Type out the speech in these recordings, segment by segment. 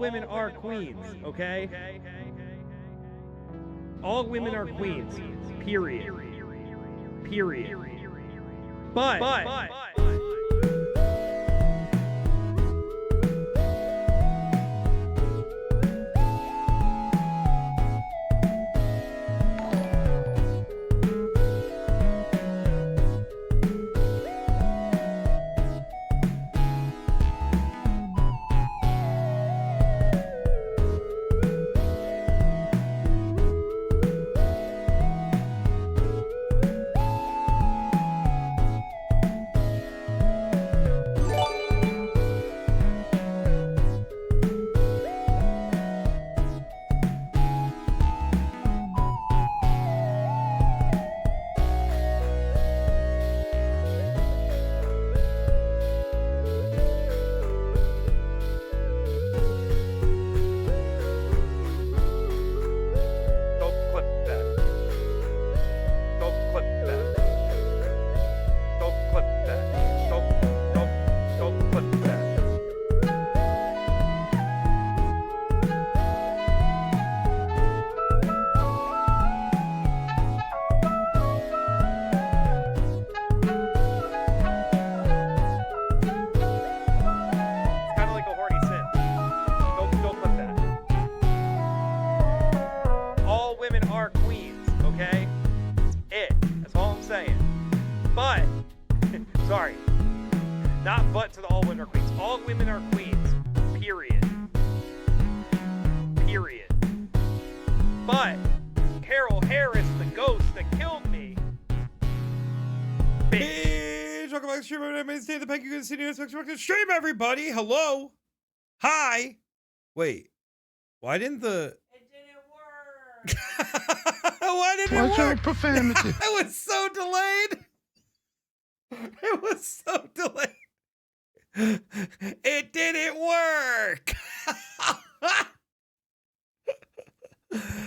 women are queens, okay? All women are queens, period. Period. But sorry. Not but to the all women are queens. All women are queens. Period. Period. But Carol Harris, the ghost that killed me. Bitch. Welcome back to stream. I'm Stay the Peg. You can see the stream, everybody. Hello. Hi. Wait. Why didn't the... It didn't work. Why didn't it Watch work? out, profanity. I was so delayed. It was so delayed. It didn't work.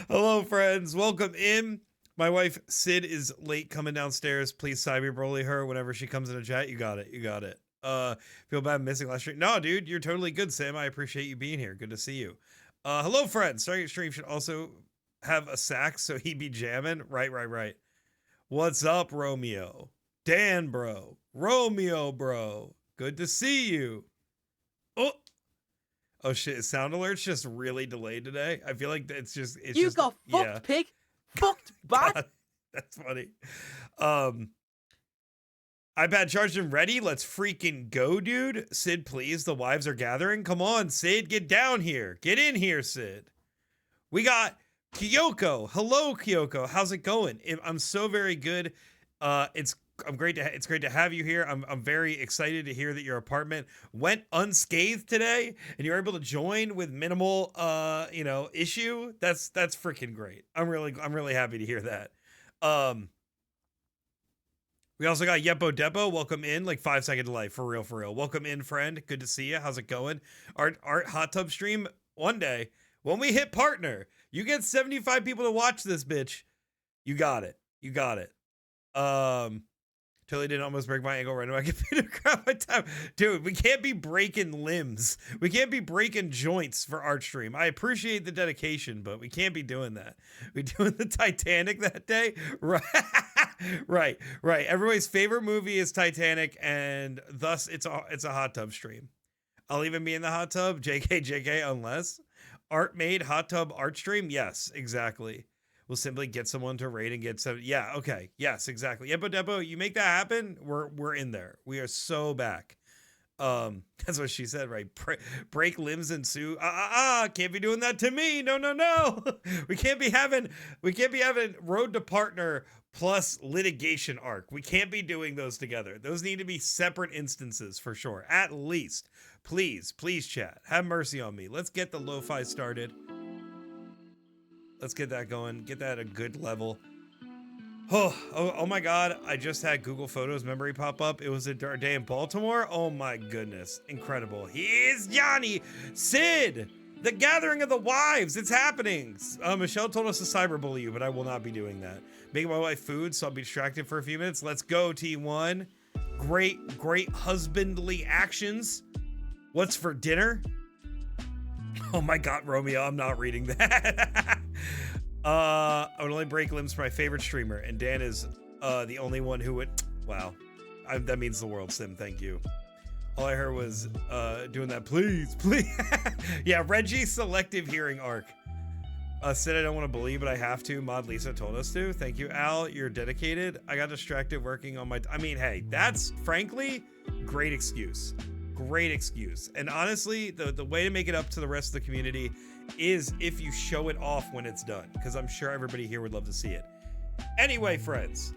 Hello, friends. Welcome in. My wife, Sid, is late coming downstairs. Please cyberbully her whenever she comes in a chat. You got it. You got it. Feel bad missing last stream. No, dude, you're totally good, Sam. I appreciate you being here. Good to see you. Hello, friends. Starting your stream should also have a sax so he be jamming. Right. What's up, Romeo? Dan, bro. Romeo, bro. Good to see you. Oh shit, sound alert's just really delayed today. I feel like it's just You got fucked, pig. Fucked bad. God, that's funny. iPad charged and ready. Let's freaking go, dude. Sid, please. The wives are gathering. Come on, Sid. Get down here. Get in here, Sid. We got Kyoko. Hello, Kyoko. How's it going? I'm so very good. It's great to have you here. I'm very excited to hear that your apartment went unscathed today and you're able to join with minimal issue. That's freaking great. I'm really happy to hear that. We also got Yepo Depo. Welcome in, like 5-second delay. For real. Welcome in, friend. Good to see you. How's it going? Art hot tub stream one day. When we hit partner, you get 75 people to watch this bitch. You got it. Totally didn't almost break my ankle right now. I get paid to grab my time. Dude, we can't be breaking limbs. We can't be breaking joints for art stream. I appreciate the dedication, but we can't be doing that. We doing the Titanic that day? Right. Everybody's favorite movie is Titanic, and thus it's a hot tub stream. I'll even be in the hot tub. JK, unless Art made hot tub art stream. Yes, exactly. We'll simply get someone to raid and get some. Yeah, okay. Yes, exactly. Yepo Depo, you make that happen, we're in there. We are so back. That's what she said, right? Break limbs and sue. Can't be doing that to me. No. We can't be having road to partner plus litigation arc. We can't be doing those together. Those need to be separate instances for sure. At least. Please, chat. Have mercy on me. Let's get the lo-fi started. Let's get that going. Get that at a good level. Oh my God. I just had Google Photos memory pop up. It was a day in Baltimore. Oh my goodness. Incredible. Here's Johnny. Sid. The gathering of the wives. It's happening. Michelle told us to cyberbully you, but I will not be doing that. Making my wife food, so I'll be distracted for a few minutes. Let's go, T1. Great husbandly actions. What's for dinner? Oh my God, Romeo, I'm not reading that. I would only break limbs for my favorite streamer, and Dan is the only one who would. Wow, that means the world, Sim. Thank you. All I heard was doing that. Please. Yeah, Reggie's selective hearing arc. Sid, I don't want to believe, but I have to. Mod Lisa told us to. Thank you, Al. You're dedicated. I got distracted working on my. I mean, hey, that's frankly great excuse. Great excuse. And honestly, the way to make it up to the rest of the community is if you show it off when it's done, because I'm sure everybody here would love to see it. Anyway, friends,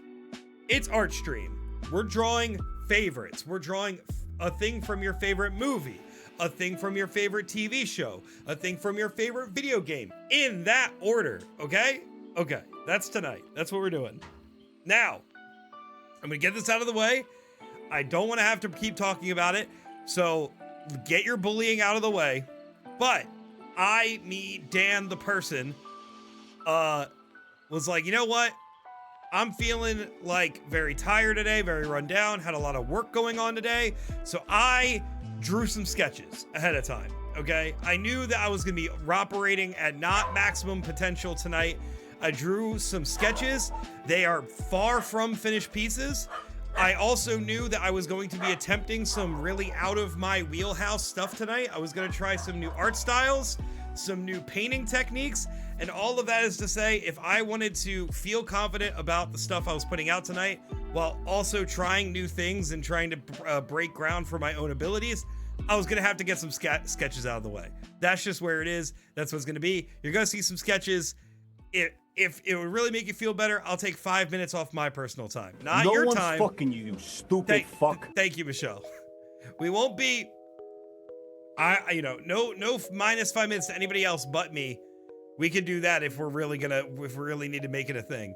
it's Artstream. We're drawing favorites. We're drawing a thing from your favorite movie, a thing from your favorite TV show, a thing from your favorite video game, in that order, okay? Okay, that's tonight. That's what we're doing. Now, I'm gonna get this out of the way. I don't want to have to keep talking about it, so get your bullying out of the way. But me, Dan the person, was like, you know what? I'm feeling like very tired today, very run down, had a lot of work going on today. So I drew some sketches ahead of time, okay? I knew that I was gonna be operating at not maximum potential tonight. I drew some sketches. They are far from finished pieces. I also knew that I was going to be attempting some really out of my wheelhouse stuff tonight. I was gonna try some new art styles, some new painting techniques, and all of that is to say, if I wanted to feel confident about the stuff I was putting out tonight, while also trying new things and trying to break ground for my own abilities, I was gonna have to get some sketches out of the way. That's just where it is. That's what it's gonna be. You're gonna see some sketches. If it would really make you feel better, I'll take 5 minutes off my personal time, not your time. No one's fucking you, you stupid fuck. Thank you, Michelle. We won't be. No minus 5 minutes to anybody else but me. We can do that if we really need to make it a thing.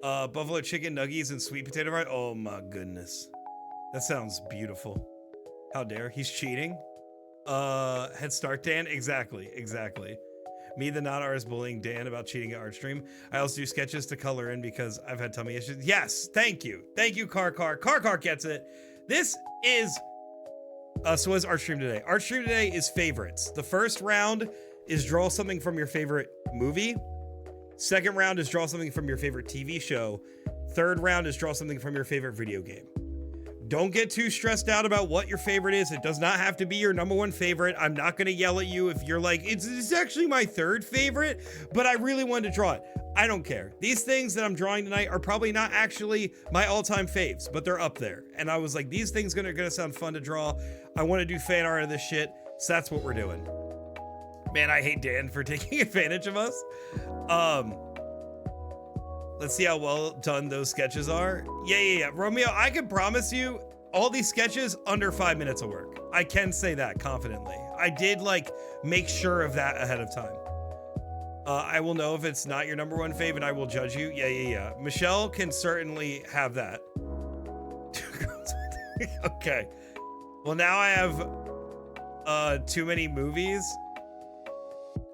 Buffalo chicken nuggies and sweet potato fries. Oh my goodness, that sounds beautiful. How dare he's cheating? Head start, Dan. Exactly. Me, the non-artist, bullying Dan about cheating at Artstream. I also do sketches to color in because I've had tummy issues. Yes, thank you, Car gets it. This is so what is Artstream today? Artstream today is favorites. The first round is draw something from your favorite movie. Second round is draw something from your favorite TV show. Third round is draw something from your favorite video game. Don't get too stressed out about what your favorite is. It does not have to be your number one favorite. I'm not going to yell at you if you're like, it's actually my third favorite, but I really wanted to draw it. I don't care. These things that I'm drawing tonight are probably not actually my all-time faves, but they're up there. And I was like, these things are gonna sound fun to draw. I want to do fan art of this shit, so that's what we're doing. Man, I hate Dan for taking advantage of us. Let's see how well done those sketches are. Yeah. Romeo, I can promise you all these sketches under 5 minutes of work. I can say that confidently. I did make sure of that ahead of time. I will know if it's not your number one fave and I will judge you. Yeah. Michelle can certainly have that. Okay. Well, now I have too many movies.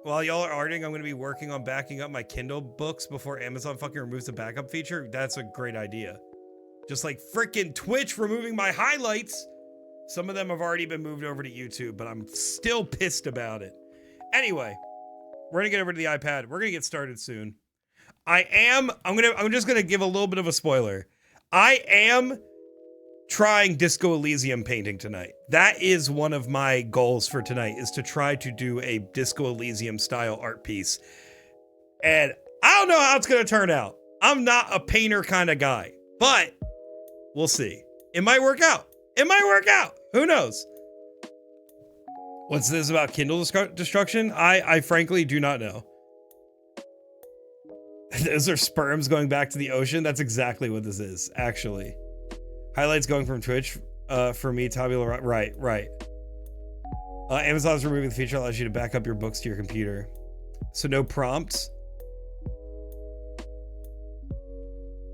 While y'all are arting, I'm going to be working on backing up my Kindle books before Amazon fucking removes the backup feature. That's a great idea. Just like freaking Twitch removing my highlights. Some of them have already been moved over to YouTube, but I'm still pissed about it. Anyway, we're going to get over to the iPad. We're going to get started soon. I'm just going to give a little bit of a spoiler. I am trying Disco Elysium painting tonight. That is one of my goals for tonight, is to try to do a Disco Elysium style art piece. And I don't know how it's going to turn out. I'm not a painter kind of guy, but we'll see. It might work out. Who knows? What's this about Kindle destruction? I frankly do not know. Those are sperms going back to the ocean. That's exactly what this is, actually. Highlights going from Twitch, for me, tabula, right. Amazon's removing the feature that allows you to back up your books to your computer. So no prompts.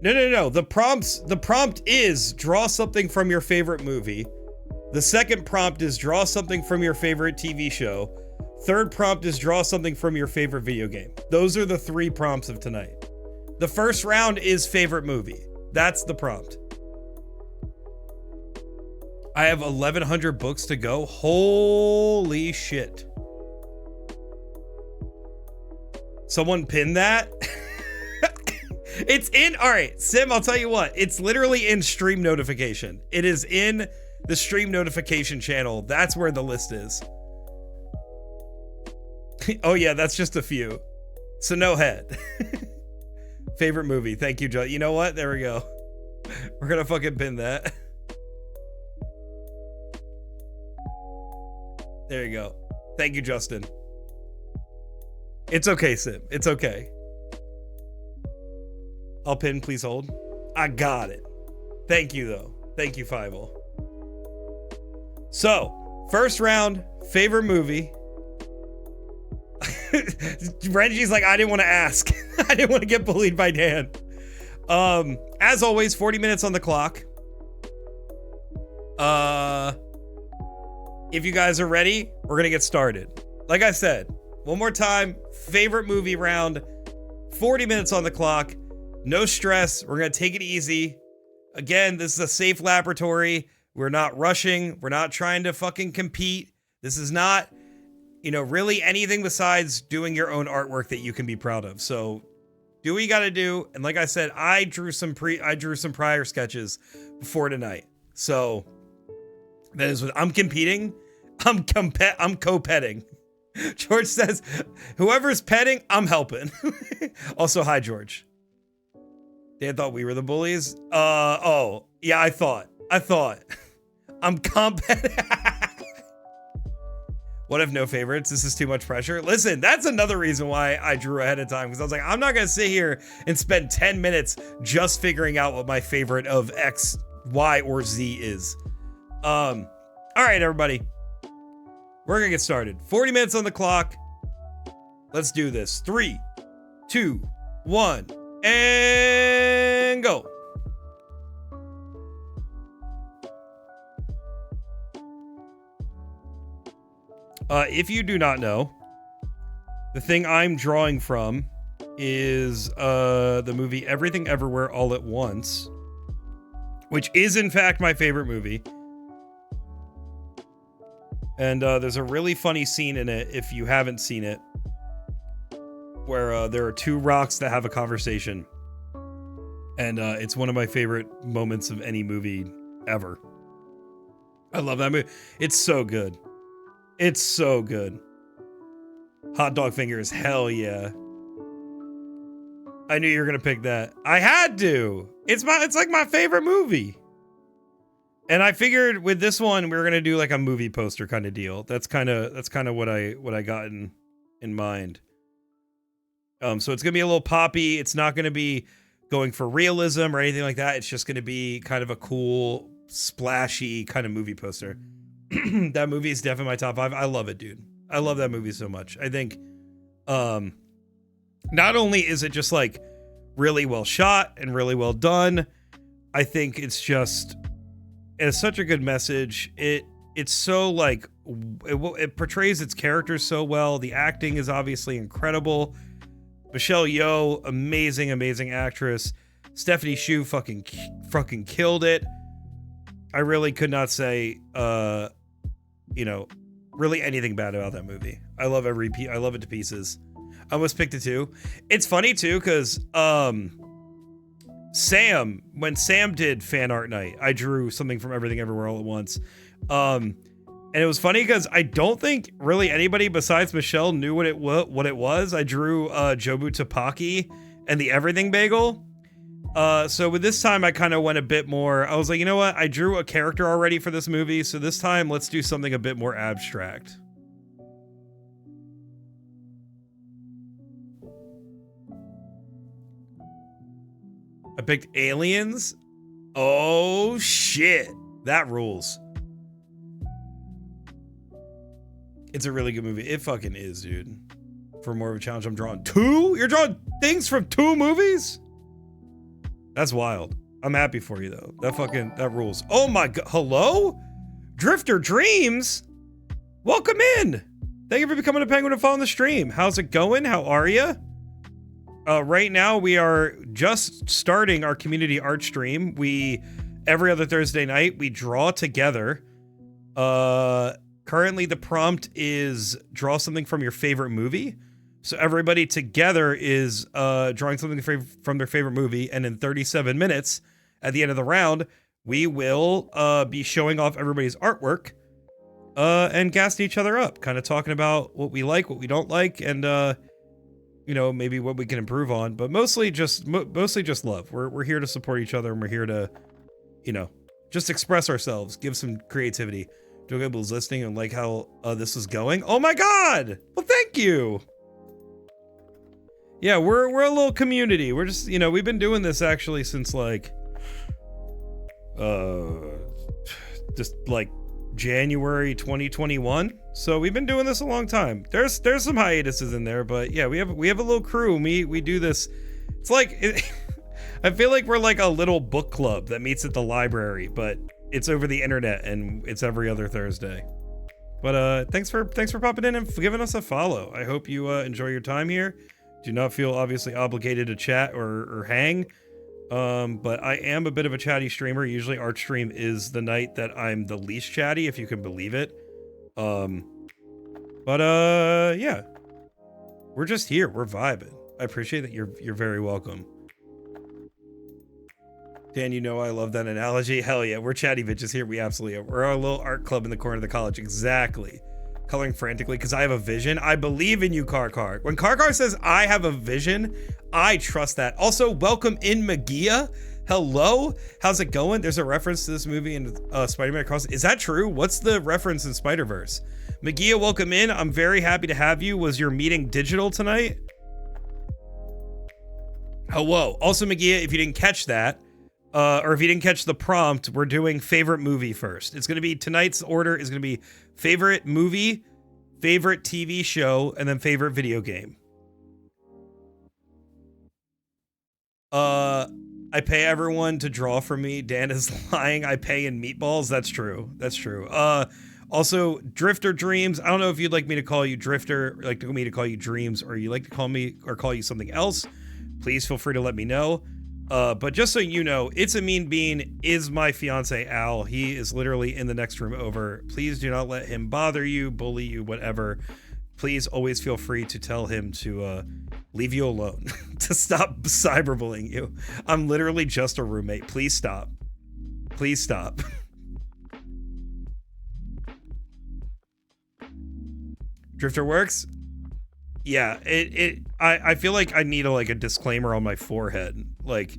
No. The prompt is draw something from your favorite movie. The second prompt is draw something from your favorite TV show. Third prompt is draw something from your favorite video game. Those are the 3 prompts of tonight. The first round is favorite movie. That's the prompt. I have 1,100 books to go. Holy shit. Someone pinned that. It's in, all right, Sim, I'll tell you what, it's literally in stream notification. It is in the stream notification channel. That's where the list is. Oh yeah, that's just a few. So no head. Favorite movie. Thank you, Joe. You know what? There we go. We're gonna fucking pin that. There you go. Thank you, Justin. It's okay, Sim. It's okay. I'll pin, please hold. I got it. Thank you, though. Thank you, Fievel. So, first round, favorite movie. Reggie's like, I didn't want to ask. I didn't want to get bullied by Dan. As always, 40 minutes on the clock. If you guys are ready, we're gonna get started. Like I said, one more time, favorite movie round, 40 minutes on the clock, no stress, we're gonna take it easy. Again, this is a safe laboratory. We're not rushing, we're not trying to fucking compete. This is not, you know, really anything besides doing your own artwork that you can be proud of. So do what you gotta do. And like I said, I drew some prior sketches before tonight. So that is what I'm competing. I'm co-petting. George says, whoever's petting, I'm helping. Also, hi, George. Dan thought we were the bullies. Oh, yeah, I thought. I'm comp-petting. What if no favorites? This is too much pressure. Listen, that's another reason why I drew ahead of time, because I was like, I'm not gonna sit here and spend 10 minutes just figuring out what my favorite of X, Y, or Z is. All right, everybody. We're gonna get started. 40 minutes on the clock. Let's do this. 3, 2, 1, and go. If you do not know, the thing I'm drawing from is the movie Everything Everywhere All at Once, which is in fact my favorite movie. And there's a really funny scene in it, if you haven't seen it, where there are two rocks that have a conversation. And it's one of my favorite moments of any movie ever. I love that movie. It's so good. It's so good. Hot dog fingers, hell yeah. I knew you were gonna pick that. I had to. It's like my favorite movie. And I figured with this one we were gonna do like a movie poster kind of deal. That's kind of what I got in mind. So it's gonna be a little poppy. It's not gonna be going for realism or anything like that. It's just gonna be kind of a cool, splashy kind of movie poster. That movie is definitely my top 5. I love it, dude. I love that movie so much. I think, not only is it just like really well shot and really well done, I think it's such a good message. It's so like, it portrays its characters so well. The acting is obviously incredible. Michelle Yeoh, amazing actress. Stephanie Hsu fucking killed it. I really could not say, really anything bad about that movie. I love it to pieces. I almost picked it too. It's funny too, because when Sam did fan art night, I drew something from Everything Everywhere All at Once. And it was funny because I don't think really anybody besides Michelle knew what it was. I drew Jobu Tupaki and the Everything Bagel. So with this time, I kind of went a bit more. I was like, you know what? I drew a character already for this movie, so this time let's do something a bit more abstract. I picked Aliens. Oh shit, that rules. It's a really good movie. It fucking is, dude. For more of a challenge, I'm drawing 2? You're drawing things from 2 movies? That's wild. I'm happy for you though. That rules. Oh my god. Hello? Drifter Dreams? Welcome in. Thank you for becoming a penguin and following the stream. How's it going? How are you? Right now we are just starting our community art stream. Every other Thursday night, we draw together. Currently the prompt is draw something from your favorite movie. So everybody together is drawing something from their favorite movie, and in 37 minutes at the end of the round, we will be showing off everybody's artwork and gassing each other up, kind of talking about what we like, what we don't like, and you know, maybe what we can improve on, but mostly just love. We're here to support each other, and we're here to, you know, just express ourselves, give some creativity. Do people's listening and like how this is going? Oh my god! Well, thank you. Yeah, we're a little community. We're just, you know, we've been doing this actually since like just like January 2021. So we've been doing this a long time. There's some hiatuses in there, but yeah, we have a little crew. We do this. It's like I feel like we're like a little book club that meets at the library, but it's over the internet and it's every other Thursday. But thanks for popping in and giving us a follow. I hope you enjoy your time here. Do not feel obviously obligated to chat or hang. But I am a bit of a chatty streamer. Usually Archstream is the night that I'm the least chatty, if you can believe it. Yeah. We're just here. We're vibing. I appreciate that you're very welcome. Dan, you know I love that analogy. Hell yeah, we're chatty bitches here. We absolutely are. We're our little art club in the corner of the college. Exactly. Coloring frantically because I have a vision. I believe in you, Karkar. When Karkar says I have a vision, I trust that. Also, welcome in Magia. Hello, how's it going? There's a reference to this movie in Spider-Man Across. Is that true? What's the reference in Spider-Verse? Magia, welcome in. I'm very happy to have you. Was your meeting digital tonight? Oh, whoa. Also, Magia, if you didn't catch that, or if you didn't catch the prompt, we're doing favorite movie first. It's going to be, tonight's order is going to be favorite movie, favorite TV show, and then favorite video game. I pay everyone to draw for me. Dan is lying. I pay in meatballs. That's true. That's true. Also, Drifter Dreams. I don't know if you'd like me to call you Drifter, or like me to call you Dreams, or you like to call me or call you something else. Please feel free to let me know. But just so you know, It's a Mean Bean is my fiance, Al. He is literally in the next room over. Please do not let him bother you, bully you, whatever. Please always feel free to tell him to leave you alone, to stop cyberbullying you. I'm literally just a roommate. Please stop. Please stop. Drifter works? Yeah, I feel like I need a disclaimer on my forehead. Like,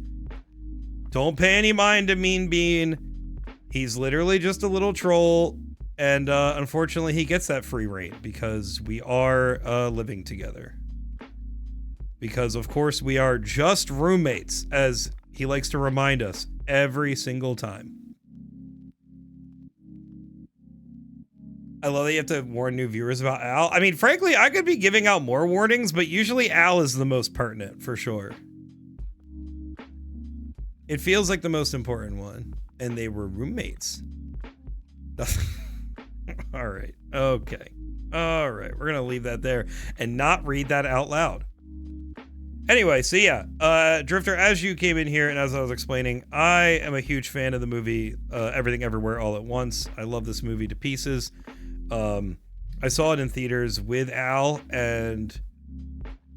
don't pay any mind to Mean Bean. He's literally just a little troll, and unfortunately he gets that free reign because we are living together. Because of course we are just roommates, as he likes to remind us every single time. I love that you have to warn new viewers about Al. I mean, frankly, I could be giving out more warnings, but usually Al is the most pertinent, for sure. It feels like the most important one. And they were roommates. All right. Okay. All right. We're going to leave that there and not read that out loud. Anyway, so yeah, Drifter, as you came in here and as I was explaining, I am a huge fan of the movie Everything Everywhere All at Once. I love this movie to pieces. I saw it in theaters with Al, and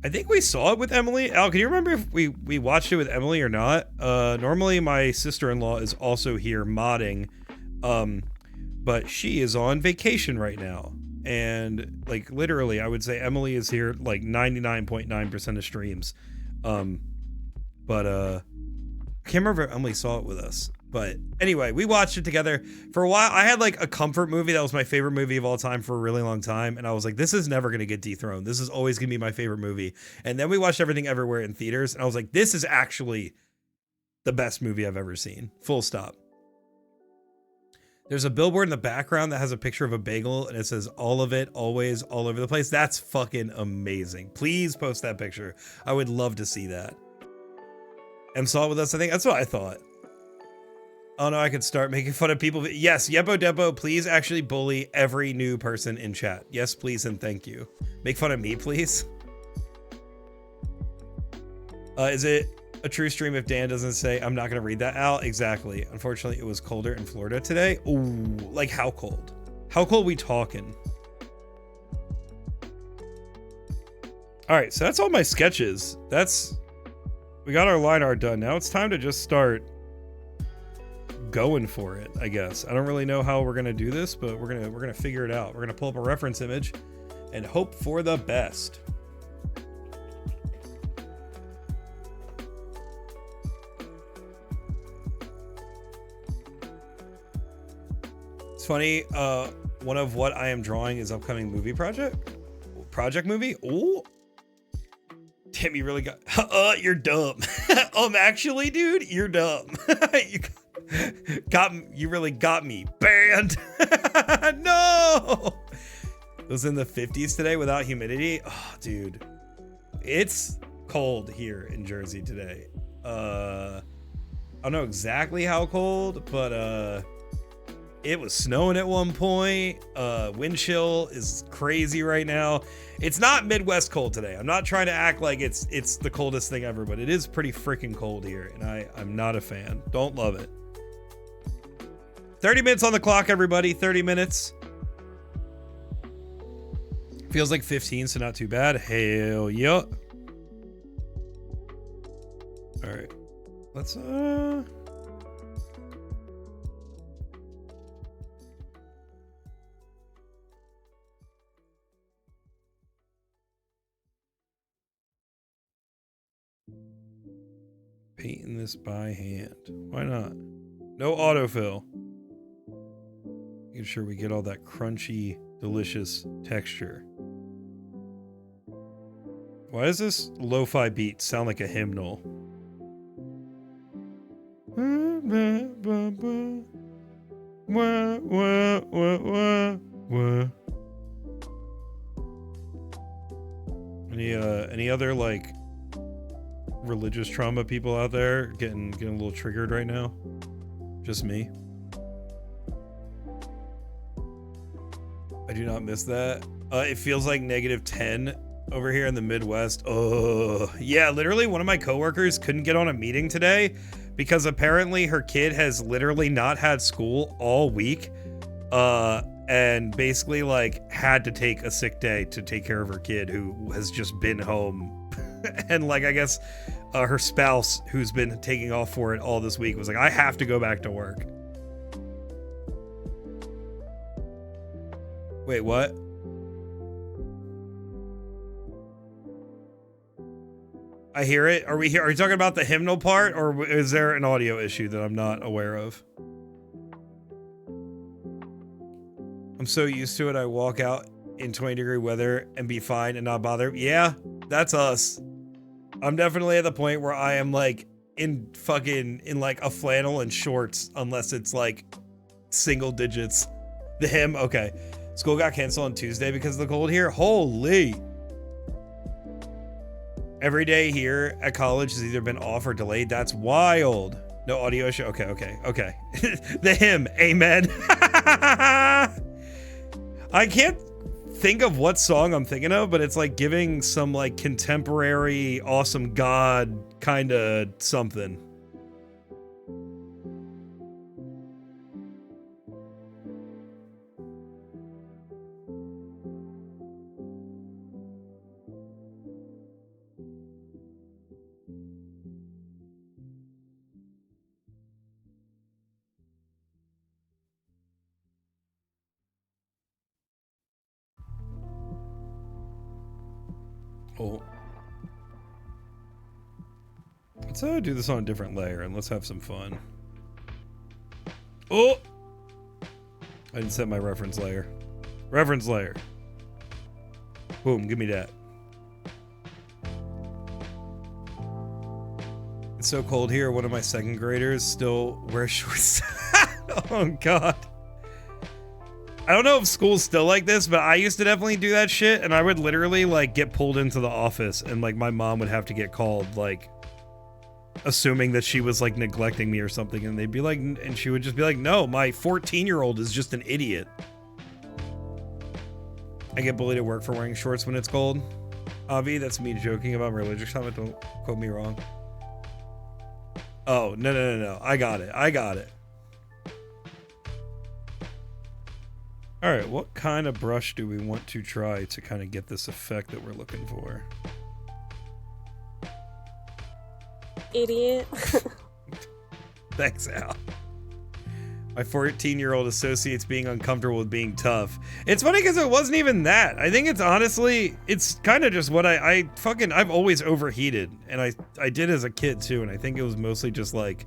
I think we saw it with Emily. Al, can you remember if we watched it with Emily or not? Normally my sister-in-law is also here modding, but she is on vacation right now. And like literally, I would say Emily is here like 99.9% of streams. But I can't remember if Emily saw it with us. But anyway, we watched it together for a while. I had like a comfort movie that was my favorite movie of all time for a really long time. And I was like, this is never going to get dethroned. This is always going to be my favorite movie. And then we watched Everything Everywhere in theaters. And I was like, this is actually the best movie I've ever seen. Full stop. There's a billboard in the background that has a picture of a bagel and it says all of it, always, all over the place. That's fucking amazing. Please post that picture. I would love to see that. M saw it with us. I think that's what I thought. Oh no, I could start making fun of people. Yes, Yepo Depo, please actually bully every new person in chat. Yes, please, and thank you. Make fun of me, please. Is it a true stream if Dan doesn't say, I'm not going to read that out? Exactly. Unfortunately, it was colder in Florida today. Ooh, like how cold? How cold we talking? All right, so that's all my sketches. We got our line art done. Now it's time to just start going for it, I guess. I don't really know how we're gonna do this, but we're gonna figure it out. We're gonna pull up a reference image and hope for the best. It's funny, one of what I am drawing is upcoming movie project movie. Ooh. Damn, you really you're dumb. Actually, dude, you're dumb. You really got me. Banned. No. It was in the 50s today without humidity. Oh, dude. It's cold here in Jersey today. I don't know exactly how cold, but it was snowing at one point. Wind chill is crazy right now. It's not Midwest cold today. I'm not trying to act like it's the coldest thing ever, but it is pretty freaking cold here, and I'm not a fan. Don't love it. 30 minutes on the clock, everybody. 30 minutes. Feels like 15, so not too bad. Hell yeah. All right. Let's painting this by hand. Why not? No autofill. Making sure we get all that crunchy, delicious texture. Why does this lo-fi beat sound like a hymnal? Any other like religious trauma people out there getting a little triggered right now? Just me? I do not miss that. It feels like -10 over here in the Midwest. Oh, yeah, literally one of my coworkers couldn't get on a meeting today because apparently her kid has literally not had school all week. And basically like had to take a sick day to take care of her kid who has just been home. And like, I guess her spouse who's been taking off for it all this week was like, I have to go back to work. Wait, what? I hear it. Are you talking about the hymnal part, or is there an audio issue that I'm not aware of? I'm so used to it. I walk out in 20-degree weather and be fine and not bother. Yeah, that's us. I'm definitely at the point where I am like in like a flannel and shorts, unless it's like single digits. The hymn, okay. School got canceled on Tuesday because of the cold here. Holy. Every day here at college has either been off or delayed. That's wild. No audio issue. Okay. The hymn. Amen. I can't think of what song I'm thinking of, but it's like giving some like contemporary awesome God kind of something. Oh. Let's do this on a different layer and let's have some fun. Oh! I didn't set my reference layer. Reference layer. Boom, give me that. It's so cold here, one of my second graders still wears shorts. Oh god. I don't know if school's still like this, but I used to definitely do that shit, and I would literally like get pulled into the office and like my mom would have to get called, like assuming that she was like neglecting me or something, and they'd be like, and she would just be like, no, my 14-year-old is just an idiot. I get bullied at work for wearing shorts when it's cold. Avi, that's me joking about religious comment, don't quote me wrong. Oh, no. I got it. All right, what kind of brush do we want to try to kind of get this effect that we're looking for? Idiot. Thanks, Al. My 14-year-old associates being uncomfortable with being tough. It's funny because it wasn't even that. I think it's honestly, it's kind of just what I've always overheated. And I did as a kid too. And I think it was mostly just like,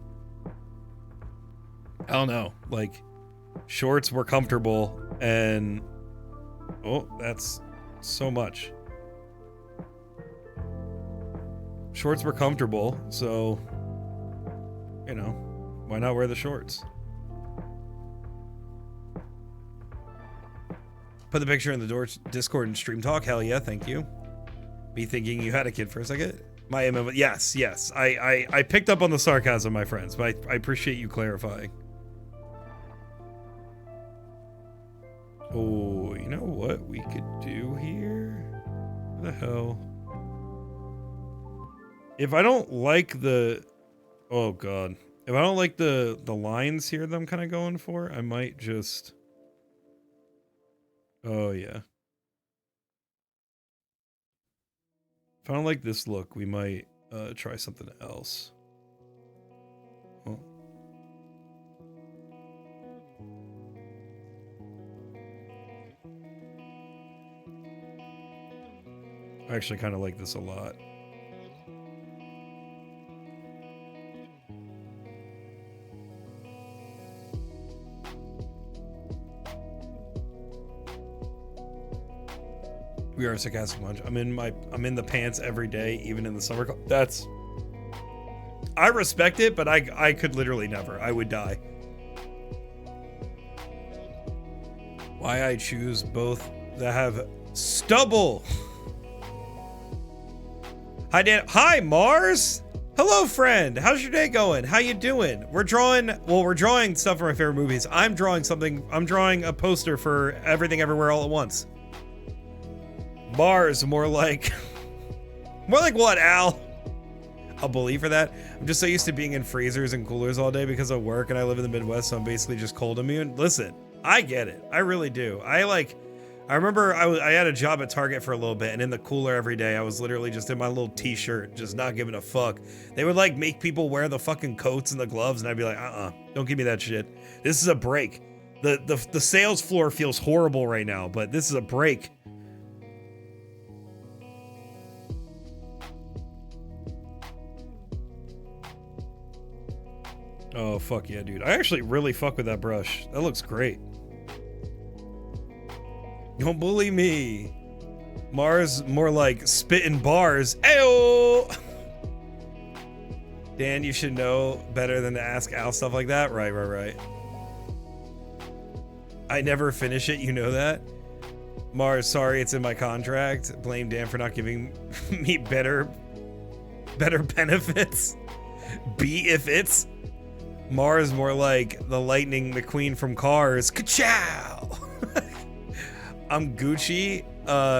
I don't know, like shorts were comfortable and, oh, that's so much. Shorts were comfortable. So, you know, why not wear the shorts? Put the picture in the Discord and Stream Talk. Hell yeah, thank you. Me thinking you had a kid for a second. My MMO. Yes. I picked up on the sarcasm, my friends, but I appreciate you clarifying. Oh, you know what we could do here? What the hell? If I don't like the... Oh, God. If I don't like the lines here that I'm kind of going for, I might just... Oh, yeah. If I don't like this look, we might try something else. Oh. I actually kind of like this a lot. We are a sarcastic bunch. I'm in the pants every day, even in the summer. I respect it, but I could literally never. I would die. Why I choose both that have stubble. Hi Dan. Hi Mars. Hello friend. How's your day going? How you doing? We're drawing stuff for my favorite movies. I'm drawing a poster for Everything Everywhere All at Once. Mars, more like what, Al? I'll believe for that. I'm just so used to being in freezers and coolers all day because of work, and I live in the Midwest, so I'm basically just cold immune. Listen, I get it. I really do. I remember I had a job at Target for a little bit, and in the cooler every day, I was literally just in my little t-shirt, just not giving a fuck. They would like make people wear the fucking coats and the gloves, and I'd be like, don't give me that shit. This is a break. The sales floor feels horrible right now, but this is a break. Oh, fuck yeah, dude. I actually really fuck with that brush. That looks great. Don't bully me. Mars, more like spitting bars. Ayo! Dan, you should know better than to ask Al stuff like that. Right. I never finish it, you know that? Mars, sorry, it's in my contract. Blame Dan for not giving me better benefits. B if it's... Mars, more like the Lightning McQueen from Cars. Ka-chow! I'm Gucci.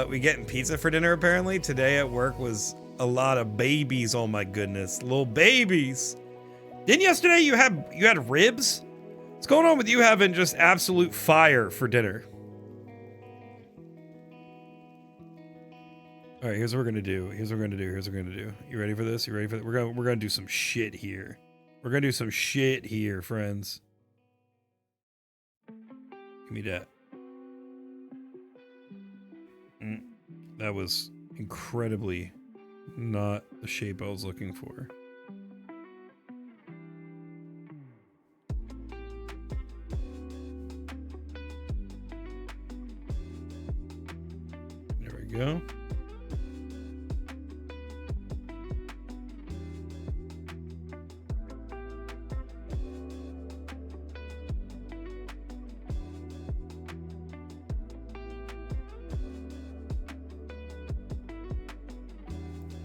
We getting pizza for dinner apparently. Today at work was a lot of babies. Oh my goodness, little babies. Didn't yesterday you had ribs? What's going on with you having just absolute fire for dinner? All right, here's what we're gonna do. You ready for this? We're gonna do some shit here. We're gonna do some shit here, friends. Give me that. That was incredibly not the shape I was looking for. There we go.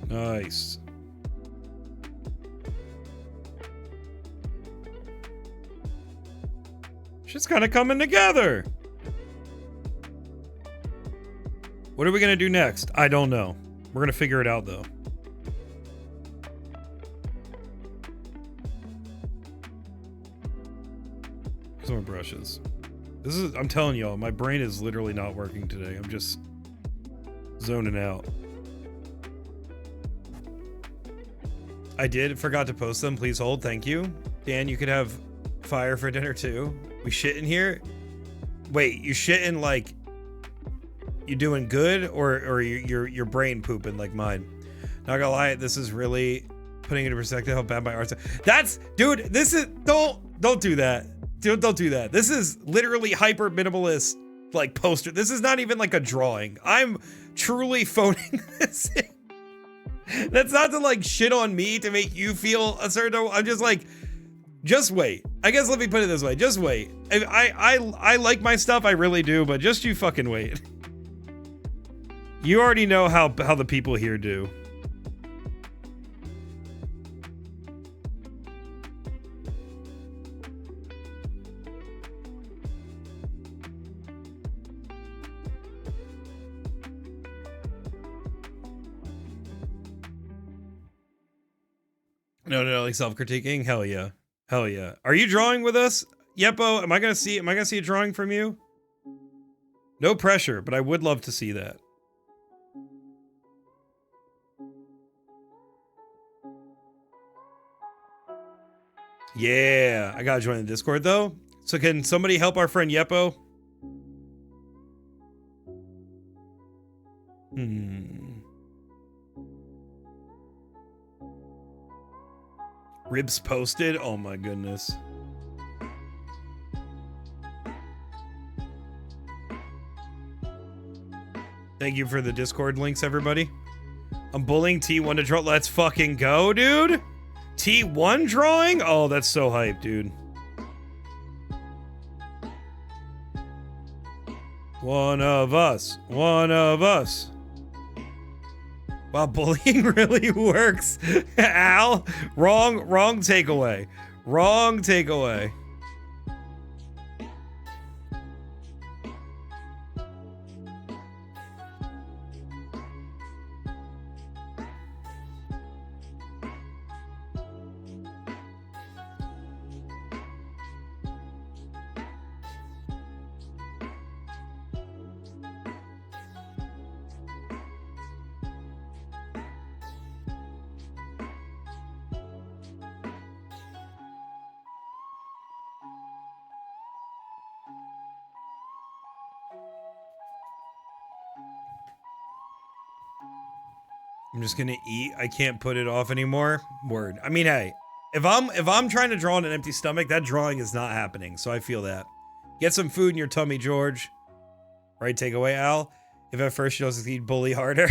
Nice. Shit's kind of coming together. What are we gonna do next? I don't know. We're gonna figure it out though. Here's more brushes. This is, I'm telling y'all, my brain is literally not working today. I'm just zoning out. I forgot to post them. Please hold. Thank you. Dan, you could have fire for dinner too. We shit in here? Wait, you shitting like you doing good or your brain pooping like mine? Not gonna lie, this is really putting into perspective how bad my art's. That's, dude, this is, don't do that. Don't do that. This is literally hyper minimalist like poster. This is not even like a drawing. I'm truly phoning this in. That's not to like shit on me to make you feel a certain. I'm just like, just wait. I guess let me put it this way. Just wait. I like my stuff. I really do. But just you fucking wait. You already know how the people here do. No, like self-critiquing. Hell yeah. Hell yeah. Are you drawing with us, Yeppo? Am I gonna see a drawing from you? No pressure, but I would love to see that. Yeah, I gotta join the Discord though. So can somebody help our friend Yeppo? Ribs posted? Oh my goodness. Thank you for the Discord links, everybody. I'm bullying T1 to draw. Let's fucking go, dude. T1 drawing? Oh, that's so hype, dude. One of us. One of us. Wow, bullying really works. Al, wrong takeaway. Wrong takeaway. I'm just gonna eat. I can't put it off anymore. Word. I mean, hey, if I'm trying to draw on an empty stomach, that drawing is not happening. So I feel that. Get some food in your tummy, George. Right takeaway, Al. If at first you don't succeed, bully harder.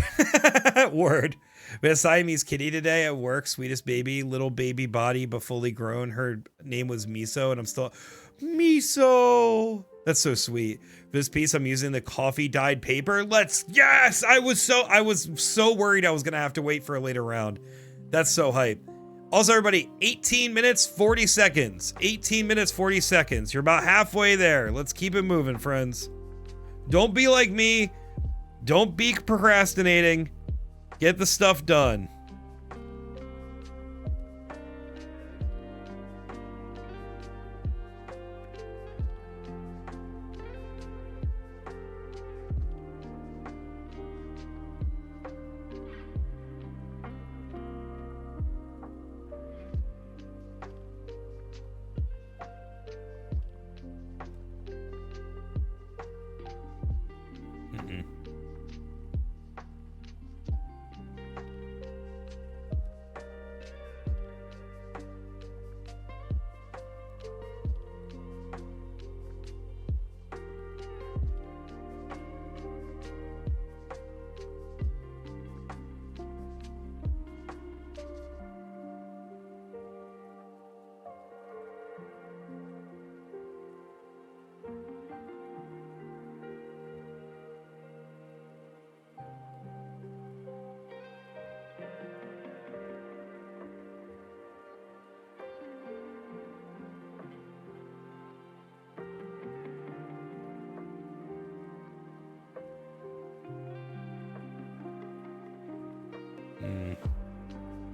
Word. We had a Siamese kitty today at work. Sweetest baby, little baby body, but fully grown. Her name was Miso, and I'm still Miso. That's so sweet. For this piece, I'm using the coffee dyed paper. Yes! I was so worried I was gonna have to wait for a later round. That's so hype. Also, everybody, 18 minutes, 40 seconds. 18 minutes, 40 seconds. You're about halfway there. Let's keep it moving, friends. Don't be like me. Don't be procrastinating. Get the stuff done.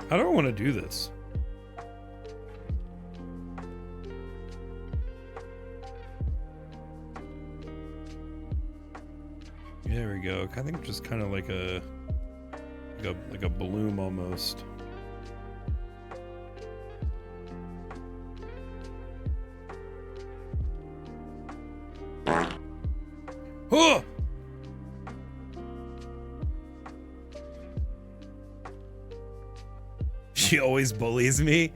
How do I want to do this? There we go. I think just kind of like a bloom almost. Oh! She always bullies me.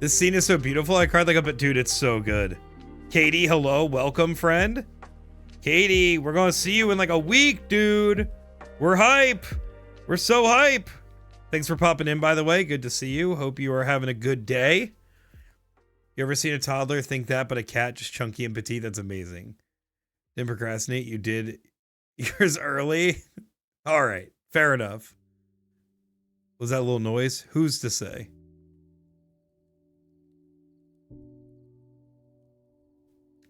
This scene is so beautiful. I cried like a bit. Dude, it's so good. Katie, hello. Welcome, friend. Katie, we're going to see you in like a week, dude. We're hype. We're so hype. Thanks for popping in, by the way. Good to see you. Hope you are having a good day. You ever seen a toddler think that, but a cat just chunky and petite? That's amazing. Didn't procrastinate. You did yours early. All right. Fair enough. Was that a little noise? Who's to say?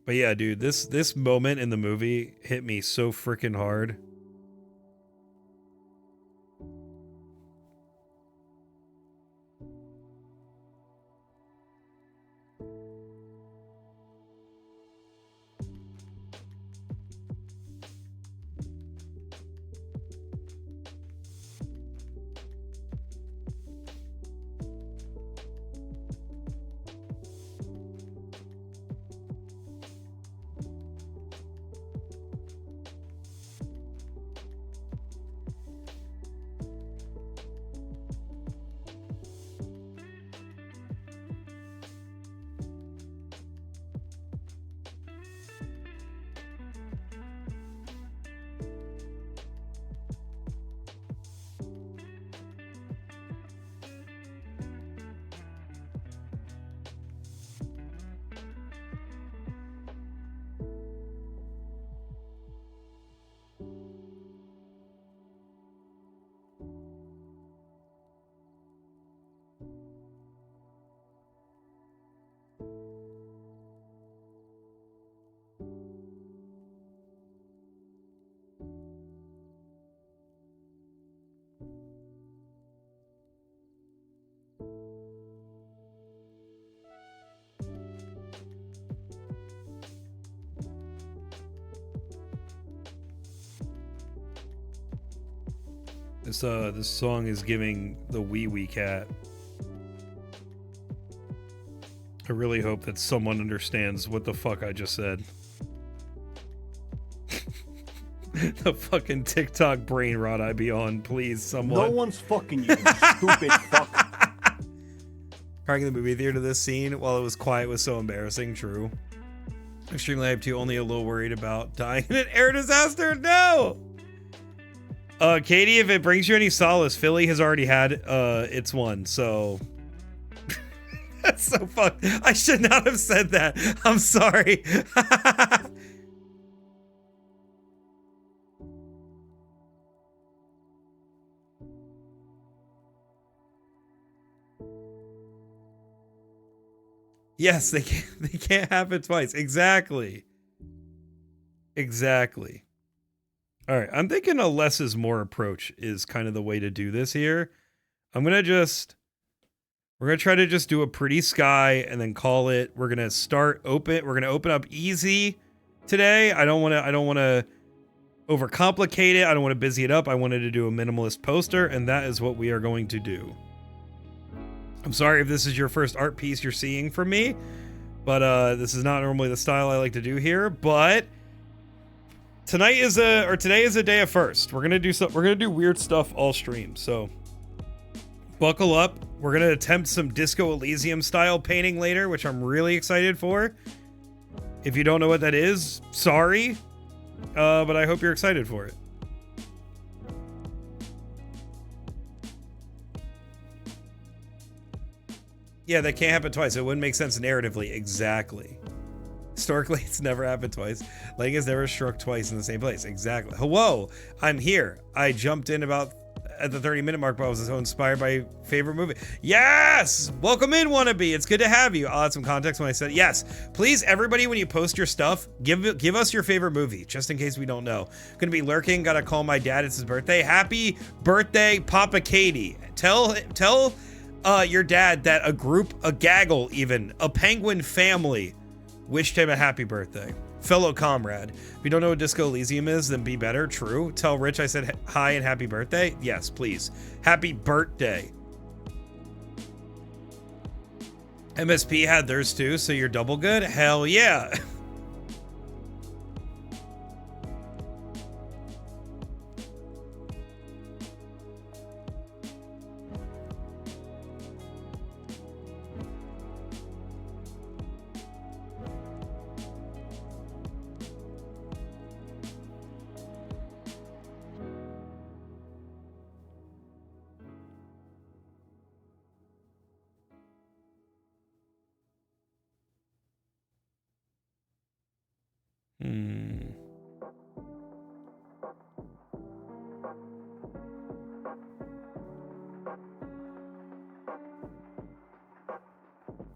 But yeah, dude, this moment in the movie hit me so freaking hard. This song is giving the wee wee cat. I really hope that someone understands what the fuck I just said. The fucking TikTok brain rot I be on, please, someone. No one's fucking you, stupid fuck. Crying in the movie theater this scene while it was quiet was so embarrassing. True. Extremely hyped too, only a little worried about dying in an air disaster. No! Katie, if it brings you any solace, Philly has already had its one, so that's so fucked. I should not have said that. I'm sorry. Yes, they can't have it twice. Exactly. Exactly. All right, I'm thinking a less is more approach is kind of the way to do this here. We're going to try to just do a pretty sky and then call it. We're going to open up easy today. I don't want to overcomplicate it. I don't want to busy it up. I wanted to do a minimalist poster, and that is what we are going to do. I'm sorry if this is your first art piece you're seeing from me, but this is not normally the style I like to do here, but today is a day of first. We're gonna do weird stuff all stream. So buckle up. We're gonna attempt some Disco Elysium style painting later, which I'm really excited for. If you don't know what that is, sorry, but I hope you're excited for it. Yeah, that can't happen twice. It wouldn't make sense narratively. Exactly. Historically, it's never happened twice. Lightning has never struck twice in the same place. Exactly. Hello, I'm here. I jumped in about at the 30-minute mark, but I was so inspired by your favorite movie. Yes! Welcome in, Wannabe. It's good to have you. I'll add some context when I said yes. Please, everybody, when you post your stuff, give us your favorite movie, just in case we don't know. Gonna be lurking. Gotta call my dad. It's his birthday. Happy birthday, Papa Katie. Tell your dad that a gaggle even, a penguin family wished him a happy birthday. Fellow comrade. If you don't know what Disco Elysium is, then be better. True. Tell Rich I said hi and happy birthday. Yes, please. Happy birthday. MSP had theirs too, so you're double good? Hell yeah.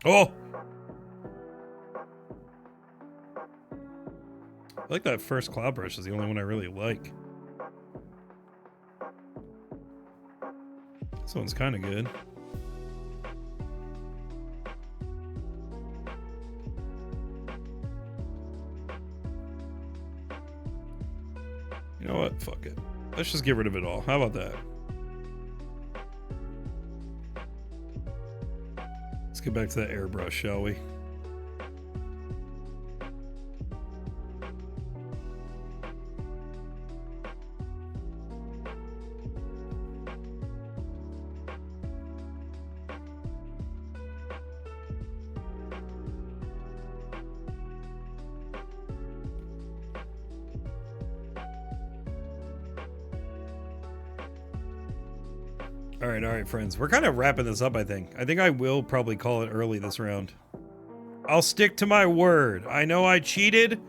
Oh! I like that first cloud brush is the only one I really like. This one's kind of good. You know what? Fuck it. Let's just get rid of it all. How about that? Let's get back to that airbrush, shall we? All right, friends. We're kind of wrapping this up, I think. I think I will probably call it early this round. I'll stick to my word. I know I cheated.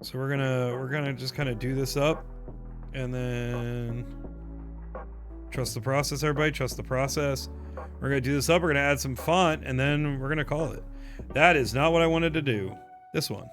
So we're gonna just kind of do this up and then trust the process, everybody. Trust the process. We're gonna do this up, we're gonna add some font, and then we're gonna call it. That is not what I wanted to do. This one.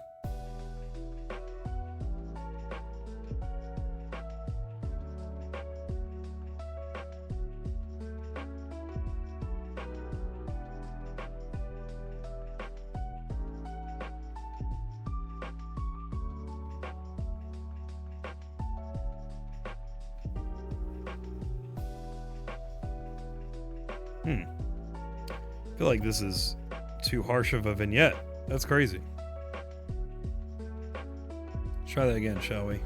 I feel like this is too harsh of a vignette. That's crazy. Let's try that again, shall we?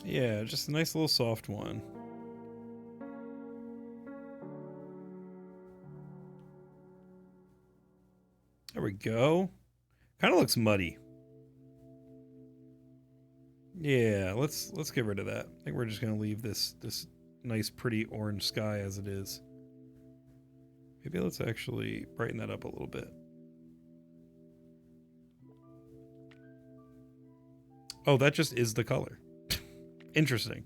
Yeah, just a nice little soft one. There we go. Kind of looks muddy. Yeah, let's get rid of that. I think we're just gonna leave this nice pretty orange sky as it is. Maybe let's actually brighten that up a little bit. Oh, that just is the color. Interesting.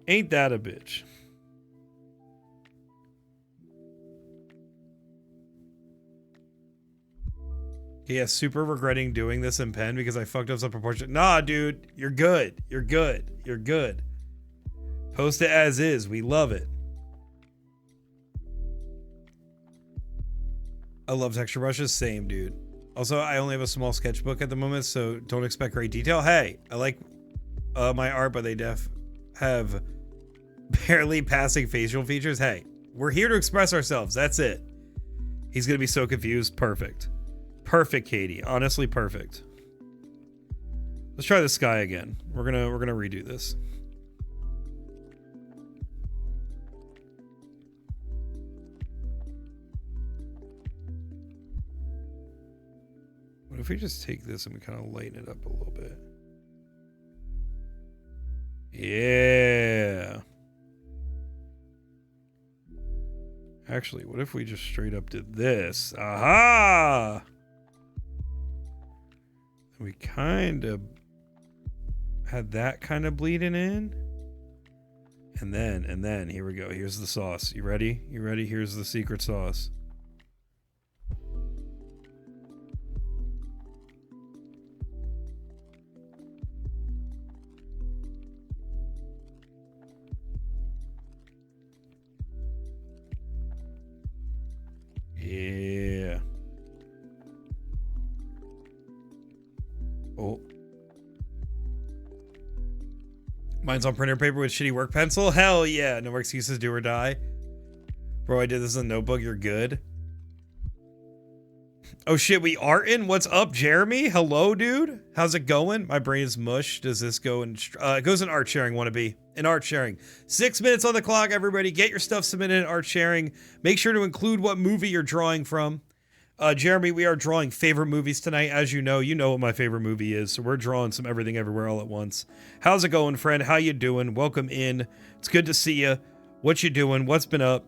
Ain't that a bitch? Yeah, super regretting doing this in pen because I fucked up some proportion. Nah, dude, you're good. You're good. You're good. Post it as is. We love it. I love texture brushes. Same, dude. Also, I only have a small sketchbook at the moment, so don't expect great detail. Hey, I like my art, but they have barely passing facial features. Hey, we're here to express ourselves. That's it. He's gonna be so confused. Perfect. Perfect, Katie. Honestly, perfect. Let's try the sky again. We're gonna redo this. What if we just take this and we kind of lighten it up a little bit? Yeah. Actually, what if we just straight up did this? Aha! We kind of had that kind of bleeding in. And then, here we go. Here's the sauce. You ready? You ready? Here's the secret sauce. Yeah. Oh. Mine's on printer paper with shitty work pencil. Hell yeah. No more excuses, do or die. Bro, I did this in a notebook. You're good. Oh shit, we are in. What's up, Jeremy? Hello, dude. How's it going? My brain is mush. Does this go in? It goes in art sharing, wannabe. In art sharing. 6 minutes on the clock, everybody. Get your stuff submitted in art sharing. Make sure to include what movie you're drawing from. Jeremy, we are drawing favorite movies tonight. As you know what my favorite movie is. So we're drawing some Everything Everywhere All at Once. How's it going, friend? How you doing? Welcome in. It's good to see you. What you doing? What's been up?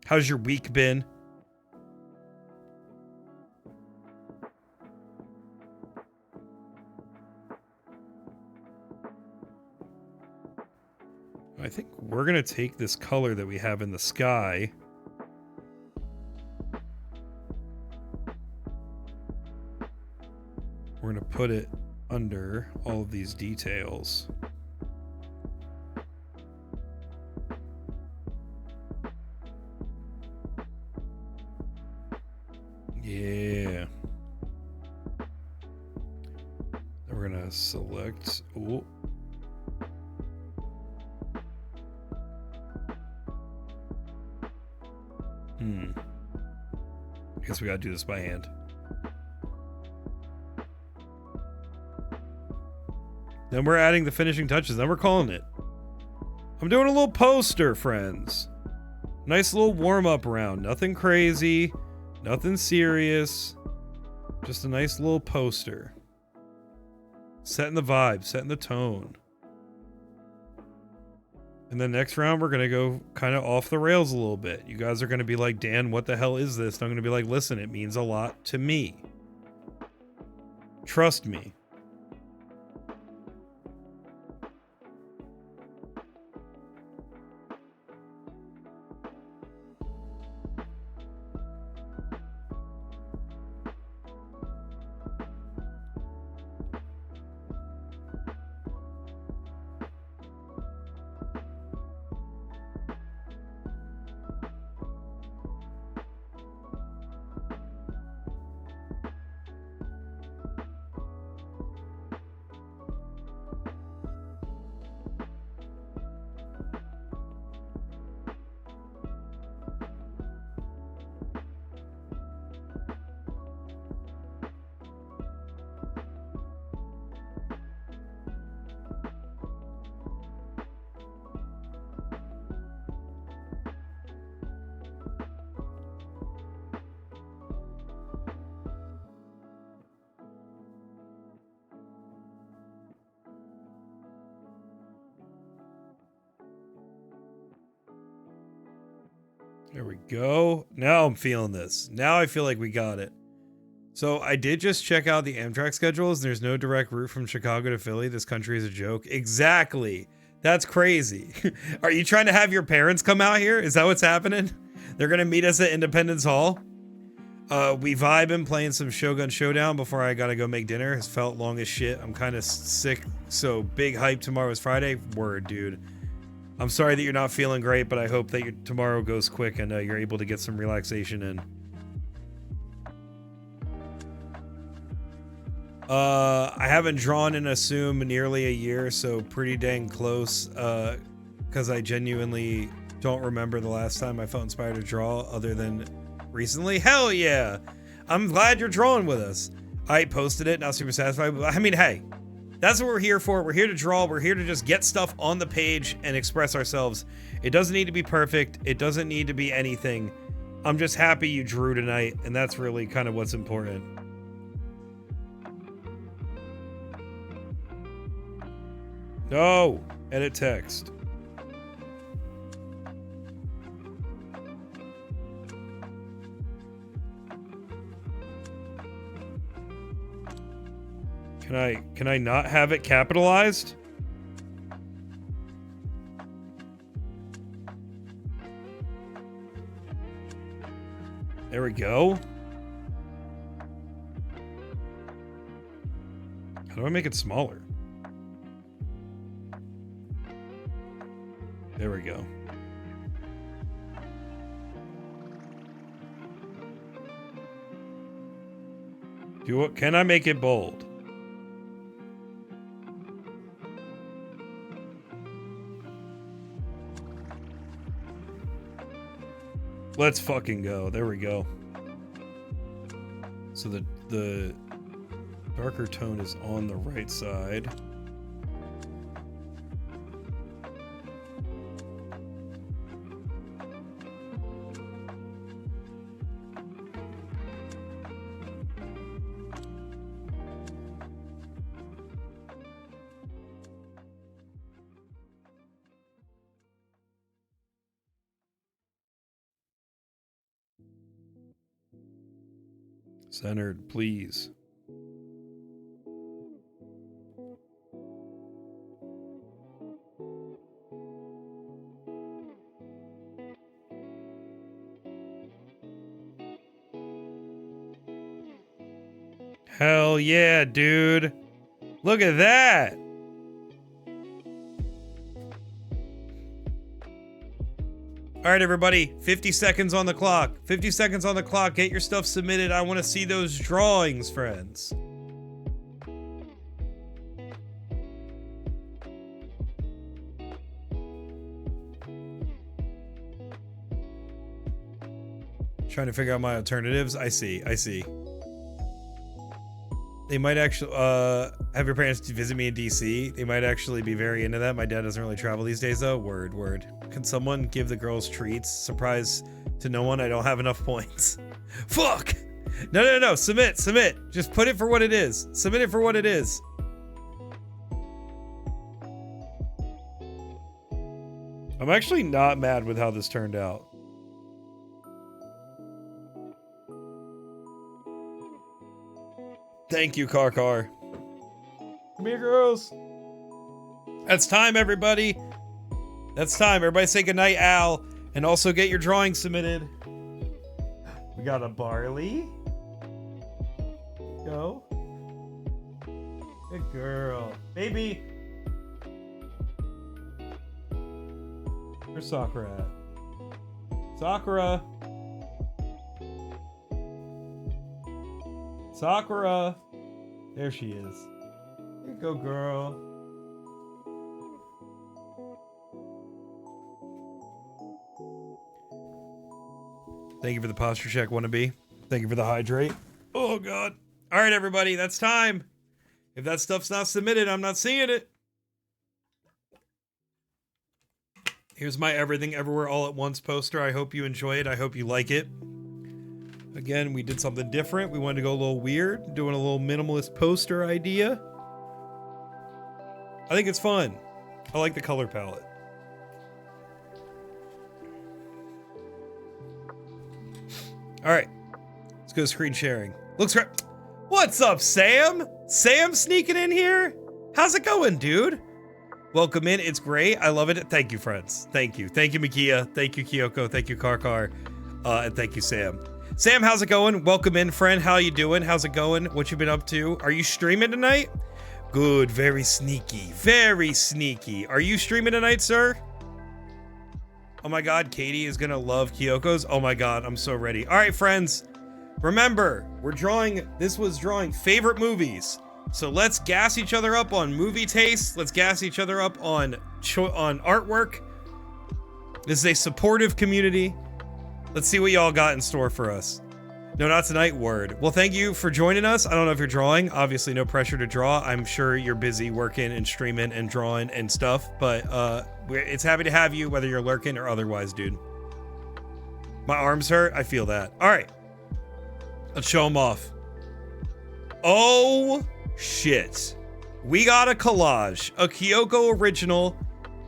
How's your week been? I think we're going to take this color that we have in the sky. We're going to put it under all of these details. Yeah. Then we're going to select... Ooh. I guess we gotta do this by hand. Then we're adding the finishing touches. Then we're calling it. I'm doing a little poster, friends. Nice little warm-up round. Nothing crazy. Nothing serious. Just a nice little poster. Setting the vibe. Setting the tone. And then next round, we're going to go kind of off the rails a little bit. You guys are going to be like, Dan, what the hell is this? And I'm going to be like, listen, it means a lot to me. Trust me. There we go. Now I'm feeling this. Now I feel like we got it. So I did just check out the Amtrak schedules. There's no direct route from Chicago to Philly. This country is a joke. Exactly. That's crazy. Are you trying to have your parents come out here? Is that what's happening? They're going to meet us at Independence Hall. We vibing, playing some Shogun Showdown before I got to go make dinner. It's felt long as shit. I'm kind of sick. So big hype. Tomorrow is Friday. Word, dude. I'm sorry that you're not feeling great, but I hope that your tomorrow goes quick and you're able to get some relaxation in. I haven't drawn in Assume nearly a year, so pretty dang close. Because I genuinely don't remember the last time I felt inspired to draw other than recently. Hell yeah! I'm glad you're drawing with us. I posted it, not super satisfied. I mean, hey. That's what we're here for. We're here to draw. We're here to just get stuff on the page and express ourselves. It doesn't need to be perfect. It doesn't need to be anything. I'm just happy you drew tonight, and that's really kind of what's important. No! Edit text. Can I not have it capitalized? There we go. How do I make it smaller? There we go. Can I make it bold? Let's fucking go. There we go. So the darker tone is on the right side. Centered, please. Hell yeah, dude. Look at that. All right, everybody, 50 seconds on the clock. 50 seconds on the clock. Get your stuff submitted. I want to see those drawings, friends. Trying to figure out my alternatives. I see. They might actually have your parents visit me in DC. They might actually be very into that. My dad doesn't really travel these days though. Word. Can someone give the girls treats? Surprise to no one. I don't have enough points. Fuck. No. Submit. Just put it for what it is. Submit it for what it is. I'm actually not mad with how this turned out. Thank you, Car. Come here, girls. That's time, everybody. That's time. Everybody say goodnight, Al. And also get your drawings submitted. We got a Barley. Go. Good girl. Baby. Where's Sakura at? Sakura. There she is. Here you go, girl. Thank you for the posture check, wannabe. Thank you for the hydrate. Oh, God. All right, everybody. That's time. If that stuff's not submitted, I'm not seeing it. Here's my Everything Everywhere All at Once poster. I hope you enjoy it. I hope you like it. Again, we did something different. We wanted to go a little weird, doing a little minimalist poster idea. I think it's fun. I like the color palette. All right, let's go screen sharing. Looks great. What's up, Sam? Sam sneaking in here? How's it going, dude? Welcome in. It's great. I love it. Thank you, friends. Thank you. Thank you, Makia. Thank you, Kyoko. Thank you, Car. And thank you, Sam. Sam, how's it going? Welcome in, friend. How you doing? How's it going? What you been up to? Are you streaming tonight? Good. Very sneaky. Very sneaky. Are you streaming tonight, sir? Oh my God, Katie is gonna love Kyoko's. Oh my God, I'm so ready. All right, friends. Remember, this was drawing favorite movies. So let's gas each other up on movie taste. Let's gas each other up on artwork. This is a supportive community. Let's see what y'all got in store for us. No, not tonight, word. Well, thank you for joining us. I don't know if you're drawing. Obviously, no pressure to draw. I'm sure you're busy working and streaming and drawing and stuff, but it's happy to have you, whether you're lurking or otherwise, dude. My arms hurt. I feel that. All right. Let's show them off. Oh, shit. We got a collage. A Kyoko original.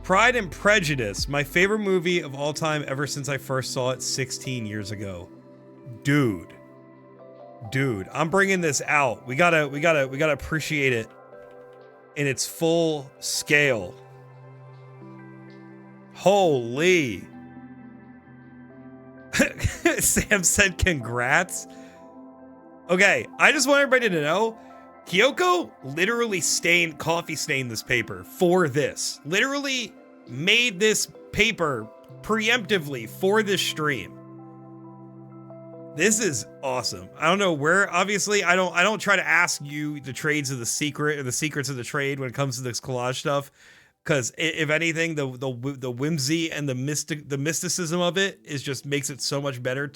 Pride and Prejudice, my favorite movie of all time ever since I first saw it 16 years ago. Dude, I'm bringing this out. We gotta appreciate it in its full scale. Holy. Sam said congrats. Okay, I just want everybody to know, Kyoko literally coffee stained this paper for this. Literally made this paper preemptively for this stream. This is awesome. I don't know where, obviously, I don't try to ask you the trades of the secret or the secrets of the trade when it comes to this collage stuff. Because if anything, the whimsy and the mysticism of it is just makes it so much better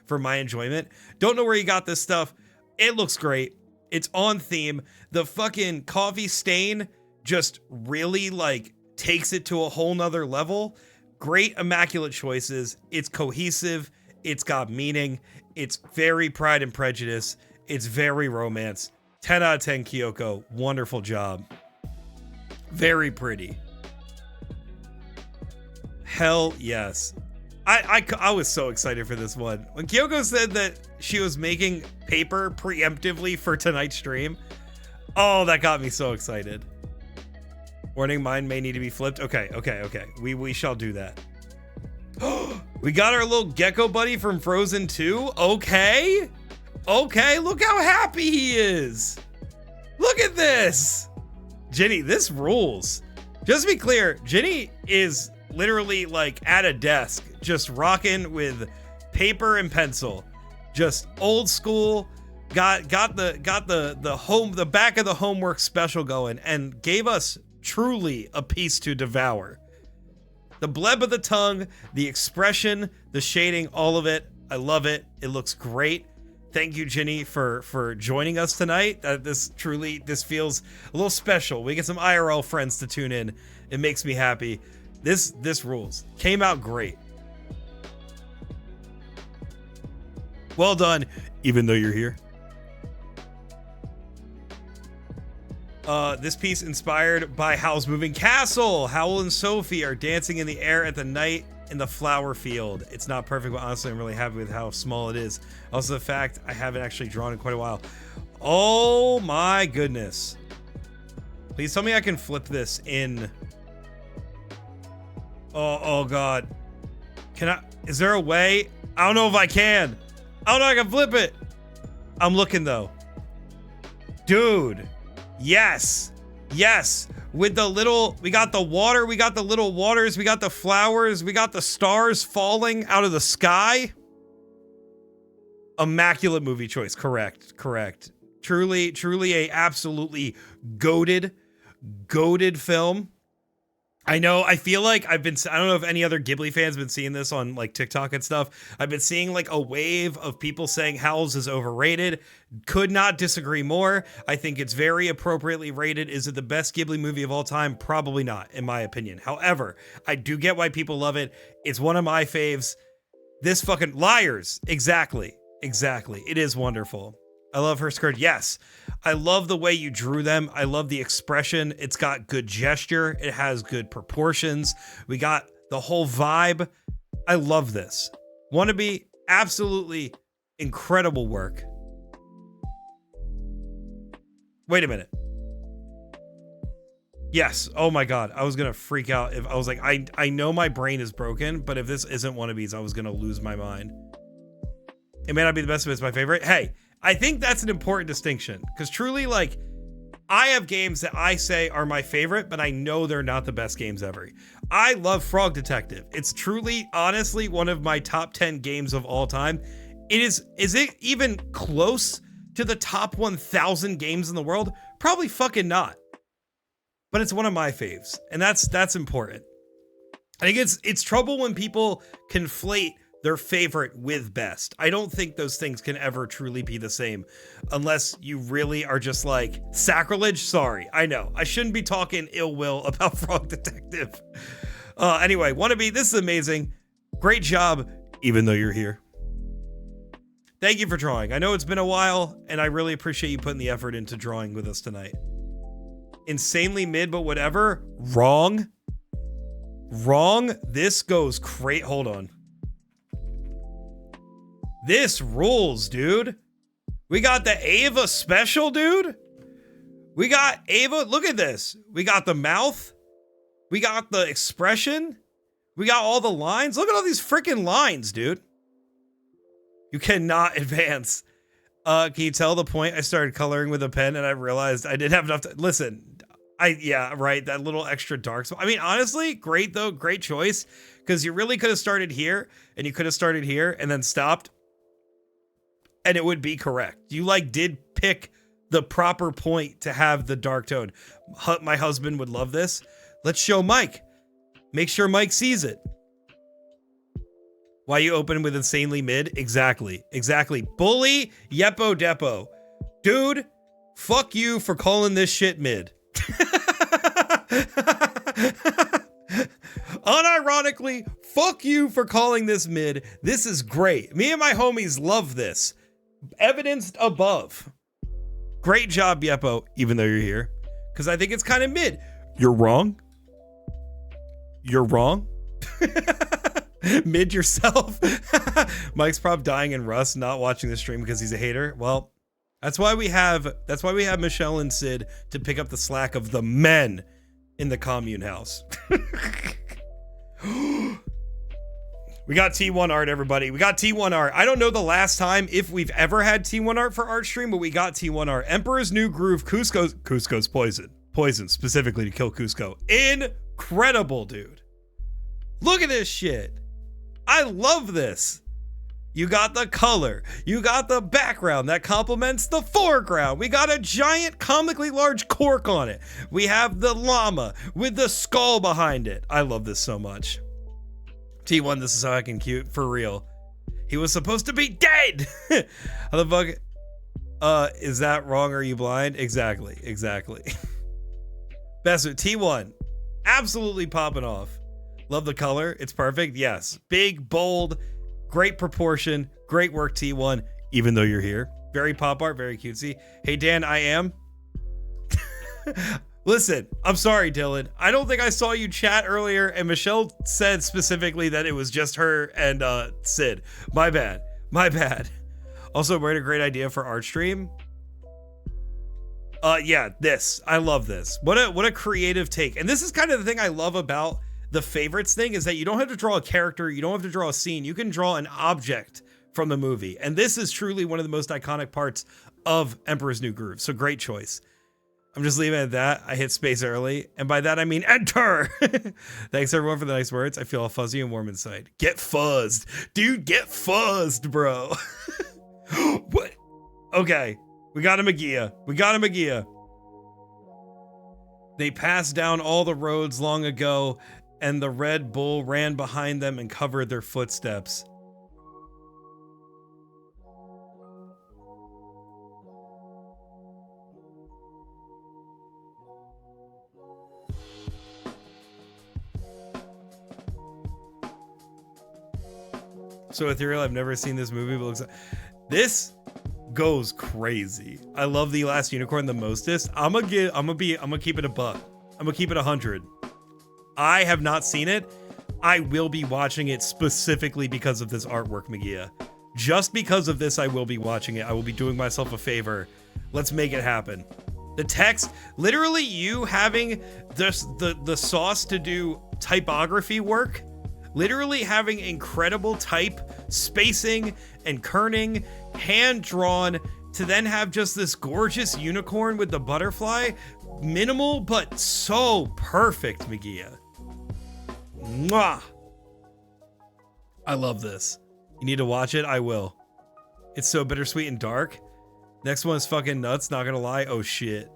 for my enjoyment. Don't know where you got this stuff. It looks great. It's on theme. The fucking coffee stain just really like takes it to a whole nother level. Great immaculate choices. It's cohesive. It's got meaning. It's very Pride and Prejudice. It's very romance. 10 out of 10 Kyoko. Wonderful job. Very pretty. Hell yes. I was so excited for this one. When Kyoko said that she was making paper preemptively for tonight's stream, oh, that got me so excited. Warning, mine may need to be flipped. Okay. We shall do that. We got our little gecko buddy from Frozen 2. Okay, look how happy he is. Look at this. Ginny, this rules. Just to be clear, Ginny is literally like at a desk, just rocking with paper and pencil. Just old school. Got the back of the homework special going and gave us truly a piece to devour. The bleb of the tongue, the expression, the shading, all of it. I love it. It looks great. Thank you, Ginny, for joining us tonight. This feels a little special. We get some IRL friends to tune in. It makes me happy. This rules. Came out great. Well done, even though you're here. This piece inspired by Howl's Moving Castle. Howl and Sophie are dancing in the air at the night in the flower field. It's not perfect, but honestly, I'm really happy with how small it is. Also, the fact I haven't actually drawn in quite a while. Oh my goodness. Please tell me I can flip this in. Oh God. Can I? Is there a way? I don't know if I can. I don't know if I can flip it. I'm looking though. Dude. Yes. With the little, we got the water, we got the little waters, we got the flowers, we got the stars falling out of the sky. Immaculate movie choice. Correct. Truly a absolutely goated film. I feel like I don't know if any other Ghibli fans have been seeing this on like TikTok and stuff. I've been seeing like a wave of people saying Howl's is overrated. Could not disagree more. I think it's very appropriately rated. Is it the best Ghibli movie of all time? Probably not, in my opinion. However, I do get why people love it. It's one of my faves. This fucking liars. Exactly. It is wonderful. I love her skirt. Yes. I love the way you drew them. I love the expression. It's got good gesture. It has good proportions. We got the whole vibe. I love this. Wannabe, absolutely incredible work. Wait a minute. Yes. Oh my God. I was going to freak out if I was like, I know my brain is broken, but if this isn't Wannabe's, I was going to lose my mind. It may not be the best, but it's my favorite. Hey, I think that's an important distinction because truly, like, I have games that I say are my favorite, but I know they're not the best games ever. I love Frog Detective. It's truly, honestly, one of my top 10 games of all time. Is it even close to the top 1,000 games in the world? Probably fucking not. But it's one of my faves, and that's important. I think it's trouble when people conflate their favorite with best. I don't think those things can ever truly be the same unless you really are just like sacrilege. Sorry, I know I shouldn't be talking ill will about Frog Detective. Anyway, Wannabe, this is amazing. Great job, even though you're here. Thank you for drawing. I know it's been a while, and I really appreciate you putting the effort into drawing with us tonight. Insanely mid, but whatever. Wrong. This goes great. Hold on. This rules, dude. We got the Ava special, dude. We got Ava. Look at this. We got the mouth. We got the expression. We got all the lines. Look at all these freaking lines, dude. You cannot advance. Can you tell the point I started coloring with a pen and I realized I didn't have enough to listen. Yeah, right. That little extra dark. I mean, honestly, great though. Great choice. Because you really could have started here and you could have started here and then stopped. and it would be correct. You like did pick the proper point to have the dark tone. My husband would love this. Let's show Mike. Make sure Mike sees it. Why you open with insanely mid? Exactly. Bully Yepo Depo. Dude, fuck you for calling this shit mid. Unironically, fuck you for calling this mid. This is great. Me and my homies love this. Evidenced above. Great job, Yepo, even though you're here. Because I think it's kind of mid. You're wrong. Mid yourself. Mike's probably dying in Rust, not watching the stream because he's a hater. Well, that's why we have Michelle and Sid to pick up the slack of the men in the commune house. We got T1 art, everybody. We got T1 art. I don't know the last time if we've ever had T1 art for art stream, but we got T1 art. Emperor's New Groove, Cusco's poison. Poison specifically to kill Cusco. Incredible, dude. Look at this shit. I love this. You got the color. You got the background that complements the foreground. We got a giant comically large cork on it. We have the llama with the skull behind it. I love this so much. T1, this is how I can cute for real. He was supposed to be dead. How the fuck? Is that wrong? Or are you blind? Exactly. Best of T1. Absolutely popping off. Love the color. It's perfect. Yes. Big, bold, great proportion. Great work, T1. Even though you're here. Very pop art, very cutesy. Hey, Dan, I am. Listen, I'm sorry, Dylan. I don't think I saw you chat earlier, and Michelle said specifically that it was just her and Sid. My bad. Also, we had a great idea for art stream. Yeah, this. I love this. What a creative take. And this is kind of the thing I love about the favorites thing, is that you don't have to draw a character, you don't have to draw a scene, you can draw an object from the movie. And this is truly one of the most iconic parts of Emperor's New Groove. So great choice. I'm just leaving it at that. I hit space early, and by that I mean enter. Thanks everyone for the nice words. I feel all fuzzy and warm inside. Get fuzzed. Dude, get fuzzed, bro. What? Okay. We got a Magia. They passed down all the roads long ago, and the Red Bull ran behind them and covered their footsteps. So ethereal, I've never seen this movie, but looks like this goes crazy. I love The Last Unicorn the mostest. I'm gonna keep it a buck. I'm gonna keep it 100. I have not seen it. I will be watching it specifically because of this artwork, Magia. Just because of this, I will be watching it. I will be doing myself a favor. Let's make it happen. The text, literally you having the sauce to do typography work, literally having incredible type, spacing, and kerning, hand-drawn, to then have just this gorgeous unicorn with the butterfly. Minimal, but so perfect, Magia. Mwah! I love this. You need to watch it? I will. It's so bittersweet and dark. Next one is fucking nuts, not gonna lie. Oh shit.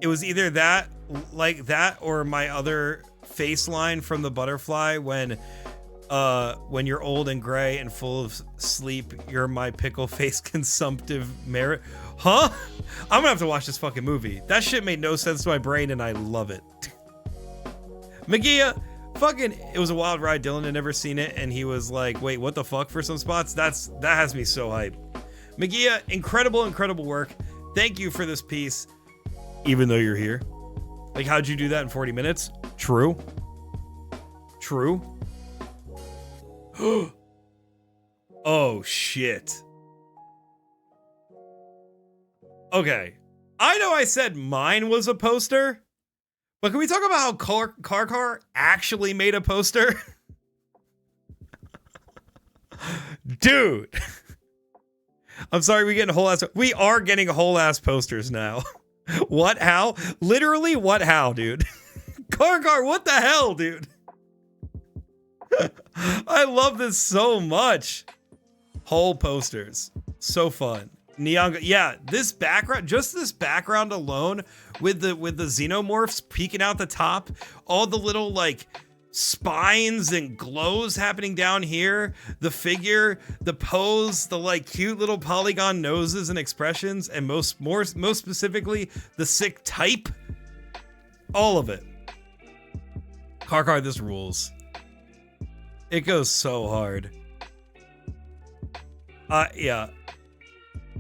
It was either that, like that, or my other face line from the butterfly when you're old and gray and full of sleep, you're my pickle face consumptive merit. Huh? I'm gonna have to watch this fucking movie. That shit made no sense to my brain and I love it. Magia, fucking, it was a wild ride. Dylan had never seen it and he was like, wait, what the fuck, for some spots? That has me so hyped. Magia, incredible work. Thank you for this piece, even though you're here. Like, how'd you do that in 40 minutes? True. Oh shit. Okay. I know I said mine was a poster, but can we talk about how Car actually made a poster? Dude. I'm sorry, we are getting whole ass posters now. What? How? Literally, what? How, dude? Car, what the hell, dude? I love this so much. Whole posters. So fun. Neon. Yeah, this background, just this background alone with the xenomorphs peeking out the top, all the little like spines and glows happening down here, the figure, the pose, the like cute little polygon noses and expressions, and most specifically the sick type. All of it. Karkar, this rules. It goes so hard. Yeah.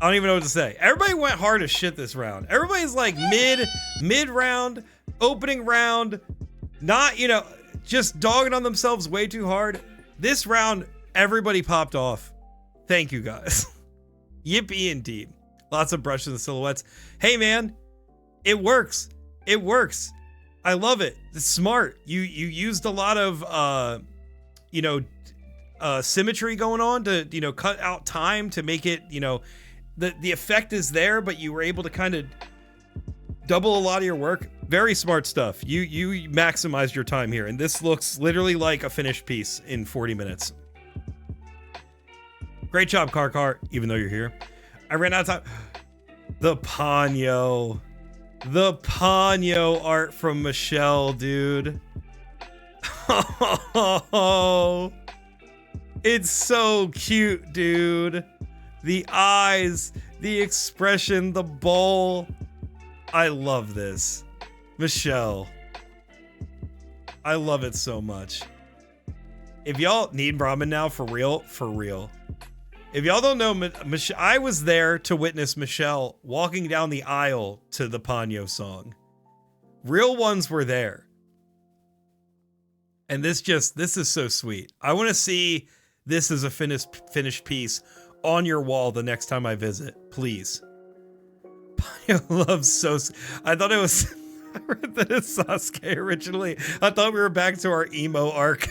I don't even know what to say. Everybody went hard as shit this round. Everybody's like mid round, opening round, not, you know, just dogging on themselves way too hard. This round, everybody popped off. Thank you guys. Yippee indeed. Lots of brushes and silhouettes. Hey man, it works. It works. I love it. It's smart. You used a lot of you know, symmetry going on to, you know, cut out time to make it, you know, the effect is there, but you were able to kind of double a lot of your work. Very smart stuff. You maximized your time here, and this looks literally like a finished piece in 40 minutes. Great job, Karkar, even though you're here. I ran out of time. The Ponyo art from Michelle, dude. Oh, it's so cute, dude. The eyes, the expression, the bowl. I love this. Michelle. I love it so much. If y'all need ramen now, for real. If y'all don't know, I was there to witness Michelle walking down the aisle to the Ponyo song. Real ones were there. And this is so sweet. I want to see this as a finished piece on your wall the next time I visit, please. Ponyo loves so. I thought it was. I read that it's Sasuke originally. I thought we were back to our emo arc.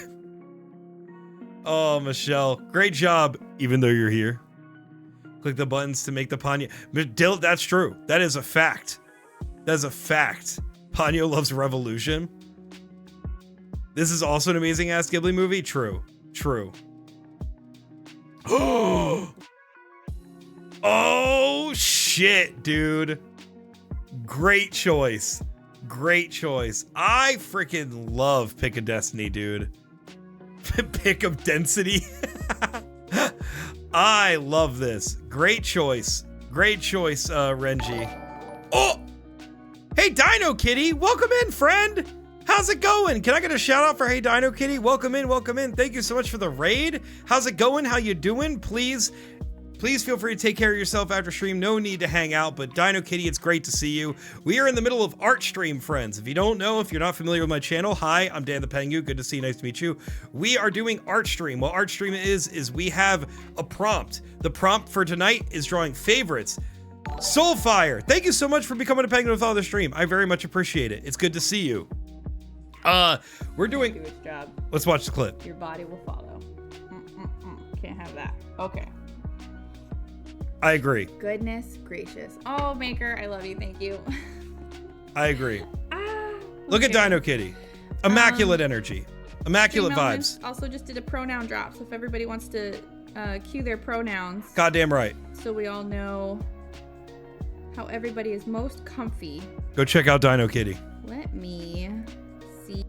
Oh, Michelle, great job. Even though you're here, click the buttons to make the Ponyo. That's true. That is a fact. That is a fact. Ponyo loves Revolution. This is also an amazing ass Ghibli movie. True. Oh shit, dude. Great choice. I freaking love Pick of Destiny, dude. Pick of Density. I love this. Great choice, Renji. Oh, hey Dino Kitty, welcome in, friend. How's it going? Can I get a shout out for Hey Dino Kitty? Welcome in. Thank you so much for the raid. How's it going? How you doing? Please feel free to take care of yourself after stream. No need to hang out, but Dino Kitty, it's great to see you. We are in the middle of Art Stream, friends. If you don't know, if you're not familiar with my channel, hi, I'm Dan the Pengu. Good to see you. Nice to meet you. We are doing Art Stream. What Art Stream is we have a prompt. The prompt for tonight is drawing favorites. Soulfire, thank you so much for becoming a Penguin with all the stream. I very much appreciate it. It's good to see you. We're doing. Do its job. Let's watch the clip. Your body will follow. Can't have that. Okay. I agree. Goodness gracious. Oh, Maker, I love you. Thank you. I agree. Look at Dino Kitty. Immaculate energy. Immaculate vibes. Also just did a pronoun drop. So if everybody wants to cue their pronouns. Goddamn right. So we all know how everybody is most comfy. Go check out Dino Kitty. Let me see.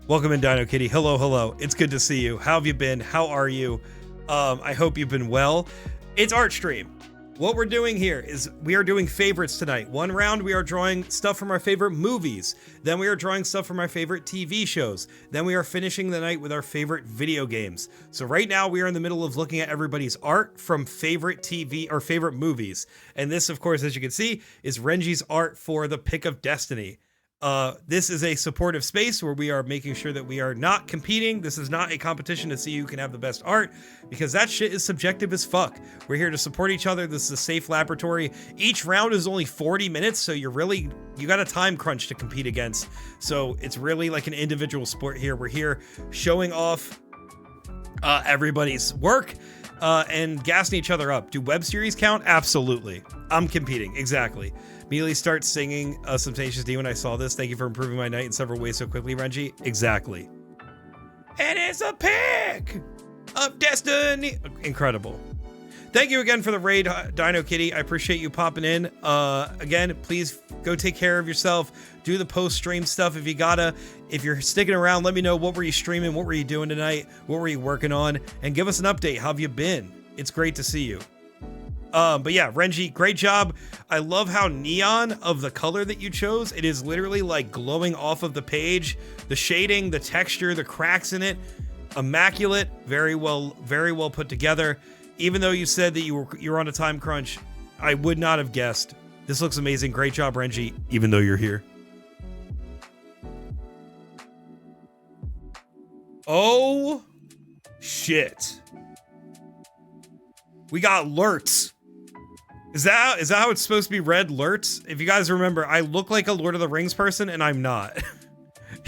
Welcome in, Dino Kitty. Hello. It's good to see you. How have you been? How are you? I hope you've been well. It's Art Stream. What we're doing here is we are doing favorites tonight. One round, we are drawing stuff from our favorite movies. Then we are drawing stuff from our favorite TV shows. Then we are finishing the night with our favorite video games. So right now we are in the middle of looking at everybody's art from favorite TV or favorite movies. And this, of course, as you can see, is Renji's art for the Pick of Destiny. This is a supportive space where we are making sure that we are not competing. This is not a competition to see who can have the best art, because that shit is subjective as fuck. We're here to support each other. This is a safe laboratory. Each round is only 40 minutes, so you got a time crunch to compete against. So it's really like an individual sport here. We're here showing off everybody's work and gassing each other up. Do web series count? Absolutely. I'm competing. Exactly. Immediately start singing some Tenacious D when I saw this. Thank you for improving my night in several ways so quickly, Renji. Exactly. And it's a pig! of destiny. Incredible. Thank you again for the raid, Dino Kitty. I appreciate you popping in. Again, please go take care of yourself. Do the post-stream stuff if you gotta. If you're sticking around, let me know what were you streaming, what were you doing tonight, what were you working on, and give us an update. How have you been? It's great to see you. But yeah, Renji, great job. I love how neon of the color that you chose. It is literally like glowing off of the page. The shading, the texture, the cracks in it, immaculate. Very well put together. Even though you said that you were on a time crunch, I would not have guessed. This looks amazing. Great job, Renji, even though you're here. Oh, shit. We got Lurtz. Is that how it's supposed to be read, Lurtz? If you guys remember, I look like a Lord of the Rings person, and I'm not.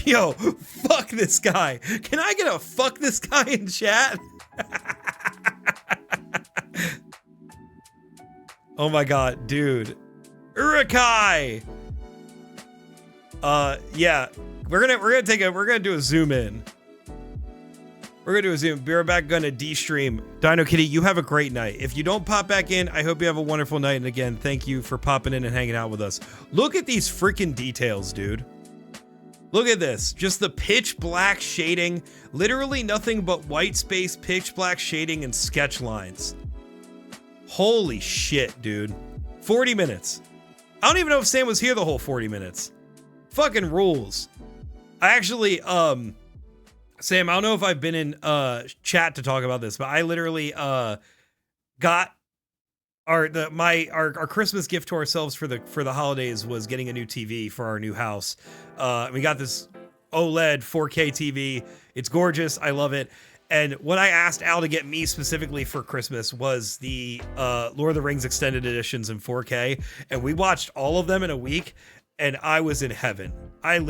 Yo, fuck this guy. Can I get a fuck this guy in chat? Oh my god, dude. Urukai! Yeah. We're gonna do a zoom in. We're gonna do a zoom. Be right back, gonna de-stream. Dino Kitty, you have a great night. If you don't pop back in, I hope you have a wonderful night. And again, thank you for popping in and hanging out with us. Look at these freaking details, dude. Look at this. Just the pitch black shading. Literally nothing but white space, pitch black shading, and sketch lines. Holy shit, dude. 40 minutes. I don't even know if Sam was here the whole 40 minutes. Fucking rules. I actually, Sam, I don't know if I've been in chat to talk about this, but I literally got our Christmas gift to ourselves for the holidays was getting a new TV for our new house. We got this OLED 4K TV. It's gorgeous. I love it. And what I asked Al to get me specifically for Christmas was the Lord of the Rings extended editions in 4K. And we watched all of them in a week, and I was in heaven. I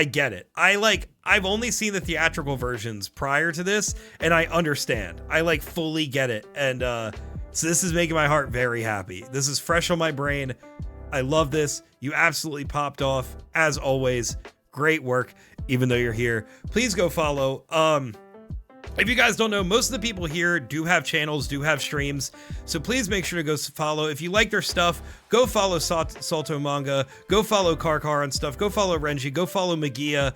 get it. I've only seen the theatrical versions prior to this, and I understand. I fully get it. And so this is making my heart very happy. This is fresh on my brain. I love this. You absolutely popped off, as always. Great work, even though you're here. Please go follow. If you guys don't know, most of the people here do have channels, do have streams, so please make sure to go follow. If you like their stuff, go follow Salto Manga, go follow Karkar and stuff, go follow Renji, go follow Magia,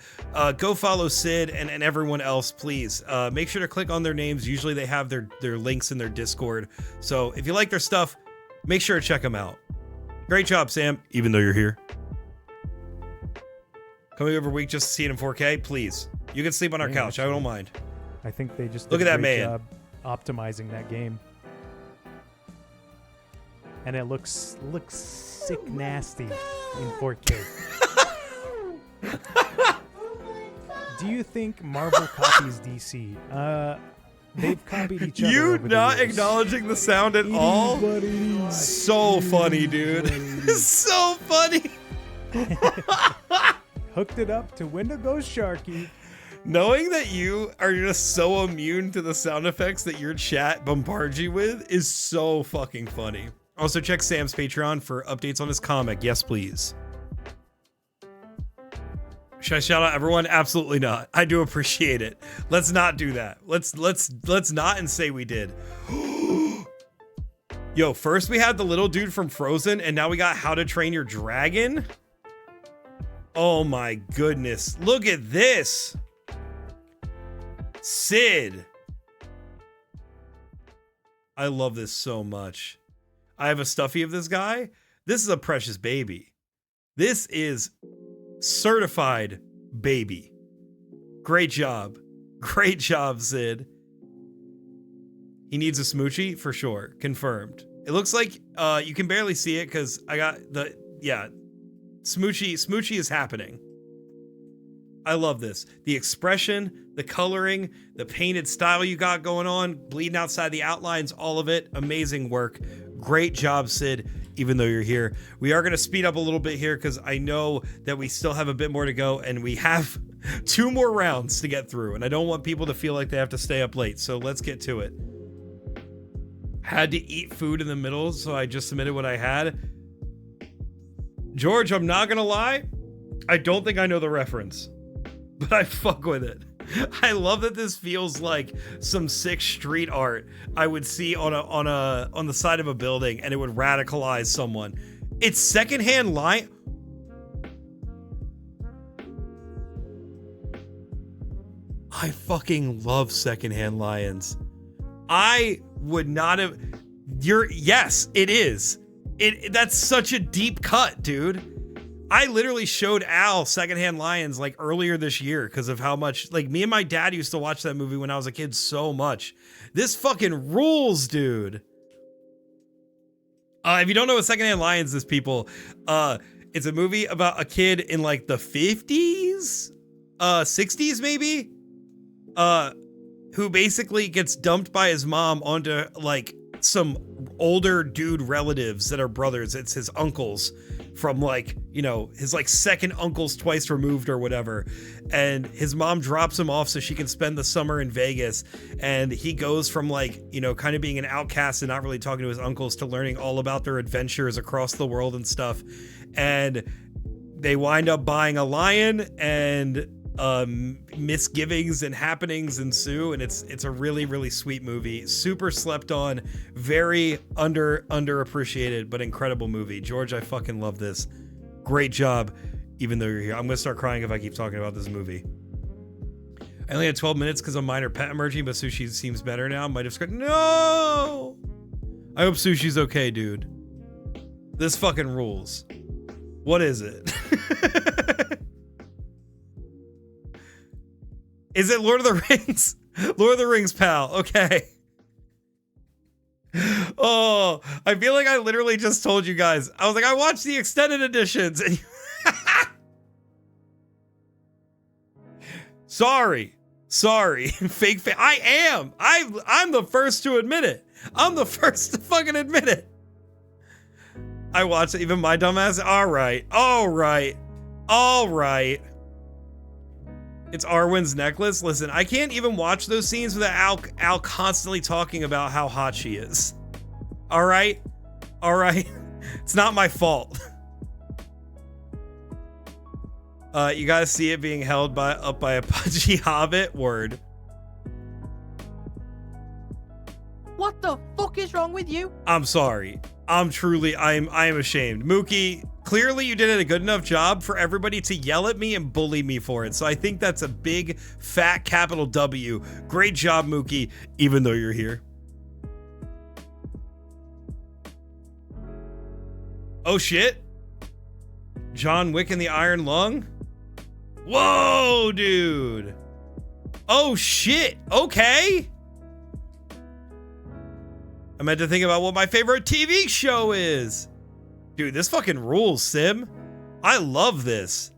go follow Sid and everyone else, please. Make sure to click on their names. Usually they have their links in their Discord. So if you like their stuff, make sure to check them out. Great job, Sam, even though you're here. Coming over a week just to see it in 4K, please. You can sleep on our couch, I don't mind. I think they just look did at a that great man job optimizing that game, and it looks sick nasty in 4K. Do you think Marvel copies DC? They've copied each other. You over not the years. acknowledging the sound at all? So funny, dude. So funny. Hooked it up to Wendigo Sharky. Knowing that you are just so immune to the sound effects that your chat bombards you with is so fucking funny. Also, check Sam's Patreon for updates on his comic. Yes, please. Should I shout out everyone? Absolutely not. I do appreciate it. Let's not do that. Let's not and say we did. Yo, first we had the little dude from Frozen, and now we got How to Train Your Dragon. Oh my goodness. Look at this. Sid. I love this so much. I have a stuffy of this guy. This is a precious baby. This is certified baby. Great job. Great job, Sid. He needs a smoochie for sure. Confirmed. It looks like you can barely see it because I got the, yeah. Smoochie is happening. I love this. The expression, the coloring, the painted style you got going on, bleeding outside the outlines, all of it. Amazing work. Great job, Sid, even though you're here. We are going to speed up a little bit here because I know that we still have a bit more to go and we have 2 more rounds to get through. And I don't want people to feel like they have to stay up late. So let's get to it. Had to eat food in the middle, so I just submitted what I had. George, I'm not going to lie. I don't think I know the reference, but I fuck with it. I love that this feels like some sick street art I would see on the side of a building, and it would radicalize someone. It's Secondhand Lion. I fucking love Secondhand Lions. I would not have. Yes, it is. That's such a deep cut, dude. I literally showed Al Secondhand Lions like earlier this year because of how much, like, me and my dad used to watch that movie when I was a kid so much. This fucking rules, dude. If you don't know what Secondhand Lions is, people, it's a movie about a kid in like the 50s, 60s maybe, who basically gets dumped by his mom onto like some older dude relatives that are brothers. It's his uncles from like, you know, his like second uncles twice removed or whatever. And his mom drops him off so she can spend the summer in Vegas. And he goes from like, you know, kind of being an outcast and not really talking to his uncles to learning all about their adventures across the world and stuff. And they wind up buying a lion, and misgivings and happenings ensue, and it's a really, really sweet movie. Super slept on, very underappreciated, but incredible movie. George, I fucking love this. Great job, even though you're here. I'm gonna start crying if I keep talking about this movie. I only had 12 minutes because of minor pet emerging, but Sushi seems better now. Might have scratched. No! I hope Sushi's okay, dude. This fucking rules. What is it? Is it Lord of the Rings? Lord of the Rings, pal. Okay. Oh, I feel like I literally just told you guys. I was like, I watched the extended editions. And Sorry. Fake fan. I am. I'm the first to admit it. I'm the first to fucking admit it. I watched it, even my dumbass. All right. It's Arwen's necklace. Listen, I can't even watch those scenes without Al constantly talking about how hot she is. All right. It's not my fault. You guys see it being held up by a pudgy hobbit. Word. What the fuck is wrong with you? I'm sorry. I am ashamed. Mookie, clearly you did a good enough job for everybody to yell at me and bully me for it. So I think that's a big, fat capital W. Great job, Mookie, even though you're here. Oh shit. John Wick and the Iron Lung? Whoa, dude. Oh shit. Okay. I meant to think about what my favorite TV show is. Dude, this fucking rules, Sim. I love this.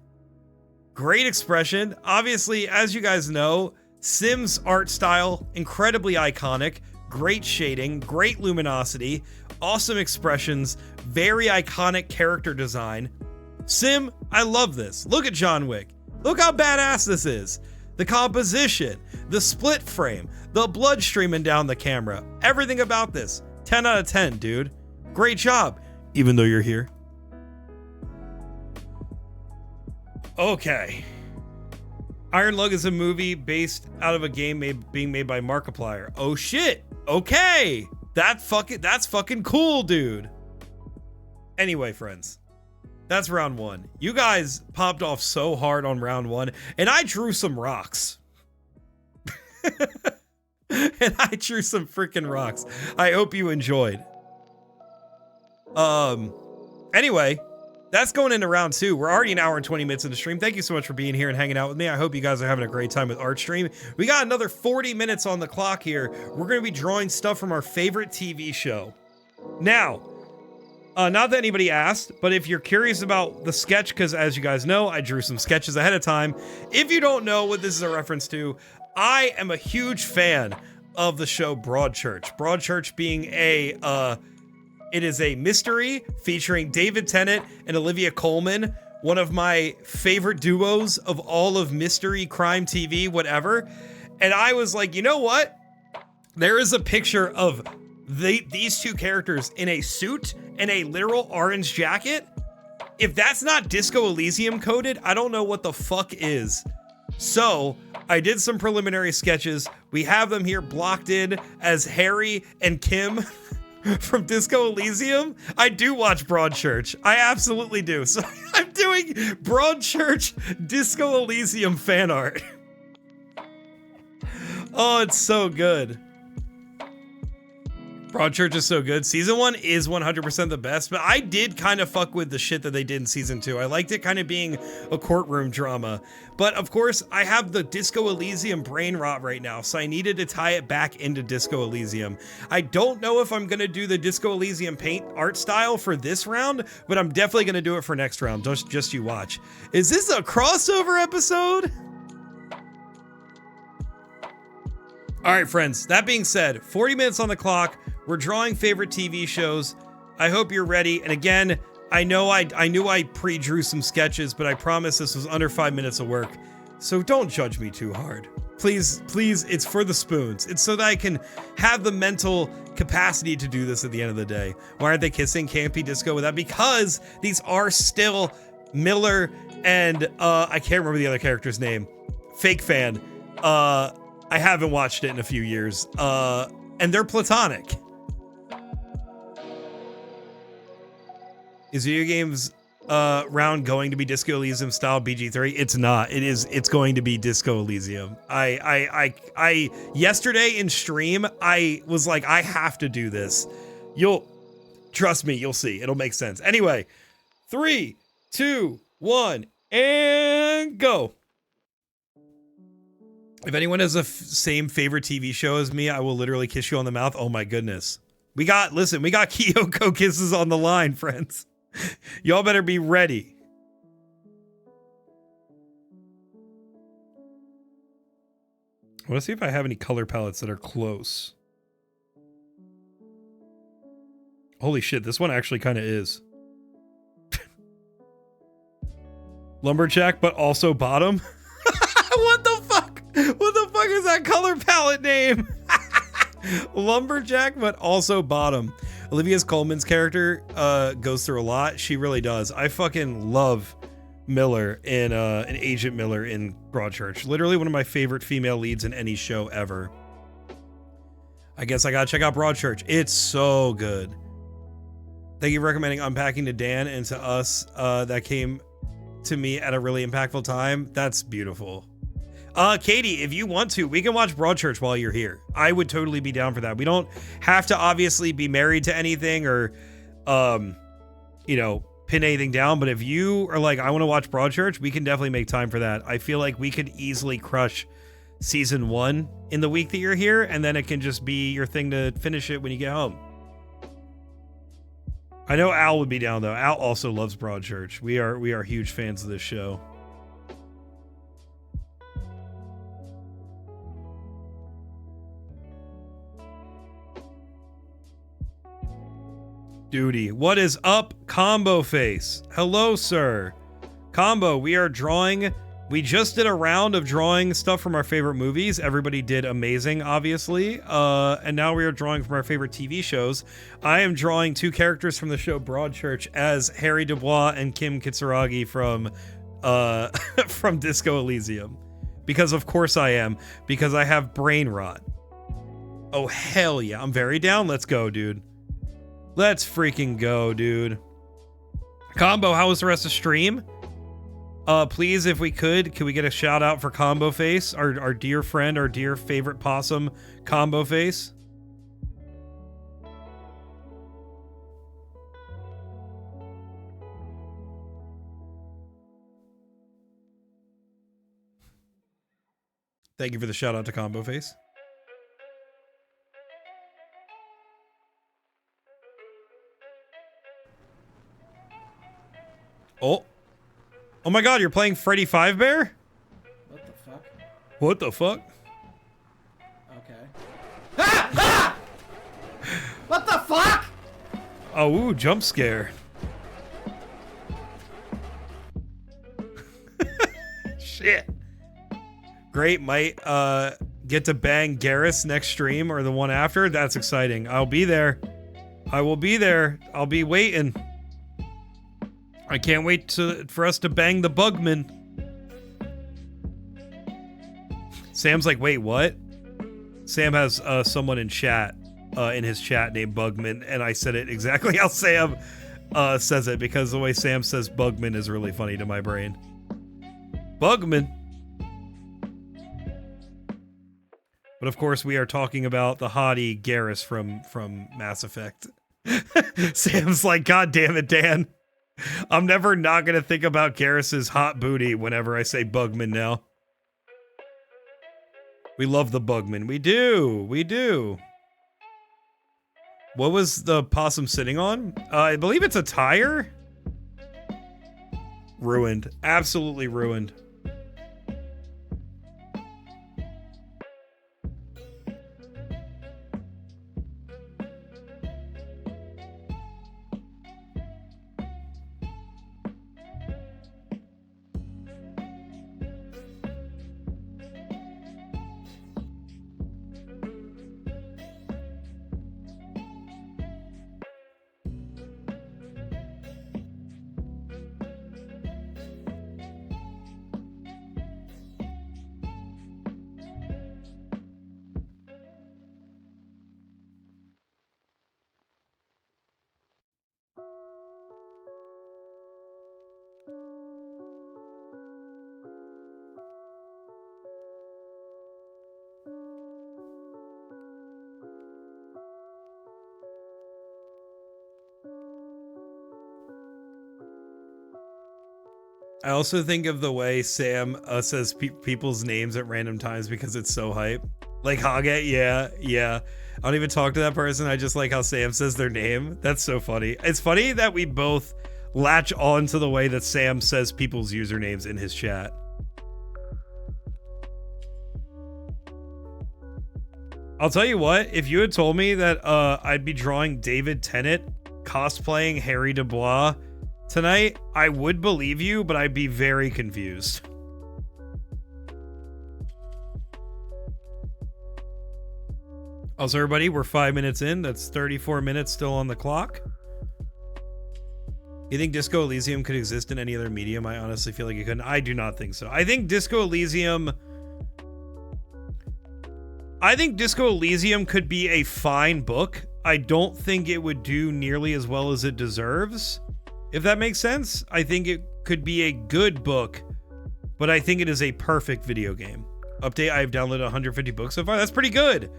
Great expression. Obviously, as you guys know, Sim's art style, incredibly iconic. Great shading, great luminosity, awesome expressions, very iconic character design. Sim, I love this. Look at John Wick. Look how badass this is. The composition, the split frame, the blood streaming down the camera, everything about this. 10 out of 10, dude. Great job, even though you're here. Okay. Iron Lung is a movie based out of a game being made by Markiplier. Oh shit. Okay. That's fucking cool, dude. Anyway, friends. That's round one. You guys popped off so hard on round one, and I drew some rocks. And I drew some freaking rocks. I hope you enjoyed. Anyway, that's going into round two. We're already an hour and 20 minutes into the stream. Thank you so much for being here and hanging out with me. I hope you guys are having a great time with Artstream. We got another 40 minutes on the clock here. We're going to be drawing stuff from our favorite TV show. Now, not that anybody asked, but if you're curious about the sketch, because as you guys know, I drew some sketches ahead of time. If you don't know what this is a reference to, I am a huge fan of the show Broadchurch. Broadchurch being it is a mystery featuring David Tennant and Olivia Colman, one of my favorite duos of all of mystery, crime TV, whatever. And I was like, you know what? There is a picture of these two characters in a suit and a literal orange jacket. If that's not Disco Elysium coded, I don't know what the fuck is. So I did some preliminary sketches. We have them here blocked in as Harry and Kim from Disco Elysium. I do watch Broadchurch. I absolutely do. So I'm doing Broadchurch Disco Elysium fan art. Oh, it's so good. Broadchurch is so good. Season 1 is 100% the best, but I did kind of fuck with the shit that they did in season 2. I liked it kind of being a courtroom drama. But of course, I have the Disco Elysium brain rot right now, so I needed to tie it back into Disco Elysium. I don't know if I'm going to do the Disco Elysium paint art style for this round, but I'm definitely going to do it for next round. Just you watch. Is this a crossover episode? All right, friends, that being said, 40 minutes on the clock. We're drawing favorite TV shows. I hope you're ready. And again, I knew I pre-drew some sketches, but I promise this was under 5 minutes of work. So don't judge me too hard. Please, it's for the spoons. It's so that I can have the mental capacity to do this at the end of the day. Why aren't they kissing? Campy Disco with that? Because these are still Miller and I can't remember the other character's name. Fake fan. I haven't watched it in a few years. And they're platonic. Is video games round going to be Disco Elysium style BG3? It's not. It's going to be Disco Elysium. I yesterday in stream, I was like, I have to do this. Trust me, you'll see. It'll make sense. Anyway, 3, 2, 1, and go. If anyone has the same favorite TV show as me, I will literally kiss you on the mouth. Oh my goodness. We got Kyoko kisses on the line, friends. Y'all better be ready. I want to see if I have any color palettes that are close. Holy shit, this one actually kind of is. Lumberjack, but also bottom? What the fuck? What the fuck is that color palette name? Lumberjack, but also bottom. Olivia Colman's character goes through a lot. She really does. I fucking love Miller in an Agent Miller in Broadchurch. Literally one of my favorite female leads in any show ever. I guess I gotta check out Broadchurch. It's so good. Thank you for recommending Unpacking to Dan and to us. That came to me at a really impactful time. That's beautiful. Katie, if you want to, we can watch Broadchurch while you're here. I would totally be down for that. We don't have to obviously be married to anything or, pin anything down. But if you are like, I want to watch Broadchurch, we can definitely make time for that. I feel like we could easily crush season 1 in the week that you're here, and then it can just be your thing to finish it when you get home. I know Al would be down though. Al also loves Broadchurch. We are huge fans of this show. Duty. What is up, Combo Face? Hello, sir. Combo, we are drawing. We just did a round of drawing stuff from our favorite movies. Everybody did amazing, obviously. And now we are drawing from our favorite TV shows. I am drawing 2 characters from the show Broadchurch as Harry Dubois and Kim Kitsuragi from from Disco Elysium. Because of course I am. Because I have brain rot. Oh, hell yeah. I'm very down. Let's go, dude. Let's freaking go, dude. Combo, how was the rest of stream? Please, if we could we get a shout out for Combo Face, our dear friend, our dear favorite possum, Combo Face? Thank you for the shout out to Combo Face. Oh my god, you're playing Freddy Fazbear? What the fuck? What the fuck? Okay. Ah! What the fuck? Oh, ooh, jump scare. Shit. Great, might get to bang Garrus next stream or the one after. That's exciting. I'll be there. I will be there. I'll be waiting. I can't wait for us to bang the Bugman. Sam's like, wait, what? Sam has someone in chat, in his chat named Bugman, and I said it exactly how Sam says it because the way Sam says Bugman is really funny to my brain. Bugman. But of course, we are talking about the hottie Garrus from Mass Effect. Sam's like, God damn it, Dan. I'm never not going to think about Garrus's hot booty whenever I say Bugman now. We love the Bugman. We do. We do. What was the possum sitting on? I believe it's a tire. Ruined. Absolutely ruined. I also think of the way Sam says people's names at random times because it's so hype. Like Haget, yeah. I don't even talk to that person. I just like how Sam says their name. That's so funny. It's funny that we both latch on to the way that Sam says people's usernames in his chat. I'll tell you what, if you had told me that I'd be drawing David Tennant cosplaying Harry Dubois tonight, I would believe you, but I'd be very confused. Also, everybody, we're 5 minutes in. That's 34 minutes still on the clock. You think Disco Elysium could exist in any other medium? I honestly feel like it couldn't. I do not think so. I think Disco Elysium could be a fine book. I don't think it would do nearly as well as it deserves. If that makes sense, I think it could be a good book, but I think it is a perfect video game. Update, I've downloaded 150 books so far. That's pretty good.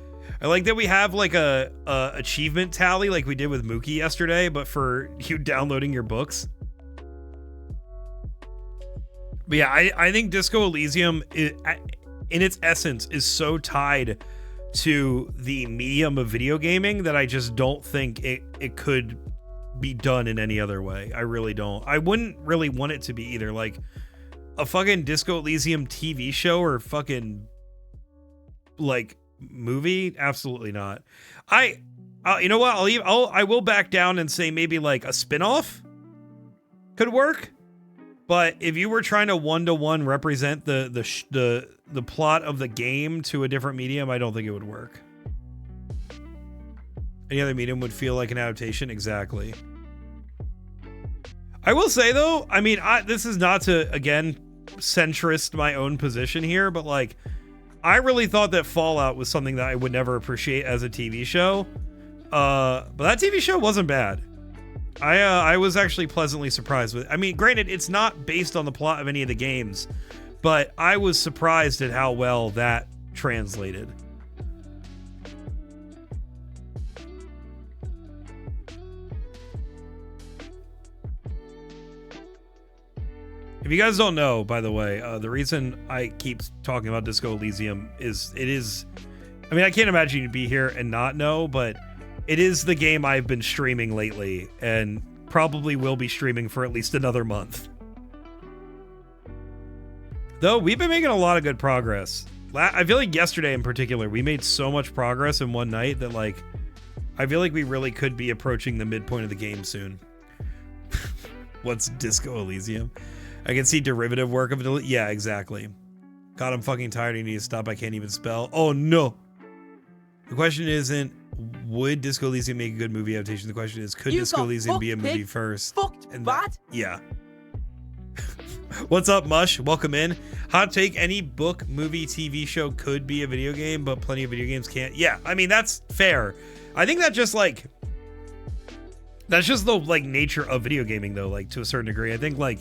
I like that we have like a achievement tally like we did with Mookie yesterday, but for you downloading your books. But yeah, I think Disco Elysium in its essence is so tied to the medium of video gaming that I just don't think it could be done in any other way. I really don't. I wouldn't really want it to be either. Like a fucking Disco Elysium TV show or fucking like movie, absolutely not. You know what? I will back down and say maybe like a spin-off could work. But if you were trying to one-to-one represent the plot of the game to a different medium, I don't think it would work. Any other medium would feel like an adaptation? Exactly. I will say, though, I mean, this is not to, again, centrist my own position here, but, like, I really thought that Fallout was something that I would never appreciate as a TV show. But that TV show wasn't bad. I was actually pleasantly surprised with it. I mean, granted, it's not based on the plot of any of the games, but I was surprised at how well that translated. If you guys don't know, by the way, the reason I keep talking about Disco Elysium is I mean, I can't imagine you'd be here and not know, but it is the game I've been streaming lately and probably will be streaming for at least another month. Though we've been making a lot of good progress. I feel like yesterday in particular, we made so much progress in one night that like, I feel like we really could be approaching the midpoint of the game soon. What's Disco Elysium? I can see derivative work of it. Yeah, exactly. God, I'm fucking tired. I need to stop. I can't even spell. Oh, no. The question isn't, would Disco Elysium make a good movie adaptation? The question is, could Disco Elysium be a movie first? Fucked and bad? Yeah. What's up, Mush? Welcome in. Hot take: any book, movie, TV show could be a video game, but plenty of video games can't. Yeah, I mean that's fair. I think that's just the like nature of video gaming, though. Like to a certain degree, I think like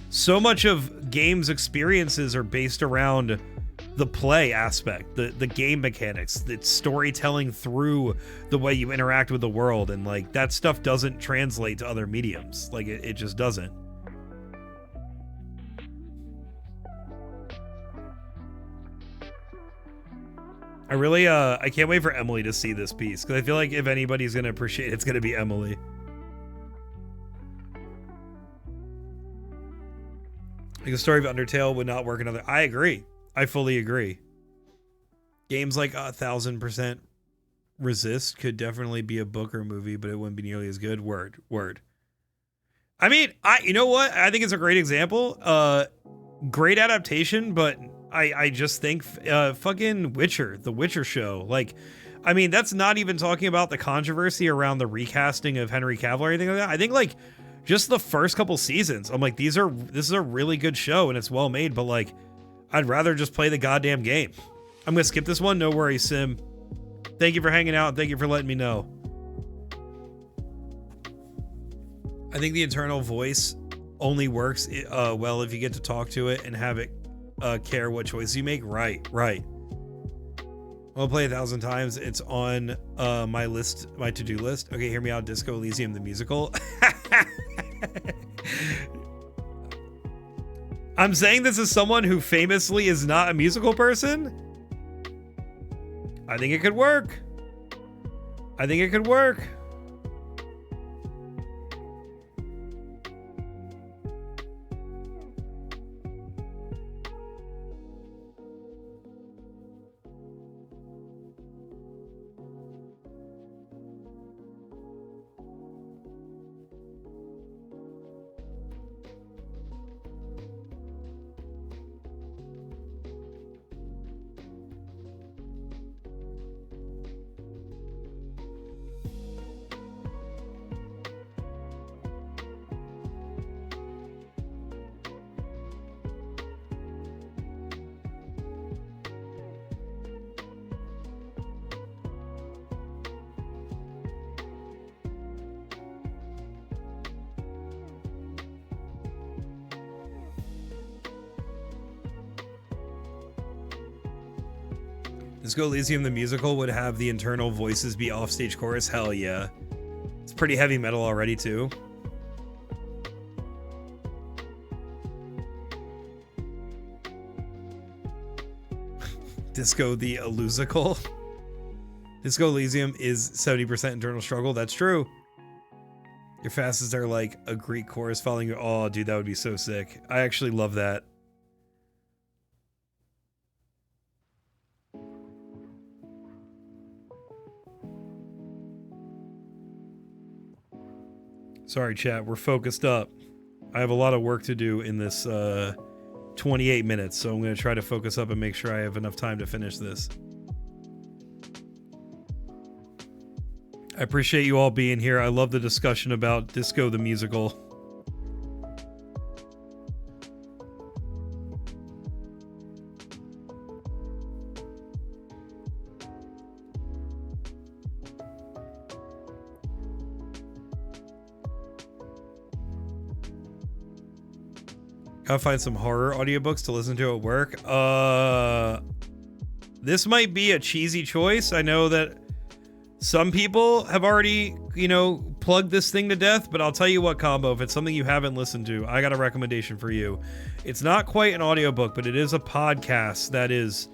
so much of games experiences are based around the play aspect, the game mechanics, the storytelling through the way you interact with the world, and like that stuff doesn't translate to other mediums. Like it just doesn't. I really I can't wait for Emily to see this piece, because I feel like if anybody's gonna appreciate it, it's gonna be Emily. Like the story of Undertale would not work another. I agree. I fully agree. Games like 1000% Resist could definitely be a book or a movie, but it wouldn't be nearly as good. Word. I mean, you know what? I think it's a great example. Great adaptation, but I just think fucking Witcher, the Witcher show. Like, I mean, that's not even talking about the controversy around the recasting of Henry Cavill or anything like that. I think like just the first couple seasons, I'm like, this is a really good show and it's well made, but like, I'd rather just play the goddamn game. I'm gonna skip this one. No worries, Sim. Thank you for hanging out. Thank you for letting me know. I think the internal voice only works well if you get to talk to it and have it care what choices you make. Right. I'll play 1,000 times. It's on my list, my to-do list. Okay, hear me out. Disco Elysium the musical. I'm saying this as someone who famously is not a musical person. I think it could work. Disco Elysium the musical would have the internal voices be offstage chorus. Hell yeah. It's pretty heavy metal already too. Disco the Elusical. Disco Elysium is 70% internal struggle. That's true. Your fastest are like a Greek chorus following you. Oh, dude, that would be so sick. I actually love that. Sorry, chat. We're focused up. I have a lot of work to do in this 28 minutes, so I'm going to try to focus up and make sure I have enough time to finish this. I appreciate you all being here. I love the discussion about Disco the musical. Gotta find some horror audiobooks to listen to at work. This might be a cheesy choice. I know that some people have already, plugged this thing to death, but I'll tell you what, Combo, if it's something you haven't listened to, I got a recommendation for you. It's not quite an audiobook, but it is a podcast that is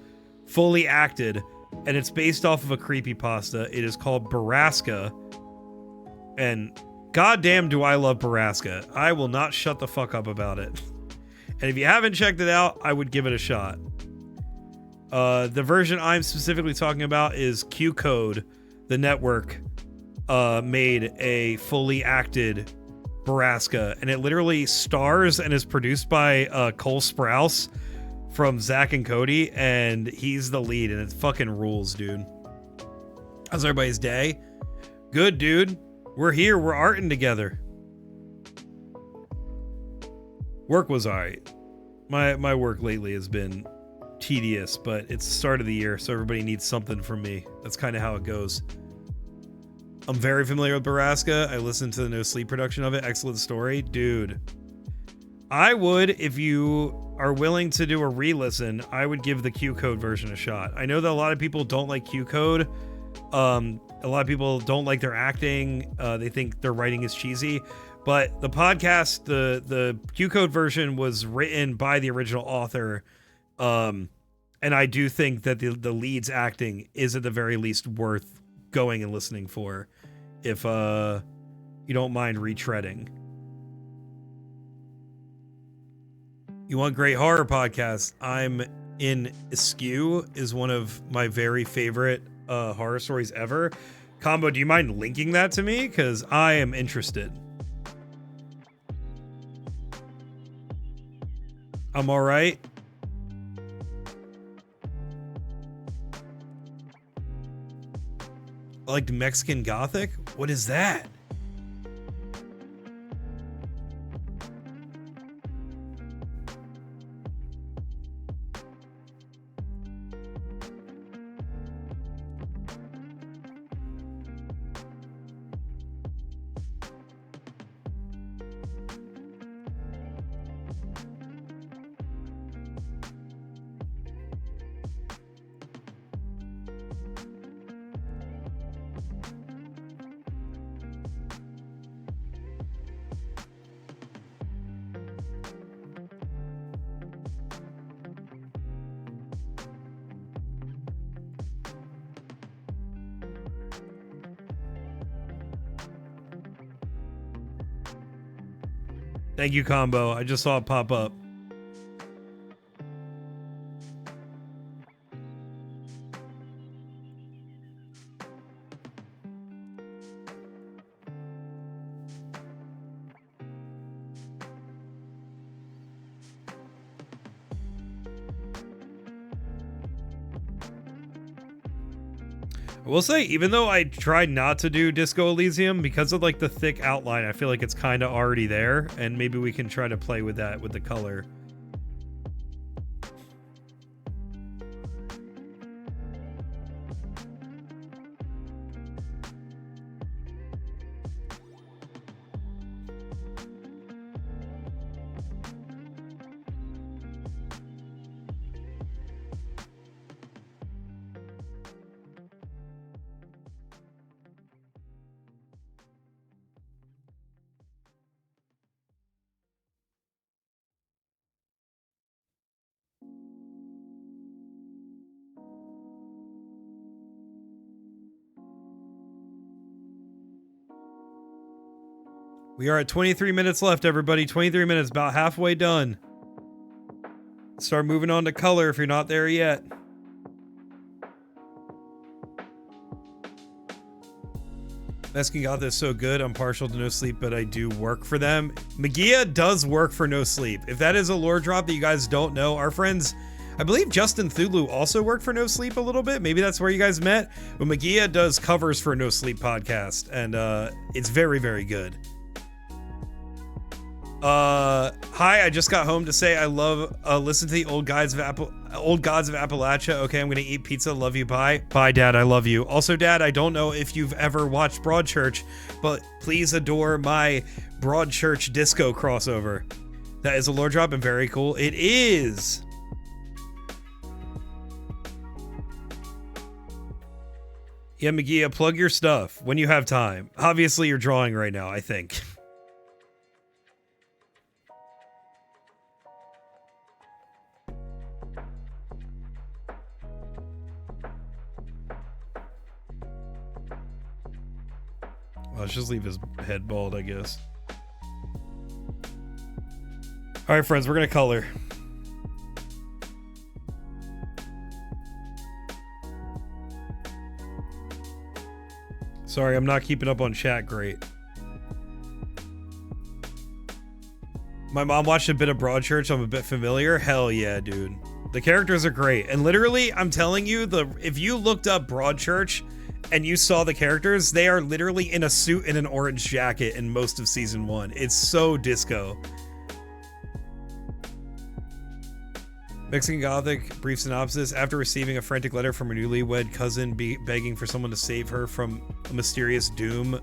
fully acted, and it's based off of a creepypasta. It is called Borrasca, and goddamn do I love Borrasca. I will not shut the fuck up about it. And if you haven't checked it out, I would give it a shot. The version I'm specifically talking about is Q Code, the network, made a fully acted Borrasca, and it literally stars and is produced by Cole Sprouse from Zack and Cody, and he's the lead, and it fucking rules, dude. How's everybody's day? Good, dude. We're here. We're arting together. Work was alright. My work lately has been tedious, but it's the start of the year, so everybody needs something from me. That's kind of how it goes. I'm very familiar with Borrasca. I listened to the No Sleep production of it. Excellent story. Dude, I would, if you are willing to do a re-listen, I would give the Q Code version a shot. I know that a lot of people don't like Q Code. A lot of people don't like their acting. They think their writing is cheesy. But the podcast, the Q Code version was written by the original author. And I do think that the lead's acting is at the very least worth going and listening for, if you don't mind retreading. You want great horror podcasts? I'm in Askew is one of my very favorite horror stories ever. Combo, do you mind linking that to me? Because I am interested. I'm all right. Like Mexican Gothic? What is that? Thank you, Combo. I just saw it pop up. I will say, even though I tried not to do Disco Elysium, because of like the thick outline, I feel like it's kind of already there, and maybe we can try to play with that with the color. We are at 23 minutes left, everybody. 23 minutes, about halfway done. Start moving on to color if you're not there yet. Mexican Gothic is so good. I'm partial to No Sleep, but I do work for them. Magia does work for No Sleep. If that is a lore drop that you guys don't know, our friends, I believe Justin Thulu also worked for No Sleep a little bit. Maybe that's where you guys met. But Magia does covers for No Sleep podcast, and it's very, very good. Hi, I just got home to say I love listen to the Old Gods of Appalachia. Okay, I'm gonna eat pizza. Love you. Bye. Bye, Dad. I love you. Also, Dad, I don't know if you've ever watched Broadchurch, but please adore my Broadchurch disco crossover. That is a lore drop and very cool. It is. Yeah, Magia, plug your stuff when you have time. Obviously, you're drawing right now, I think. Let's just leave his head bald, I guess. All right, friends, we're gonna color. Sorry, I'm not keeping up on chat great. My mom watched a bit of Broadchurch. I'm a bit familiar. Hell yeah, dude. The characters are great. And literally, I'm telling you, if you looked up Broadchurch and you saw the characters, they are literally in a suit and an orange jacket in most of season 1. It's so disco. Mexican Gothic, brief synopsis. After receiving a frantic letter from her newlywed cousin begging for someone to save her from a mysterious doom,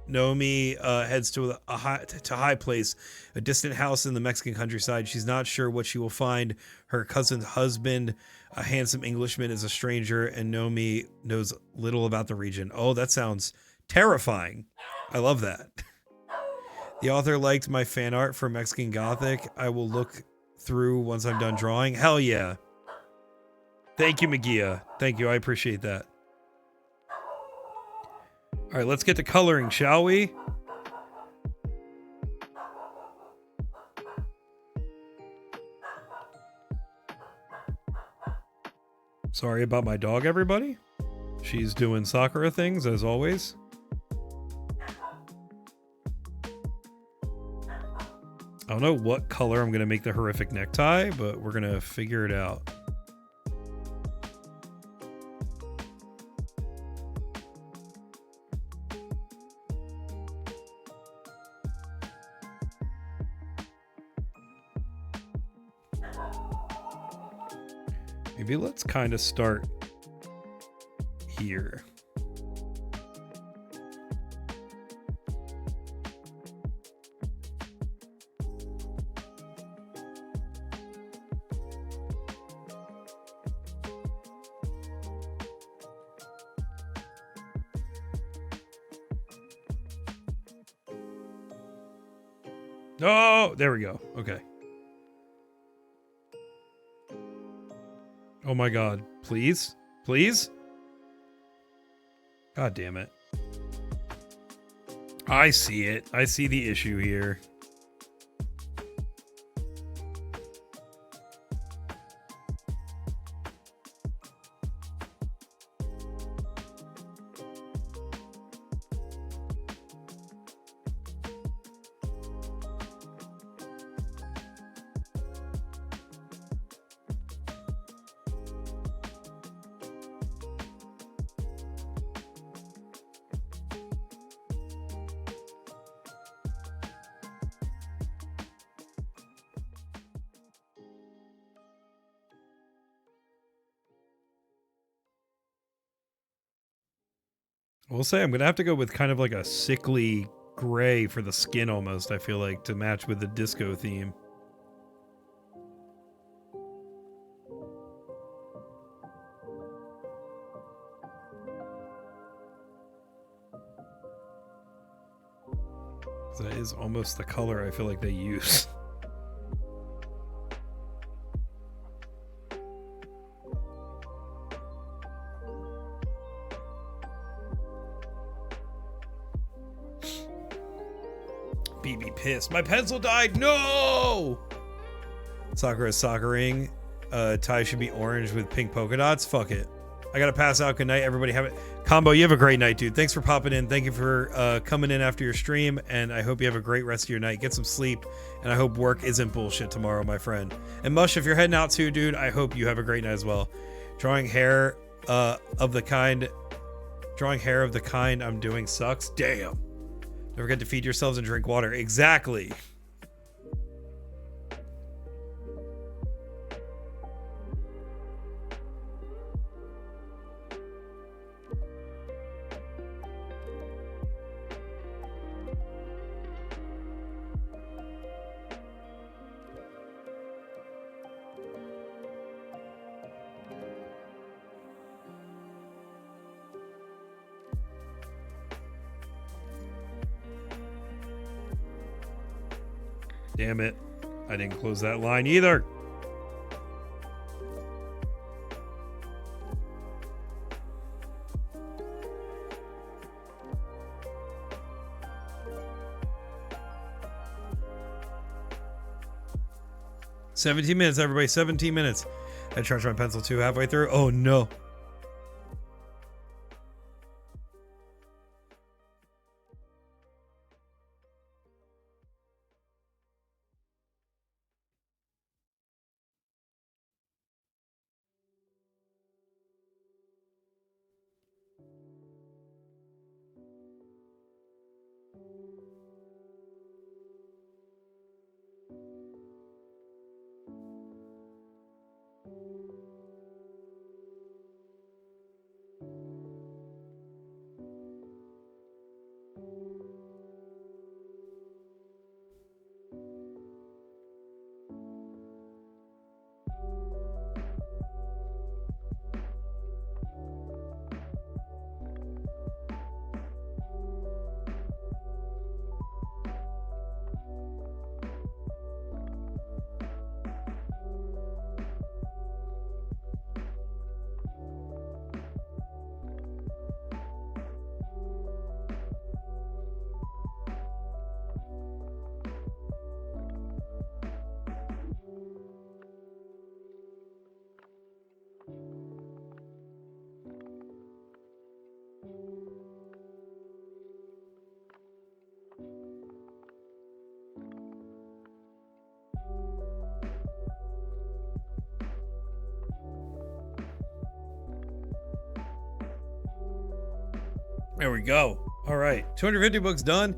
Naomi heads to a high place, a distant house in the Mexican countryside. She's not sure what she will find. Her cousin's husband, a handsome Englishman, is a stranger, and Naomi knows little about the region. Oh, that sounds terrifying. I love that. The author liked my fan art for Mexican Gothic. I will look through once I'm done drawing. Hell yeah. Thank you, Magia. Thank you. I appreciate that. All right, let's get to coloring, shall we? Sorry about my dog, everybody. She's doing Sakura things, as always. I don't know what color I'm going to make the horrific necktie, but we're going to figure it out. Maybe let's kind of start here. Oh, there we go. Okay. Oh my God. Please? Please? God damn it. I see it. I see the issue here. I will say I'm gonna have to go with kind of like a sickly gray for the skin almost, I feel like, to match with the disco theme. That is almost the color I feel like they use. BB pissed. My pencil died. No! Sakura is soccering. Tie should be orange with pink polka dots. Fuck it. I gotta pass out. Good night, everybody. Have it. Combo, you have a great night, dude. Thanks for popping in. Thank you for coming in after your stream, and I hope you have a great rest of your night. Get some sleep, and I hope work isn't bullshit tomorrow, my friend. And Mush, if you're heading out too, dude, I hope you have a great night as well. Drawing hair of the kind I'm doing sucks. Damn. Don't forget to feed yourselves and drink water. Exactly. Damn it. I didn't close that line either. "17 minutes, everybody. 17 minutes. I charged my pencil too halfway through. Oh no. There we go. All right, 250 books done.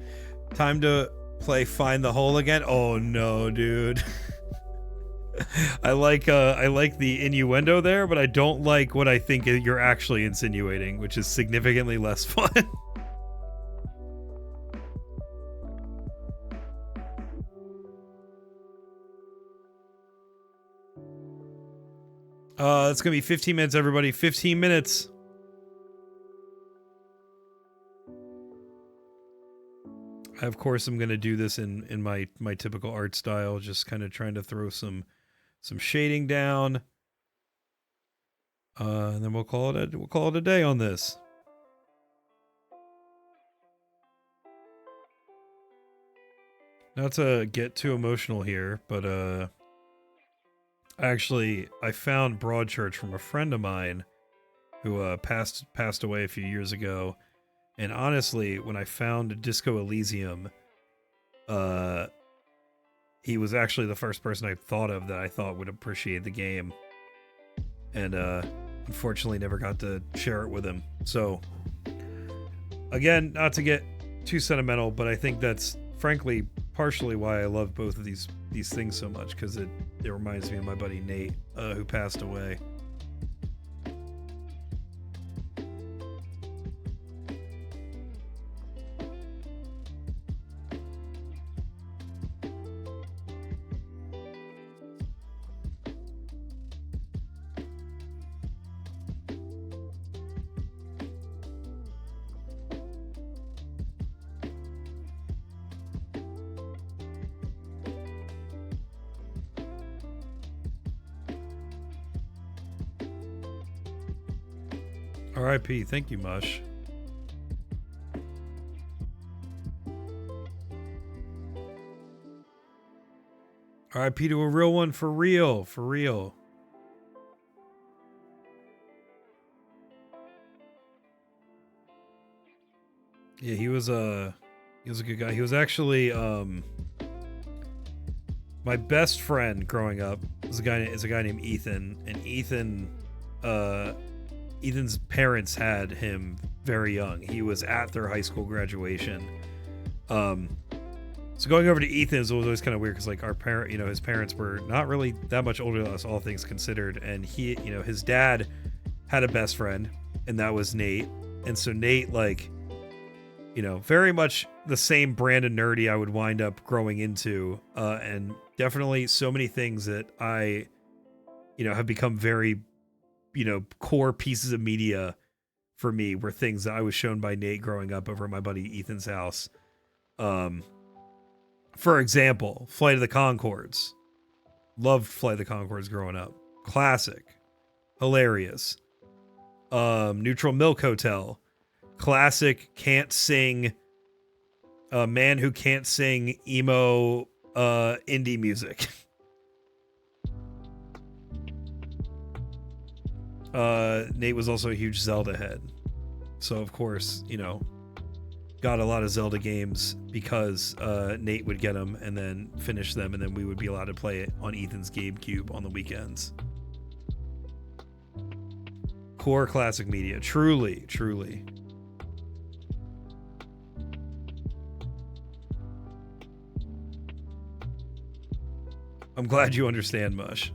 Time to play Find the Hole again. Oh no, dude. I like the innuendo there, but I don't like what I think you're actually insinuating, which is significantly less fun. It's gonna be 15 minutes, everybody. 15 minutes. I, of course, I'm gonna do this in my typical art style, just kind of trying to throw some shading down. And then we'll call it a day on this. Not to get too emotional here, but actually, I found Broadchurch from a friend of mine who passed away a few years ago. And honestly, when I found Disco Elysium, he was actually the first person I thought of that I thought would appreciate the game. And unfortunately never got to share it with him. So, again, not to get too sentimental, but I think that's frankly partially why I love both of these things so much, because it reminds me of my buddy Nate, who passed away. R.I.P. Thank you, Mush. R.I.P. to a real one, for real, for real. Yeah, he was a good guy. He was actually my best friend growing up is a guy named Ethan, and Ethan's parents had him very young. He was at their high school graduation. So going over to Ethan's was always kind of weird because like his parents were not really that much older than us, all things considered. And he, his dad had a best friend, and that was Nate. And so Nate, very much the same brand of nerdy I would wind up growing into. And definitely so many things that I, have become very, core pieces of media for me were things that I was shown by Nate growing up over at my buddy Ethan's house. For example, Flight of the Conchords. Loved Flight of the Conchords growing up. Classic. Hilarious. Neutral Milk Hotel. Classic can't sing. A man who can't sing emo indie music. Nate was also a huge Zelda head. So of course, got a lot of Zelda games because Nate would get them and then finish them, and then we would be allowed to play it on Ethan's GameCube on the weekends. Core classic media. Truly, truly. I'm glad you understand, Mush.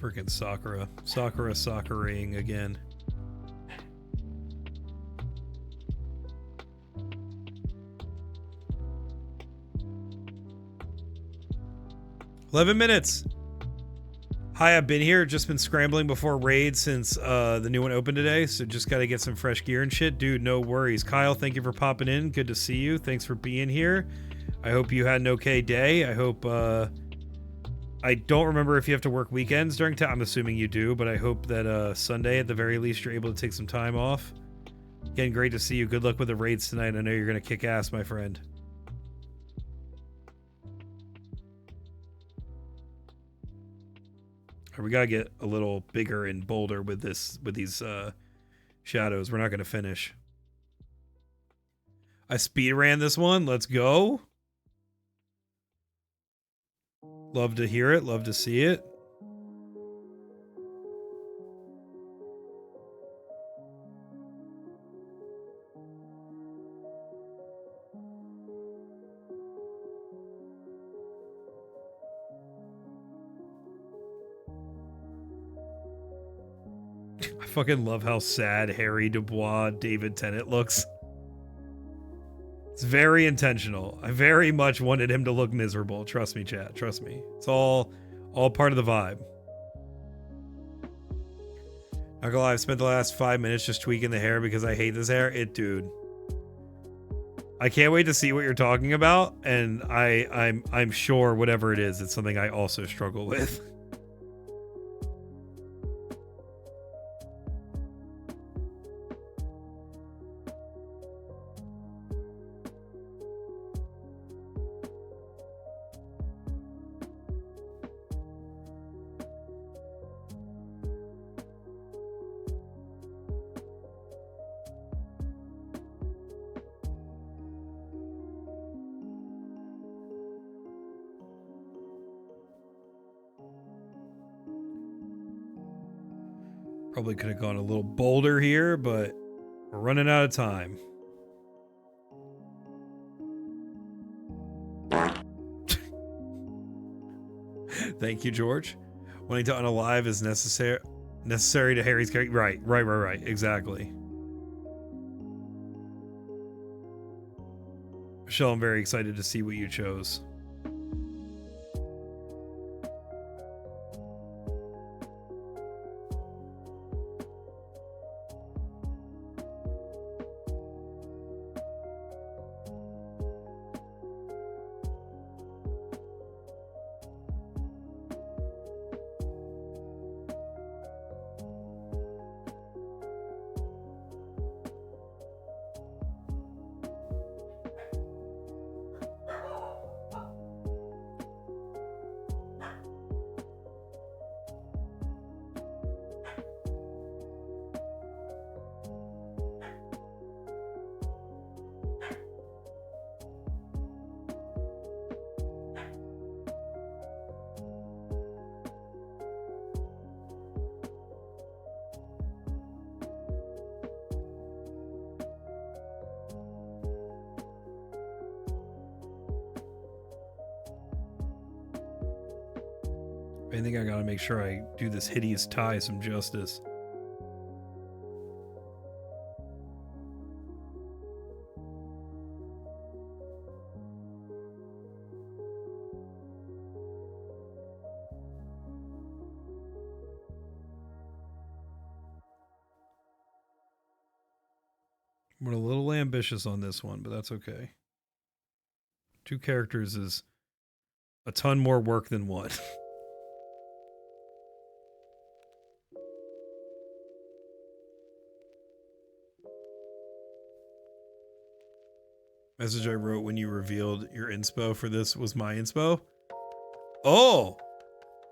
Freaking Sakura. Sakura-ing again. "11 minutes. Hi, I've been here. Just been scrambling before raid since the new one opened today, so just got to get some fresh gear and shit. Dude, no worries. Kyle, thank you for popping in. Good to see you. Thanks for being here. I hope you had an okay day. I hope... I don't remember if you have to work weekends during time. I'm assuming you do, but I hope that Sunday, at the very least, you're able to take some time off. Again, great to see you. Good luck with the raids tonight. I know you're going to kick ass, my friend. We gotta get a little bigger and bolder with these shadows. We're not gonna finish. I speed ran this one. Let's go. Love to hear it. Love to see it. I fucking love how sad Harry Dubois, David Tennant looks. It's very intentional. I very much wanted him to look miserable. Trust me, chat. Trust me. It's all part of the vibe. Not gonna lie, I've spent the last 5 minutes just tweaking the hair because I hate this hair. Dude. I can't wait to see what you're talking about, and I'm sure whatever it is, it's something I also struggle with. Probably could have gone a little bolder here, but we're running out of time. Thank you, George. Wanting to unalive is necessary to Harry's character. Right. Exactly. Michelle, I'm very excited to see what you chose. I think I gotta make sure I do this hideous tie some justice. I'm a little ambitious on this one, but that's okay. 2 characters is a ton more work than one. Message I wrote when you revealed your inspo for this was my inspo. Oh!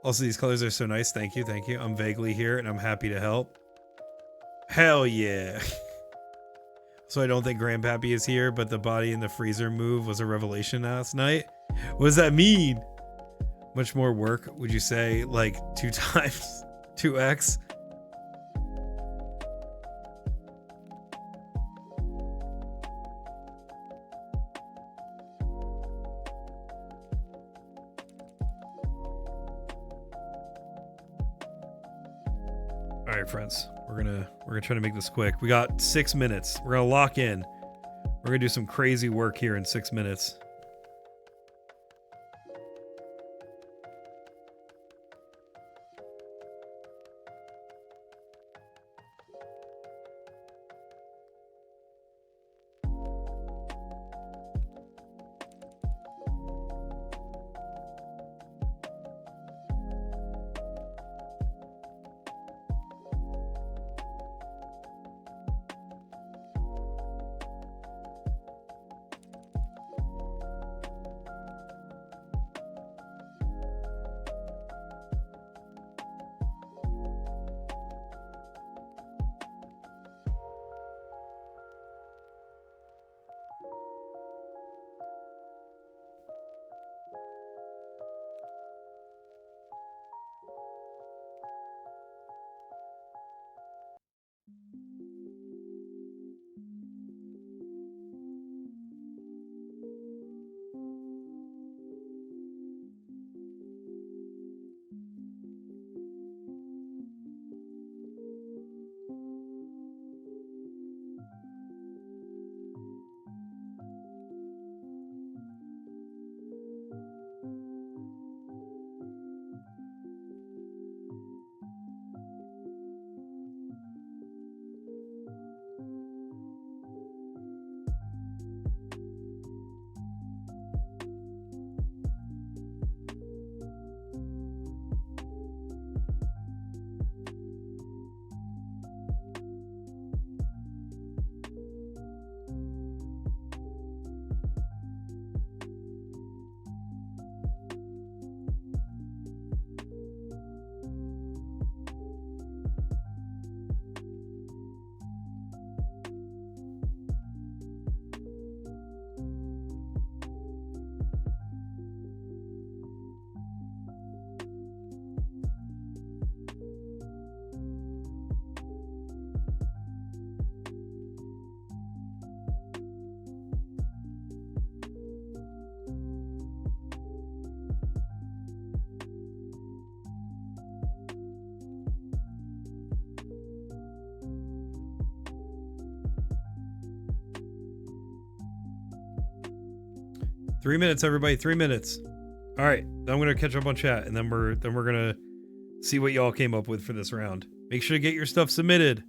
Also, these colors are so nice. Thank you. I'm vaguely here and I'm happy to help. Hell yeah. So I don't think Grandpappy is here, but the body in the freezer move was a revelation last night. What does that mean? Much more work, would you say? Like 2 times? 2x? All right, friends, we're gonna try to make this quick. We got 6 minutes. We're gonna lock in. We're gonna do some crazy work here in 6 minutes. 3 minutes, everybody. 3 minutes. All right. Then I'm gonna catch up on chat, and then we're gonna see what y'all came up with for this round. Make sure to get your stuff submitted.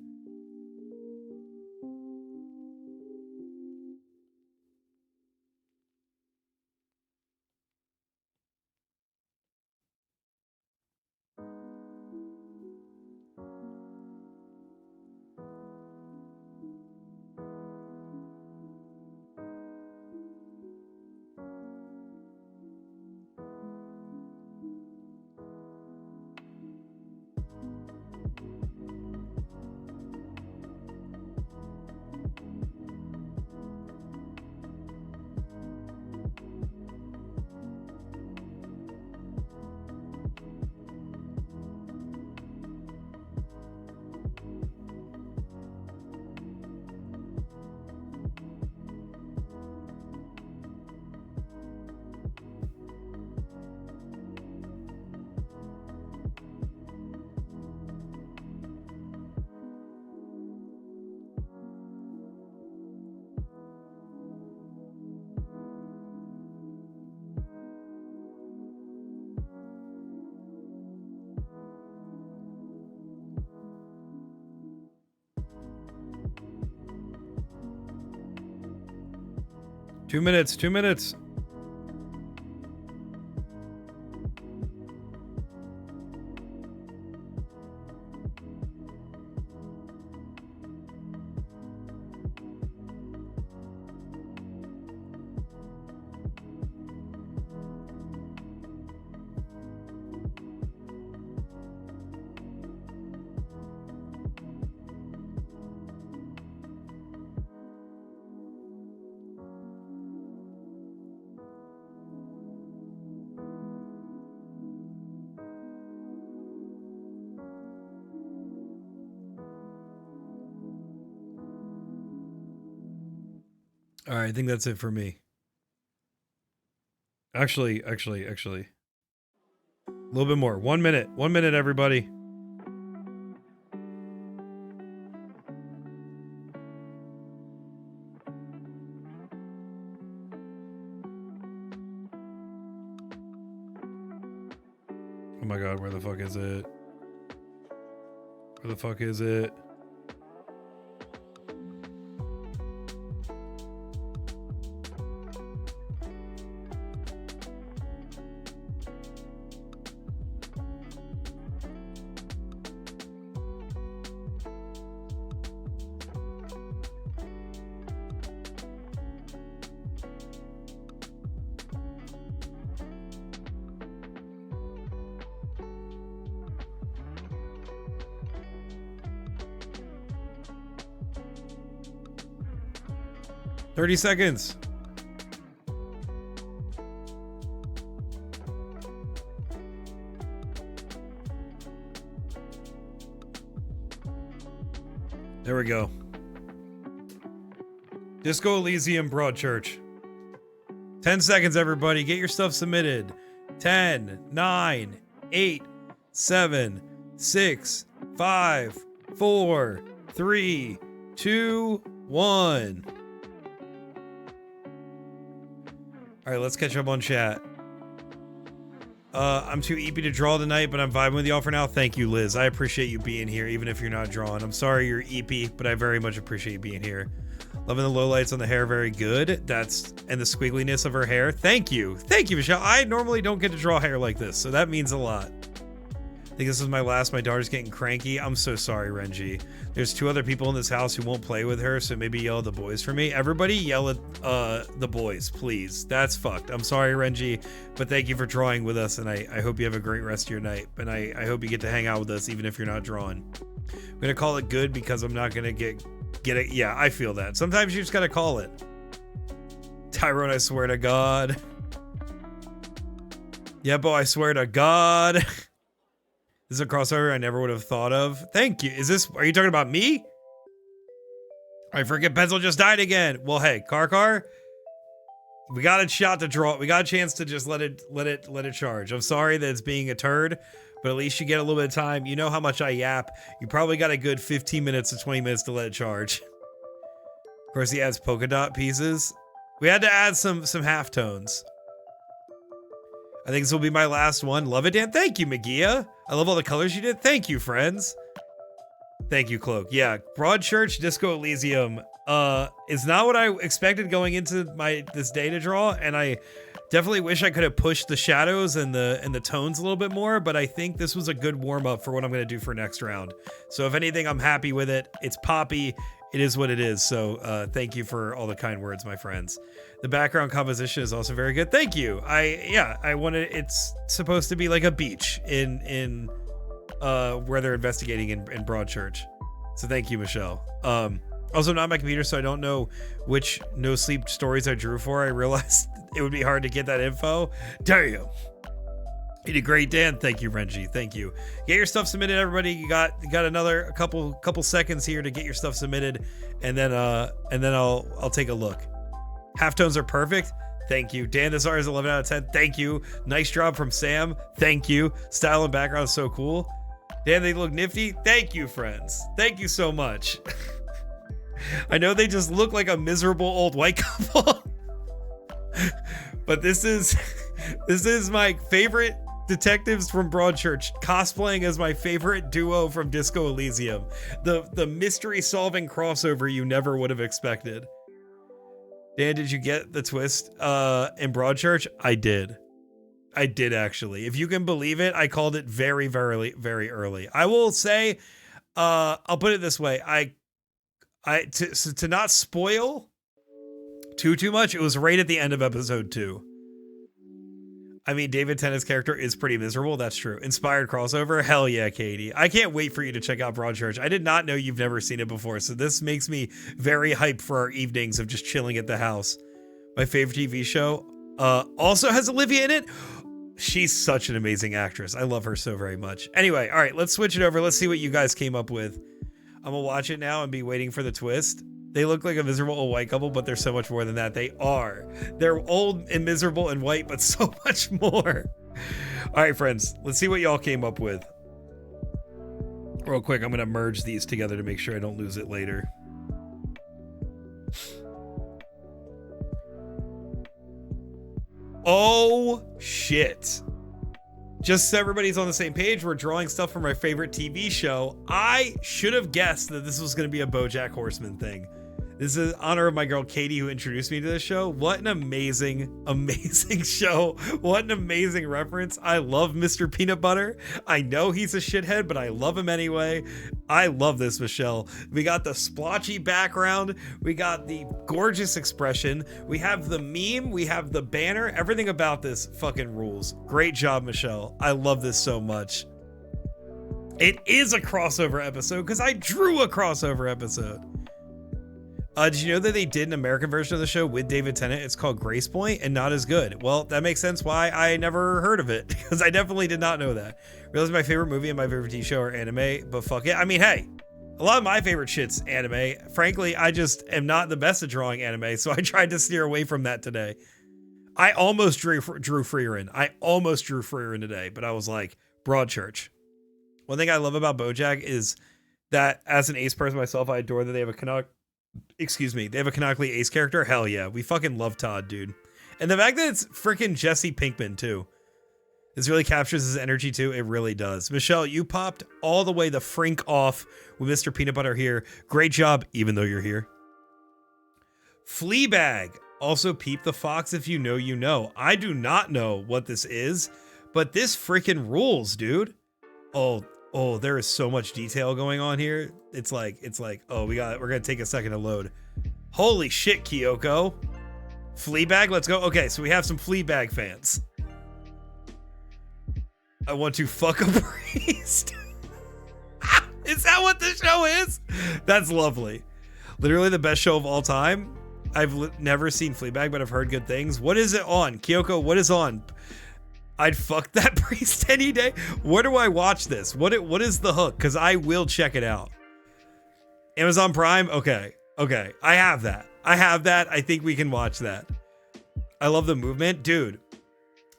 Two minutes. 2 minutes. All right, I think that's it for me. Actually. A little bit more. 1 minute. 1 minute, everybody. Oh my god, where the fuck is it? Where the fuck is it? $30 seconds. There we go. Disco Elysium Broadchurch. 10 seconds, everybody. Get your stuff submitted. 10, 9, 8, 7, 6, 5, 4, 3, 2, 1. All right, let's catch up on chat. I'm too eepy to draw tonight, but I'm vibing with y'all for now. Thank you, Liz. I appreciate you being here, even if you're not drawing. I'm sorry you're eepy, but I very much appreciate you being here. Loving the lowlights on the hair, very good. And the squiggliness of her hair. Thank you. Thank you, Michelle. I normally don't get to draw hair like this, so that means a lot. I think this is my last. My daughter's getting cranky. I'm so sorry, Renji. There's 2 other people in this house who won't play with her, so maybe yell at the boys for me. Everybody yell at the boys, please. That's fucked. I'm sorry, Renji, but thank you for drawing with us, and I hope you have a great rest of your night. And I hope you get to hang out with us, even if you're not drawing. I'm gonna call it good because I'm not gonna get it. Yeah, I feel that. Sometimes you just gotta call it. Tyrone, I swear to God. Yeah, Bo, I swear to God. This is a crossover I never would have thought of. Thank you. Are you talking about me? I forget Pencil just died again. Well, hey, Car, we got a shot to draw. We got a chance to just let it charge. I'm sorry that it's being a turd, but at least you get a little bit of time. You know how much I yap. You probably got a good 15 minutes to 20 minutes to let it charge. Of course, he adds polka dot pieces. We had to add some halftones. I think this will be my last one. Love it, Dan. Thank you, Magia. I love all the colors you did. Thank you, friends. Thank you, Cloak. Yeah, Broadchurch Disco Elysium is not what I expected going into this day to draw, and I definitely wish I could have pushed the shadows and the tones a little bit more, but I think this was a good warm-up for what I'm going to do for next round. So if anything, I'm happy with it. It's poppy. It is what it is. So thank you for all the kind words, my friends. The background composition is also very good. Thank you. I wanted, it's supposed to be like a beach in where they're investigating in Broadchurch. So thank you, Michelle. Also not my computer, so I don't know which no sleep stories I drew for. I realized it would be hard to get that info. Damn. You did great, Dan. Thank you, Renji. Thank you. Get your stuff submitted, everybody. You got another couple seconds here to get your stuff submitted, and then I'll take a look. Halftones are perfect. Thank you. Dan, this art is 11 out of 10. Thank you. Nice job from Sam. Thank you. Style and background is so cool. Dan, they look nifty. Thank you, friends. Thank you so much. I know they just look like a miserable old white couple, but this is my favorite detectives from Broadchurch cosplaying as my favorite duo from Disco Elysium. The mystery solving crossover you never would have expected. Dan, did you get the twist in Broadchurch? I did actually. If you can believe it, I called it very, very, very early. I will say, I'll put it this way. To not spoil too much, it was right at the end of episode 2. I mean, David Tennant's character is pretty miserable. That's true. Inspired crossover. Hell yeah, Katie. I can't wait for you to check out Broadchurch. I did not know you've never seen it before, so this makes me very hyped for our evenings of just chilling at the house. My favorite TV show also has Olivia in it. She's such an amazing actress. I love her so very much. Anyway, all right, let's switch it over. Let's see what you guys came up with. I'm gonna watch it now and be waiting for the twist. They look like a miserable old white couple, but they're so much more than that. They are. They're old and miserable and white, but so much more. All right, friends, let's see what y'all came up with. Real quick, I'm going to merge these together to make sure I don't lose it later. Oh, shit. Just so everybody's on the same page, we're drawing stuff from my favorite TV show. I should have guessed that this was going to be a BoJack Horseman thing. This is in honor of my girl Katie, who introduced me to this show. What an amazing, amazing show. What an amazing reference. I love Mr. Peanut Butter. I know he's a shithead, but I love him anyway. I love this, Michelle. We got the splotchy background. We got the gorgeous expression. We have the meme. We have the banner. Everything about this fucking rules. Great job, Michelle. I love this so much. It is a crossover episode because I drew a crossover episode. Did you know that they did an American version of the show with David Tennant? It's called Grace Point and not as good. Well, that makes sense why I never heard of it, because I definitely did not know that. Realize my favorite movie and my favorite TV show are anime, but fuck it. I mean, hey, a lot of my favorite shit's anime. Frankly, I just am not the best at drawing anime, so I tried to steer away from that today. I almost drew Freerin. I almost drew Freerin today, but I was like, Broadchurch. One thing I love about BoJack is that as an ace person myself, I adore that they have a they have a canonically ace character. Hell yeah. We fucking love Todd, dude. And the fact that it's freaking Jesse Pinkman too. This really captures his energy too. It really does. Michelle, you popped all the way the frink off with Mr. Peanut Butter here. Great job, even though you're here. Fleabag. Also peep the fox if you know you know. I do not know what this is, but this freaking rules, dude. Oh, there is so much detail going on here. It's like, oh, we're gonna take a second to load. Holy shit, Kyoko. Fleabag, let's go. Okay, so we have some Fleabag fans. I want to fuck a priest. Is that what the show is? That's lovely. Literally the best show of all time. I've never seen Fleabag, but I've heard good things. What is it on? Kyoko, what is on? I'd fuck that priest any day. Where do I watch this? What is the hook? Because I will check it out. Amazon Prime? Okay. I have that. I think we can watch that. I love the movement. Dude,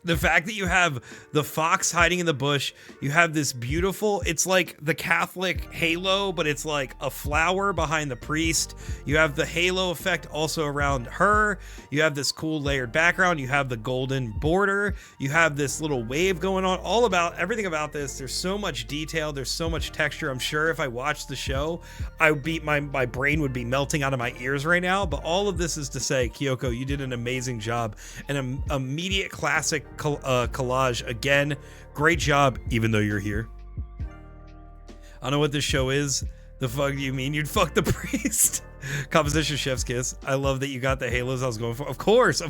The fact that you have the fox hiding in the bush, you have this beautiful, it's like the Catholic halo, but it's like a flower behind the priest. You have the halo effect also around her. You have this cool layered background. You have the golden border. You have this little wave going on. All about everything about this. There's so much detail. There's so much texture. I'm sure if I watched the show, I would be, my brain would be melting out of my ears right now. But all of this is to say, Kyoko, you did an amazing job. An immediate classic collage again. Great job, even though you're here. I don't know what this show is. The fuck do you mean you'd fuck the priest? Composition chef's kiss. I love that you got the halos I was going for. Of course.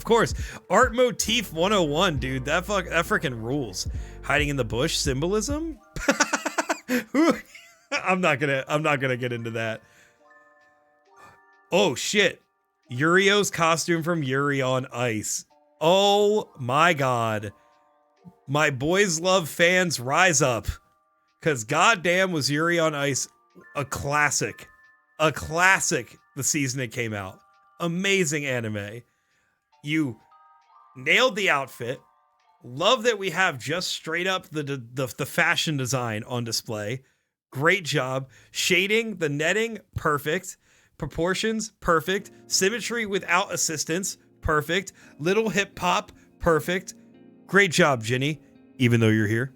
Art motif 101, dude. That freaking rules. Hiding in the bush symbolism? I'm not gonna get into that. Oh shit. Yurio's costume from Yuri on Ice. Oh my god. My boys love fans, rise up. Cause goddamn was Yuri on Ice a classic. A classic the season it came out. Amazing anime. You nailed the outfit. Love that we have just straight up the fashion design on display. Great job. Shading, the netting, perfect. Proportions, perfect. Symmetry without assistance, perfect. Little hip hop, perfect. Great job, Ginny, even though you're here.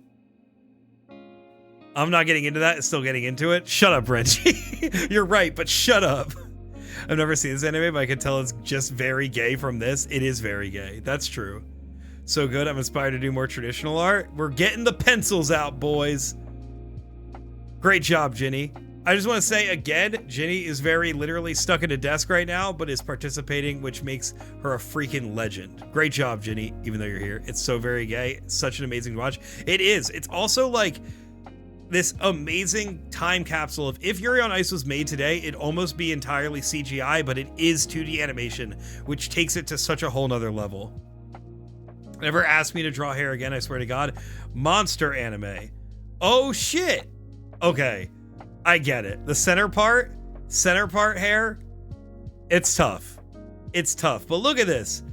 I'm not getting into that. It's still getting into it. Shut up, Reggie. You're right, but shut up. I've never seen this anime, but I can tell it's just very gay from this. It is very gay. That's true. So good. I'm inspired to do more traditional art. We're getting the pencils out, boys. Great job, Ginny. I just want to say again, Ginny is very literally stuck at a desk right now, but is participating, which makes her a freaking legend. Great job, Ginny, even though you're here. It's so very gay. It's such an amazing watch. It is. It's also like this amazing time capsule of if Yuri on Ice was made today, it'd almost be entirely CGI, but it is 2D animation, which takes it to such a whole nother level. Never ask me to draw hair again, I swear to God. Monster anime. Oh shit. Okay. I get it. The center part hair, it's tough. It's tough. But look at this.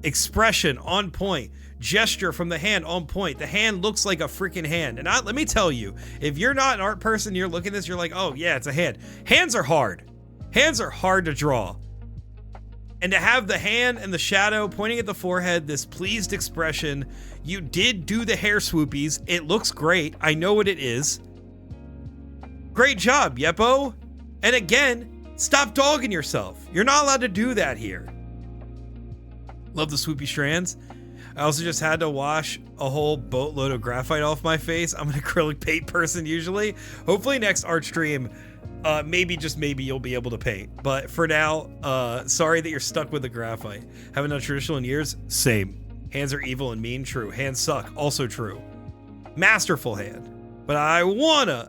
Expression on point. Gesture from the hand on point. The hand looks like a freaking hand. And let me tell you, if you're not an art person, you're looking at this, you're like, oh yeah, it's a hand. Hands are hard. Hands are hard to draw. And to have the hand and the shadow pointing at the forehead, this pleased expression, you did do the hair swoopies. It looks great. I know what it is. Great job, Yeppo. And again, stop dogging yourself. You're not allowed to do that here. Love the swoopy strands. I also just had to wash a whole boatload of graphite off my face. I'm an acrylic paint person usually. Hopefully next art stream, maybe just maybe you'll be able to paint. But for now, sorry that you're stuck with the graphite. Haven't done traditional in years? Same. Hands are evil and mean? True. Hands suck? Also true. Masterful hand. But I wanna.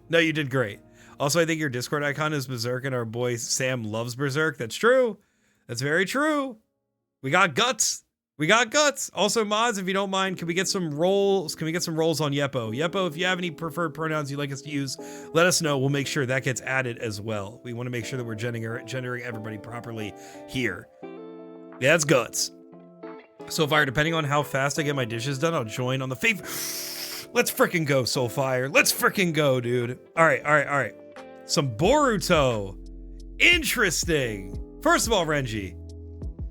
No, you did great. Also, I think your Discord icon is Berserk and our boy Sam loves Berserk. That's true. That's very true. We got guts. We got guts. Also, mods, if you don't mind, can we get some roles? Can we get some roles on Yeppo? Yeppo, if you have any preferred pronouns you'd like us to use, let us know. We'll make sure that gets added as well. We want to make sure that we're gendering everybody properly here. Yeah, that's guts. Soulfire, depending on how fast I get my dishes done, I'll join on the favor. Let's freaking go, Soulfire. Let's freaking go, dude. All right. Some Boruto. Interesting. First of all, Renji.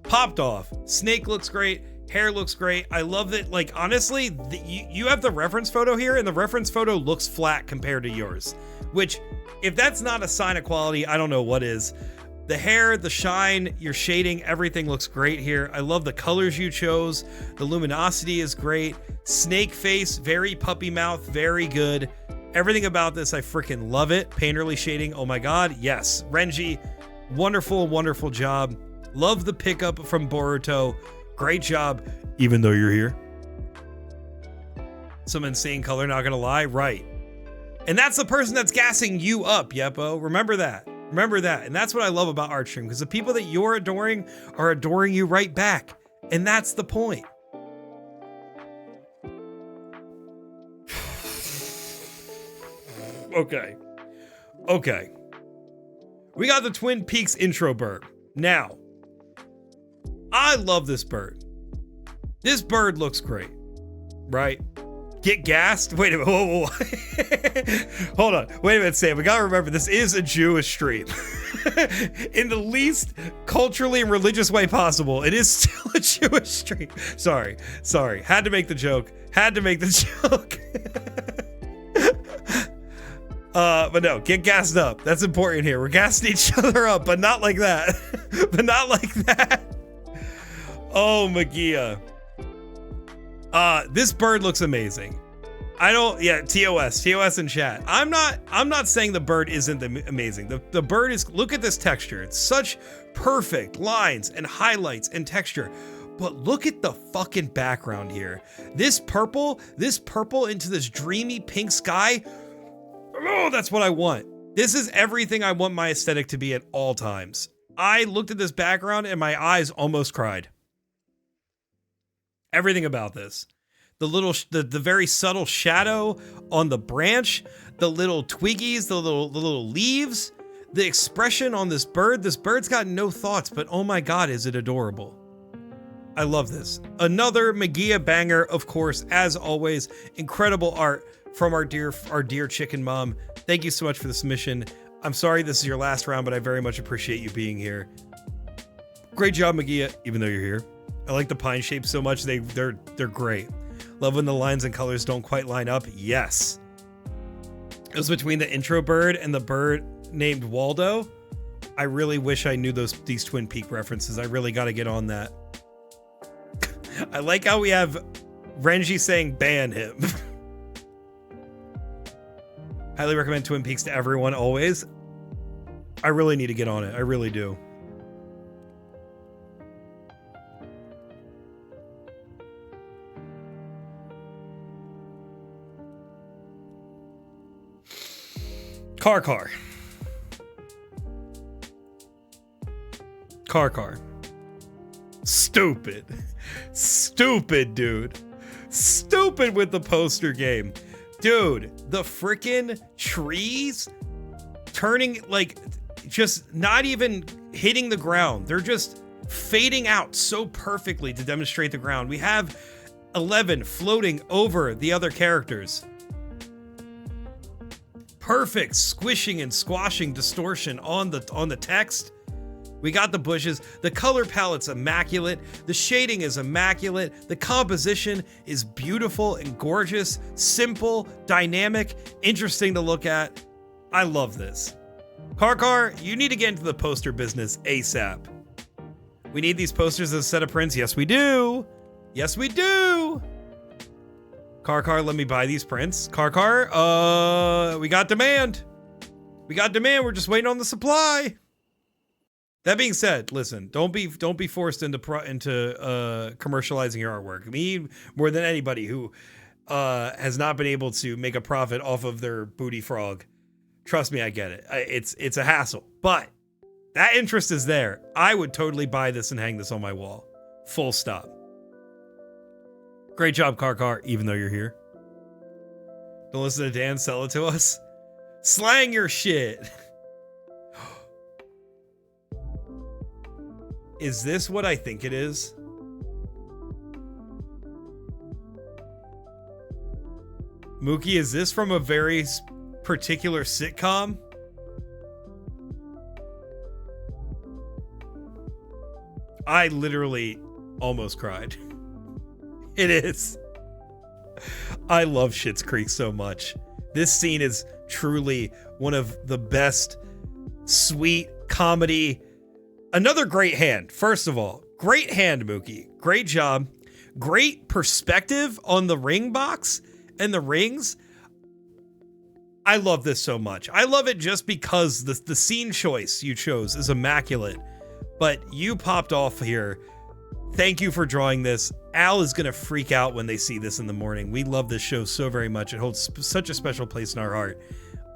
Popped off. Snake looks great. Hair looks great. I love that, like, honestly, you have the reference photo here, and the reference photo looks flat compared to yours. Which, if that's not a sign of quality, I don't know what is. The hair, the shine, your shading, everything looks great here. I love the colors you chose. The luminosity is great. Snake face, very puppy mouth, very good. Everything about this, I freaking love it. Painterly shading, oh my god, yes. Renji, wonderful, wonderful job. Love the pickup from Boruto. Great job, even though you're here. Some insane color, not gonna lie, right. And that's the person that's gassing you up, Yeppo. Remember that. Remember that. And that's what I love about Artstream, because the people that you're adoring are adoring you right back. And that's the point. Okay. We got the Twin Peaks intro bird. Now, I love this bird. This bird looks great. right? Get gassed? Wait a minute. Whoa, whoa. Hold on. Wait a minute, Sam. We gotta remember this is a Jewish stream. In the least culturally and religious way possible, it is still a Jewish stream. Sorry. Had to make the joke. But no, get gassed up. That's important here. We're gassing each other up, but not like that. Oh, Magia. This bird looks amazing. TOS in chat. I'm not saying the bird isn't amazing. The bird is, look at this texture. It's such perfect lines and highlights and texture. But look at the fucking background here. This purple into this dreamy pink sky. Oh, that's what I want. This is everything I want my aesthetic to be at all times. I looked at this background and my eyes almost cried. Everything about this. The very subtle shadow on the branch, the little twiggies, the little leaves, the expression on this bird. This bird's got no thoughts, but oh my God, is it adorable. I love this. Another Magia banger, of course, as always. Incredible art from our dear chicken mom. Thank you so much for the submission. I'm sorry this is your last round, but I very much appreciate you being here. Great job, Magia, even though you're here. I like the pine shapes so much. They're great. Love when the lines and colors don't quite line up. Yes. It was between the intro bird and the bird named Waldo. I really wish I knew these Twin Peak references. I really got to get on that. I like how we have Renji saying ban him. Highly recommend Twin Peaks to everyone always. I really need to get on it. I really do. Car. Stupid, dude. Stupid with the poster game. Dude, the freaking trees turning, like, just not even hitting the ground. They're just fading out so perfectly to demonstrate the ground. We have 11 floating over the other characters. Perfect squishing and squashing distortion on the text. We got the bushes. The color palette's immaculate. The shading is immaculate. The composition is beautiful and gorgeous, simple, dynamic, interesting to look at. I love this. Car, you need to get into the poster business ASAP. We need these posters as a set of prints. Yes, we do. Yes, we do. Car, let me buy these prints. Car, we got demand. We're just waiting on the supply. That being said, listen, don't be forced into commercializing your artwork. Me, more than anybody who has not been able to make a profit off of their booty frog. Trust me, I get it. It's a hassle, but that interest is there. I would totally buy this and hang this on my wall. Full stop. Great job, Car, even though you're here. Don't listen to Dan, sell it to us. Slang your shit. Is this what I think it is? Mookie, is this from a very particular sitcom? I literally almost cried. It is. I love Schitt's Creek so much. This scene is truly one of the best sweet comedy. Another great hand. First of all, great hand, Mookie. Great job. Great perspective on the ring box and the rings. I love this so much. I love it just because the scene choice you chose is immaculate. But you popped off here. Thank you for drawing this. Al is going to freak out when they see this in the morning. We love this show so very much. It holds such a special place in our heart.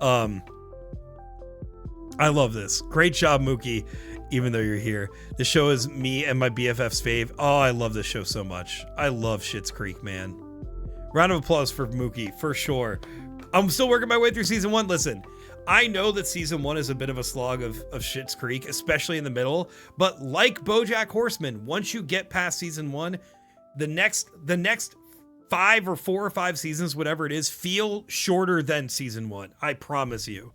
I love this. Great job, Mookie, even though you're here. The show is me and my BFF's fave. Oh, I love this show so much. I love Schitt's Creek, man. Round of applause for Mookie, for sure. I'm still working my way through season 1. Listen, I know that season 1 is a bit of a slog of Schitt's Creek, especially in the middle, but like BoJack Horseman, once you get past season 1, the next 5 or 4 or 5 seasons, whatever it is, feel shorter than season 1. I promise you.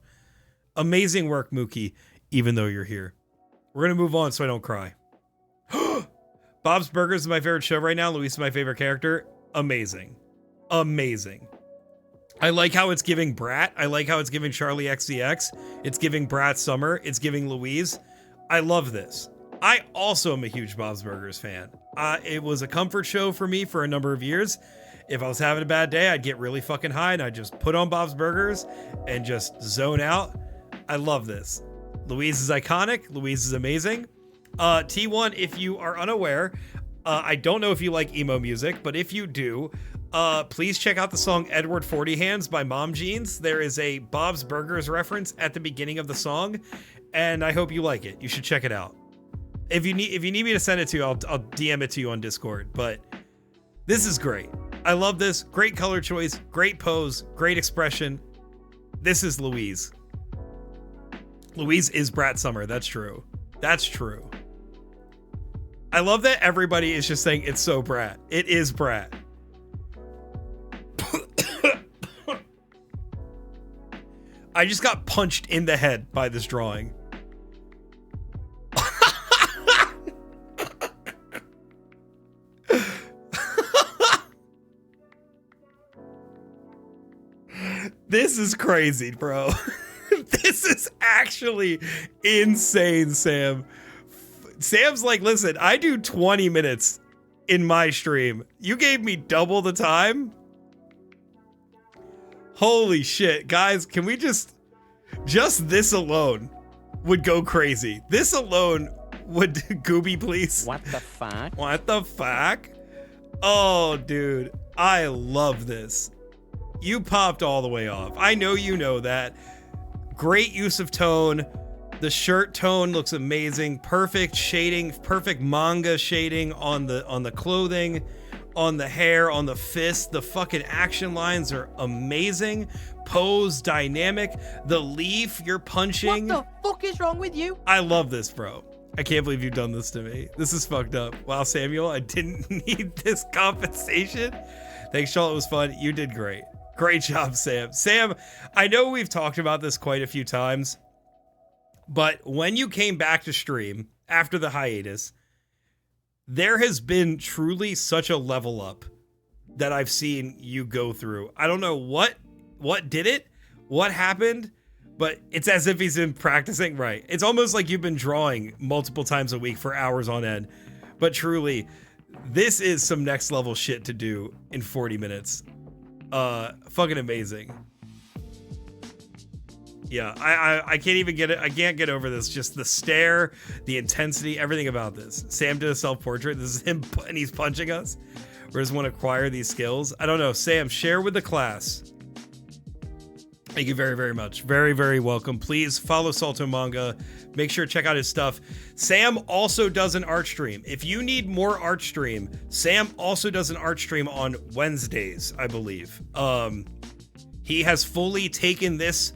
Amazing work, Mookie, even though you're here. We're going to move on so I don't cry. Bob's Burgers is my favorite show right now. Luis is my favorite character. Amazing. Amazing. I like how it's giving Brat. I like how it's giving Charlie XCX. It's giving Brat Summer. It's giving Louise. I love this. I also am a huge Bob's Burgers fan. It was a comfort show for me for a number of years. If I was having a bad day, I'd get really fucking high and I'd just put on Bob's Burgers and just zone out. I love this. Louise is iconic. Louise is amazing. T1, if you are unaware, I don't know if you like emo music, but if you do, please check out the song Edward 40 Hands by Mom Jeans. There is a Bob's Burgers reference at the beginning of the song, and I hope you like it. You should check it out. If you need me to send it to you, I'll DM it to you on Discord, but this is great. I love this. Great color choice, great pose, great expression. This is Louise. Louise is Brat Summer. That's true. That's true. I love that everybody is just saying it's so Brat. It is Brat. I just got punched in the head by this drawing. This is crazy, bro. This is actually insane, Sam. Sam's like, listen, I do 20 minutes in my stream. You gave me double the time? Holy shit. Guys, can we just this alone would go crazy. This alone would, Gooby, please. What the fuck? What the fuck? Oh, dude. I love this. You popped all the way off. I know you know that. Great use of tone. The shirt tone looks amazing. Perfect shading, perfect manga shading on the clothing, on the hair, on the fist. The fucking action lines are amazing. Pose, dynamic. The leaf you're punching. What the fuck is wrong with you? I love this, bro. I can't believe you've done this to me. This is fucked up. Wow, Samuel, I didn't need this compensation. Thanks, Charlotte. It was fun. You did great. Great job, Sam. Sam, I know we've talked about this quite a few times, but when you came back to stream after the hiatus, there has been truly such a level up that I've seen you go through. I don't know what did it, what happened, but it's as if he's been practicing. Right. It's almost like you've been drawing multiple times a week for hours on end. But truly, this is some next level shit to do in 40 minutes. Fucking amazing. Yeah, I can't even get it. I can't get over this. Just the stare, the intensity, everything about this. Sam did a self-portrait. This is him, and he's punching us. We just want to acquire these skills. I don't know. Sam, share with the class. Thank you very, very much. Very, very welcome. Please follow Salto Manga. Make sure to check out his stuff. Sam also does an art stream. If you need more art stream, Sam also does an art stream on Wednesdays, I believe. He has fully taken this.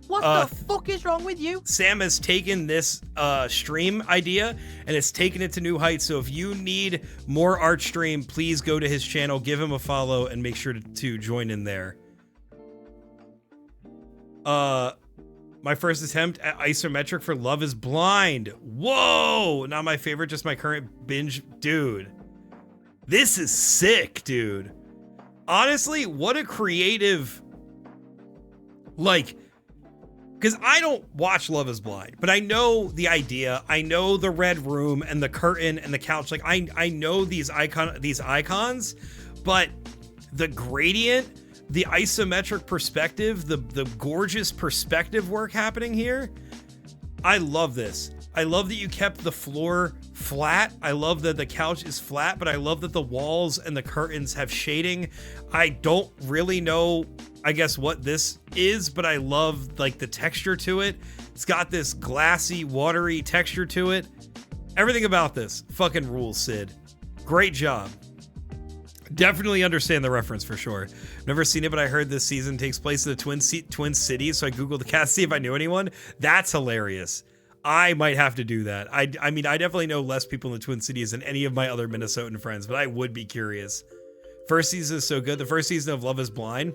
What the fuck is wrong with you? Sam has taken this stream idea and has taken it to new heights. So if you need more art stream, please go to his channel, give him a follow, and make sure to join in there. My first attempt at isometric for Love is Blind. Whoa! Not my favorite, just my current binge. Dude, this is sick, dude. Honestly, what a creative, like, because I don't watch Love is Blind, but I know the idea. I know the red room and the curtain and the couch. Like, I know these icons, but the gradient, the isometric perspective, the gorgeous perspective work happening here. I love this. I love that you kept the floor flat. I love that the couch is flat, but I love that the walls and the curtains have shading. I don't really know, I guess, what this is, but I love like the texture to it. It's got this glassy, watery texture to it. Everything about this fucking rules, Sid. Great job. Definitely understand the reference for sure. Never seen it, but I heard this season takes place in the Twin Cities, so I googled the cast to see if I knew anyone. That's hilarious. I might have to do that. I mean, I definitely know less people in the Twin Cities than any of my other Minnesotan friends, but I would be curious. First season is so good. The first season of Love is Blind.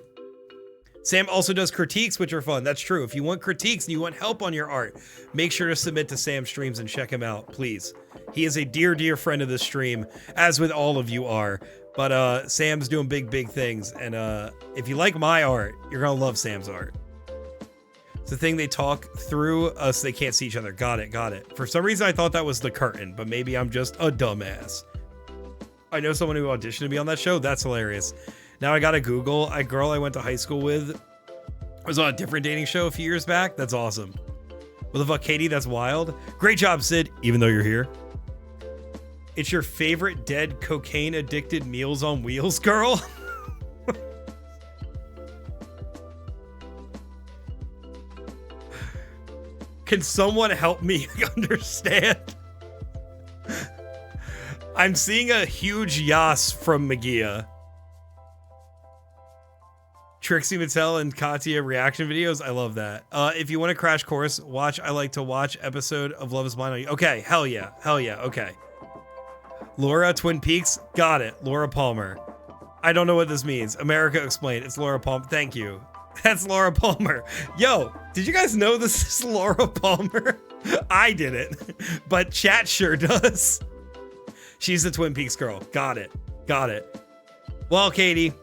Sam also does critiques, which are fun. That's true. If you want critiques and you want help on your art, make sure to submit to Sam Streams and check him out, please. He is a dear, dear friend of the stream, as with all of you are. But Sam's doing big things. And if you like my art, you're going to love Sam's art. It's the thing they talk through so they can't see each other. Got it. For some reason, I thought that was the curtain, but maybe I'm just a dumbass. I know someone who auditioned to be on that show. That's hilarious. Now I gotta Google. A girl I went to high school with was on a different dating show a few years back. That's awesome. What the fuck, Katie? That's wild. Great job, Sid, even though you're here. It's your favorite dead cocaine addicted Meals on Wheels girl? Can someone help me understand? I'm seeing a huge yas from Magia. Trixie Mattel and Katya reaction videos. I love that. If you want to crash course, watch I Like to Watch episode of Love is Blind. Okay, hell yeah. Okay. Laura, Twin Peaks. Got it. Laura Palmer. I don't know what this means. America Explained. It's Laura Palmer. Thank you. That's Laura Palmer. Yo, did you guys know this is Laura Palmer? I didn't, but chat sure does. She's the Twin Peaks girl. Got it. Well, Katie,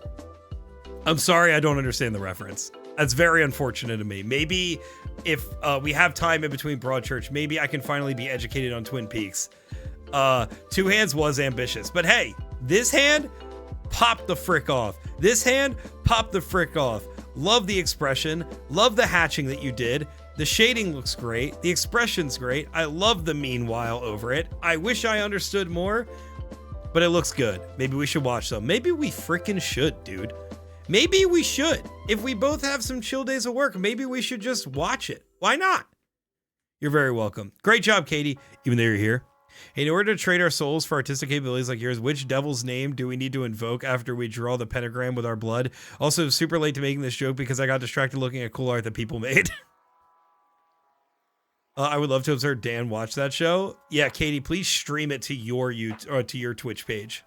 I'm sorry I don't understand the reference. That's very unfortunate of me. Maybe if we have time in between Broadchurch, maybe I can finally be educated on Twin Peaks. Two Hands was ambitious, but hey, this hand popped the frick off. Love the expression. Love the hatching that you did. The shading looks great. The expression's great. I love the meanwhile over it. I wish I understood more, but it looks good. Maybe we should watch some. Maybe we freaking should, dude. Maybe we should. If we both have some chill days of work, maybe we should just watch it. Why not? You're very welcome. Great job, Katie, even though you're here. In order to trade our souls for artistic capabilities like yours, which devil's name do we need to invoke after we draw the pentagram with our blood? Also, super late to making this joke because I got distracted looking at cool art that people made. I would love to observe Dan watch that show. Yeah, Katie, please stream it to your YouTube or to your Twitch page.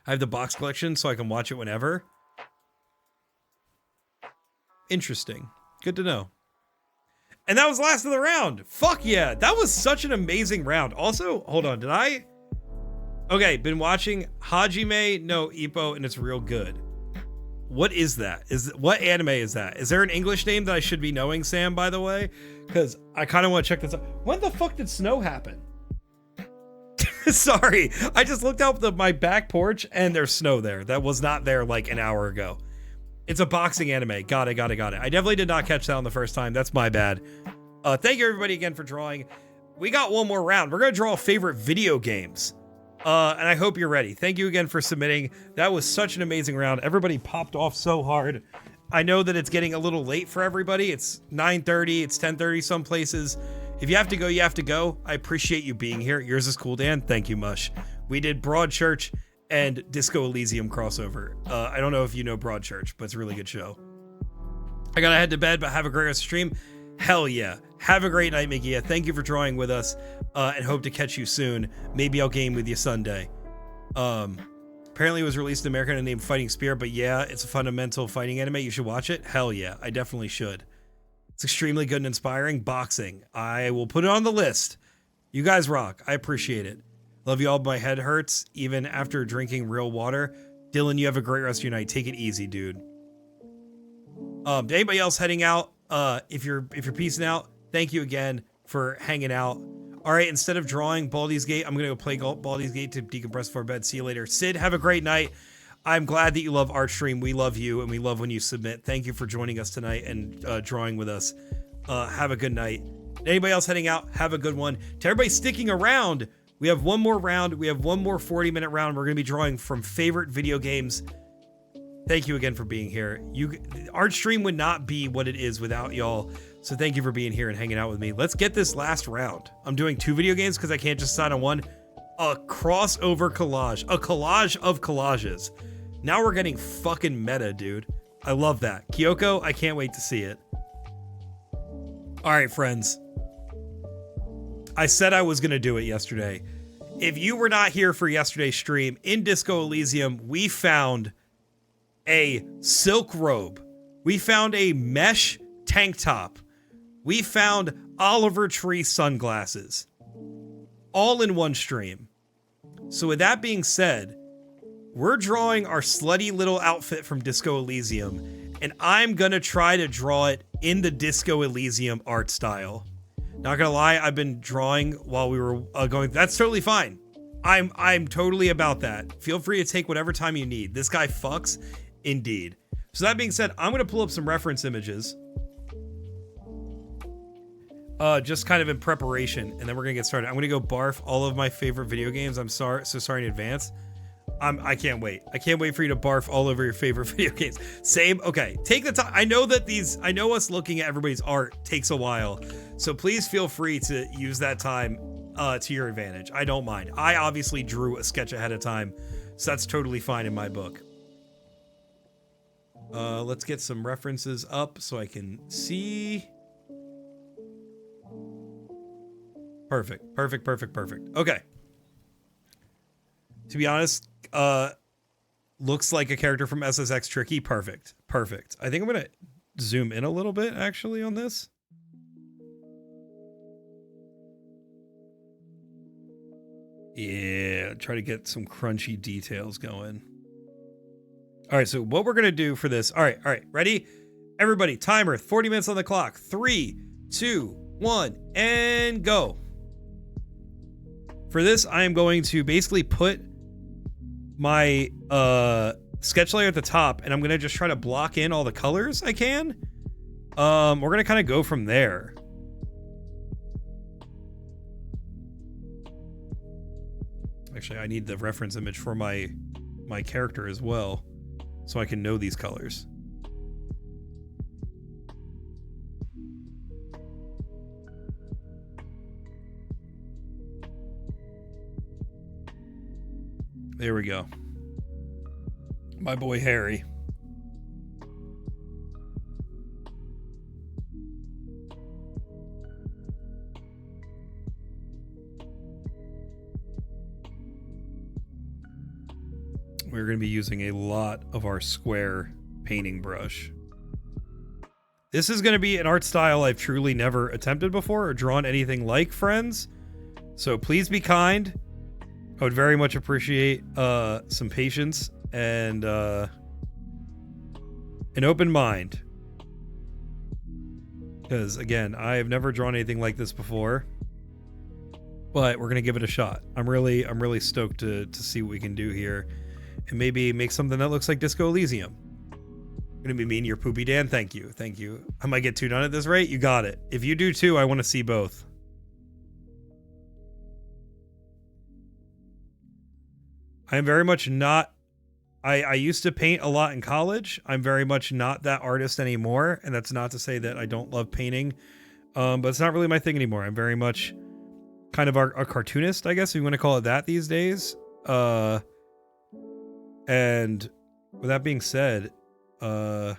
I have the box collection so I can watch it whenever. Interesting. Good to know. And that was last of the round. Fuck yeah. That was such an amazing round. Also, hold on. Okay, been watching Hajime no Ippo and it's real good. What is that? What anime is that? Is there an English name that I should be knowing, Sam, by the way? Because I kind of want to check this out. When the fuck did snow happen? Sorry. I just looked out my back porch and there's snow there. That was not there like an hour ago. It's a boxing anime. Got it. I definitely did not catch that on the first time. That's my bad. Thank you everybody again for drawing. We got one more round. We're going to draw favorite video games. And I hope you're ready. Thank you again for submitting. That was such an amazing round. Everybody popped off so hard. I know that it's getting a little late for everybody. It's 9:30. It's 10:30 some places. If you have to go, you have to go. I appreciate you being here. Yours is cool, Dan. Thank you, Mush. We did Broadchurch and Disco Elysium crossover. I don't know if you know Broadchurch, but it's a really good show. I gotta head to bed, but have a great rest of the stream. Hell yeah. Have a great night, Migia. Thank you for drawing with us, and hope to catch you soon. Maybe I'll game with you Sunday. Apparently it was released in America named Fighting Spirit, but yeah, it's a fundamental fighting anime. You should watch it. Hell yeah. I definitely should. It's extremely good and inspiring. Boxing. I will put it on the list. You guys rock. I appreciate it. Love you all. My head hurts even after drinking real water. Dylan, you have a great rest of your night. Take it easy, dude. To anybody else heading out, if you're peacing out, thank you again for hanging out. All right, instead of drawing Baldur's Gate, I'm gonna go play Baldur's Gate to decompress before bed. See you later. Sid, have a great night. I'm glad that you love Artstream. We love you, and we love when you submit. Thank you for joining us tonight and drawing with us. Have a good night. Anybody else heading out, have a good one. To everybody sticking around, we have one more round. We have one more 40-minute round. We're going to be drawing from favorite video games. Thank you again for being here. Artstream would not be what it is without y'all. So thank you for being here and hanging out with me. Let's get this last round. I'm doing 2 video games because I can't just decide on one. A crossover collage. A collage of collages. Now we're getting fucking meta, dude. I love that. Kyoko, I can't wait to see it. All right, friends. I said I was going to do it yesterday. if you were not here for yesterday's stream, in Disco Elysium, we found a silk robe. We found a mesh tank top. We found Oliver Tree sunglasses. All in one stream. So with that being said, we're drawing our slutty little outfit from Disco Elysium, and I'm gonna try to draw it in the Disco Elysium art style. Not gonna lie, I've been drawing while we were going. That's totally fine. I'm totally about that. Feel free to take whatever time you need. This guy fucks, indeed. So that being said, I'm gonna pull up some reference images. Just kind of in preparation, and then we're gonna get started. I'm gonna go barf all of my favorite video games. I'm so sorry in advance. I can't wait. I can't wait for you to barf all over your favorite video games. Same. Okay, take the time. I know us looking at everybody's art takes a while, so please feel free to use that time to your advantage. I don't mind. I obviously drew a sketch ahead of time, so that's totally fine in my book. Let's get some references up so I can see. Perfect. Okay. To be honest, looks like a character from SSX Tricky. Perfect. I think I'm gonna zoom in a little bit actually on this. Yeah, try to get some crunchy details going. All right, so what we're gonna do for this. All right, ready? Everybody, timer, 40 minutes on the clock. 3, 2, 1, and go. For this, I am going to basically put my sketch layer at the top, and I'm gonna just try to block in all the colors I can. We're gonna kind of go from there. Actually, I need the reference image for my character as well, so I can know these colors. There we go. My boy Harry. We're going to be using a lot of our square painting brush. This is going to be an art style I've truly never attempted before or drawn anything like, friends. So please be kind. I would very much appreciate some patience and an open mind. Because again, I have never drawn anything like this before. But we're gonna give it a shot. I'm really stoked to see what we can do here. And maybe make something that looks like Disco Elysium. Gonna be mean, you're Poopy Dan. Thank you. I might get 2 done at this rate. You got it. If you do too, I want to see both. I am very much not. I used to paint a lot in college. I'm very much not that artist anymore, and that's not to say that I don't love painting, but it's not really my thing anymore. I'm very much kind of a cartoonist, I guess if you want to call it that these days. And with that being said, I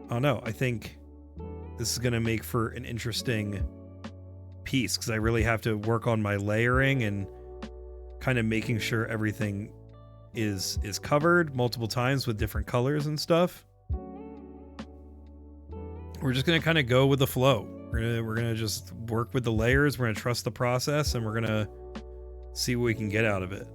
don't know. I think this is gonna make for an interesting piece because I really have to work on my layering and kind of making sure everything is covered multiple times with different colors and stuff. We're just gonna kind of go with the flow. We're gonna just work with the layers. We're gonna trust the process, and we're gonna see what we can get out of it.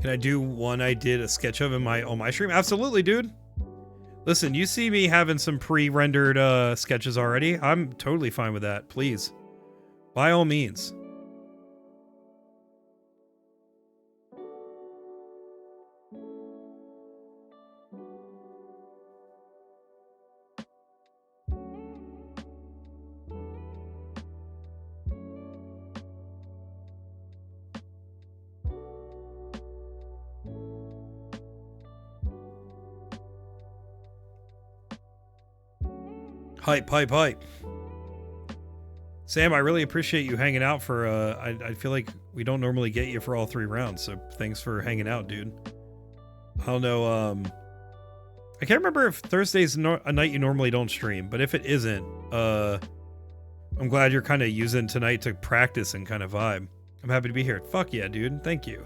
Can I do one I did a sketch of on my stream? Absolutely, dude. Listen, you see me having some pre-rendered sketches already. I'm totally fine with that. Please, by all means. Hype, hype, hype. Sam, I really appreciate you hanging out for, I feel like we don't normally get you for all 3 rounds, so thanks for hanging out, dude. I don't know, I can't remember if Thursday's a night you normally don't stream, but if it isn't, I'm glad you're kind of using tonight to practice and kind of vibe. I'm happy to be here. Fuck yeah, dude. Thank you.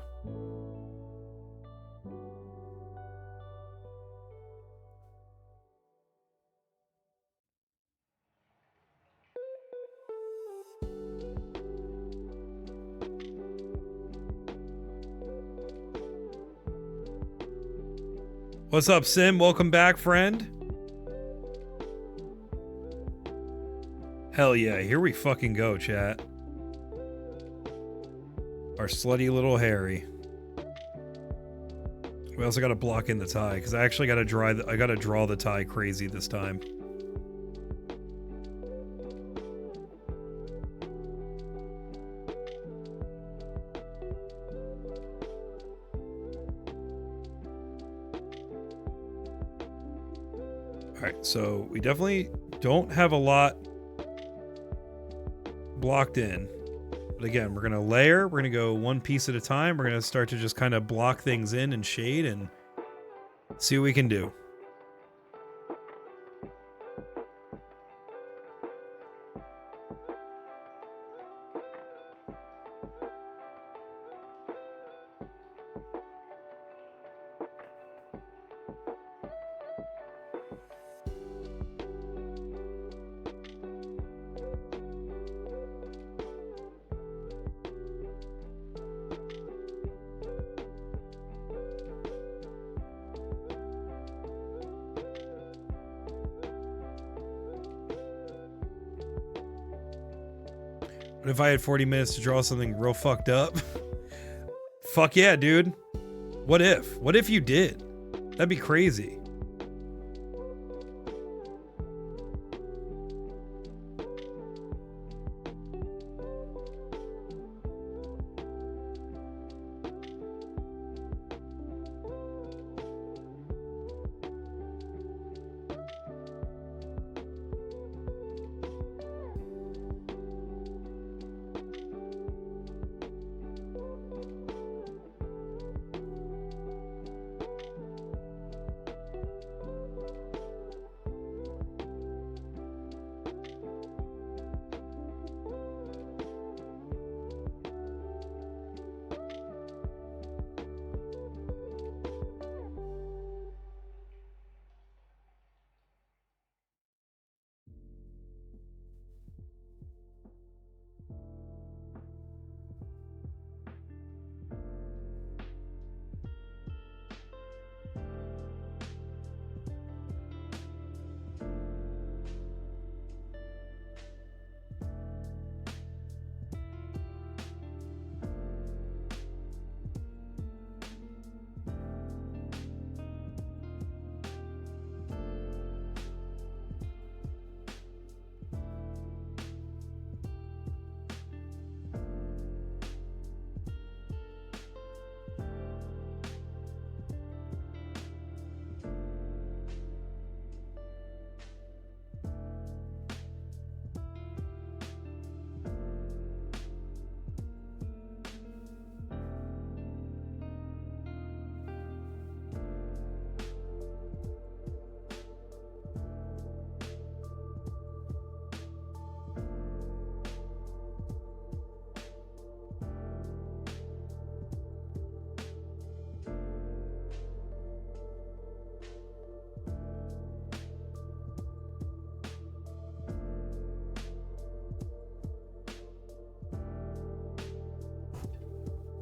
What's up, Sim? Welcome back, friend. Hell yeah, here we fucking go, chat. Our slutty little Harry. We also gotta block in the tie, because I actually gotta draw the tie crazy this time. Alright, so we definitely don't have a lot blocked in. But again, we're going to layer. We're going to go one piece at a time. We're going to start to just kind of block things in and shade and see what we can do. What if I had 40 minutes to draw something real fucked up? Fuck yeah, dude. What if? What if you did? That'd be crazy.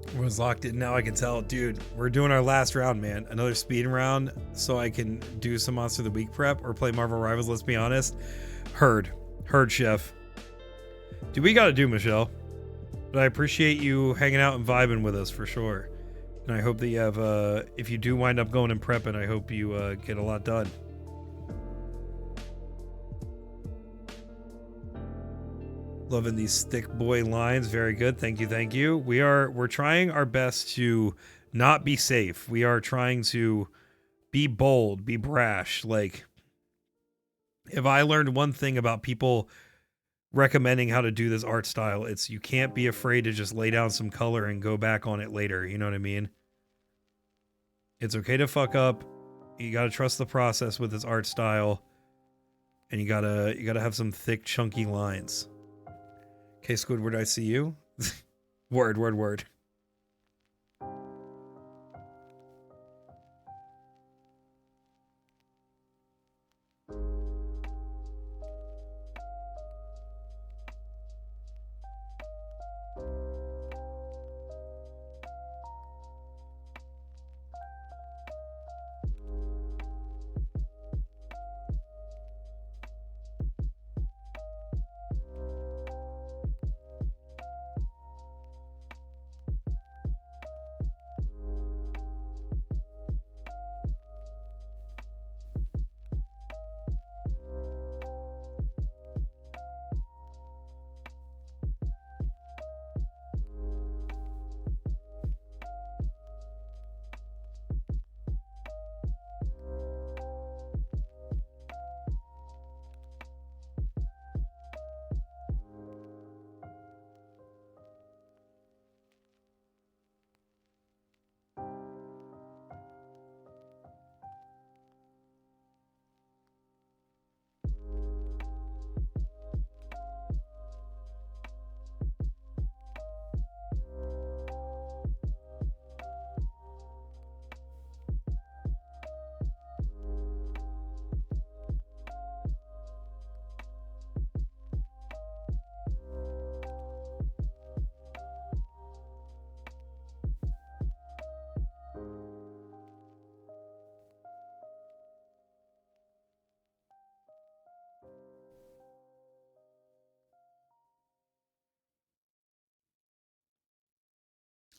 Everyone's locked in now. I can tell, dude. We're doing our last round, man. Another speed round, so I can do some Monster of the Week prep or play Marvel Rivals. Let's be honest. Heard, chef. Dude, we gotta do, Michelle. But I appreciate you hanging out and vibing with us for sure. And I hope that you have, if you do wind up going and prepping, I hope you get a lot done. Loving these thick boy lines. Very good. Thank you. Thank you. We're trying our best to not be safe. We are trying to be bold, be brash. Like, If I learned one thing about people recommending how to do this art style, it's you can't be afraid to just lay down some color and go back on it later. You know what I mean? It's okay to fuck up. You gotta trust the process with this art style, and you gotta have some thick, chunky lines. Okay, Squidward, I see you. Word, word, word.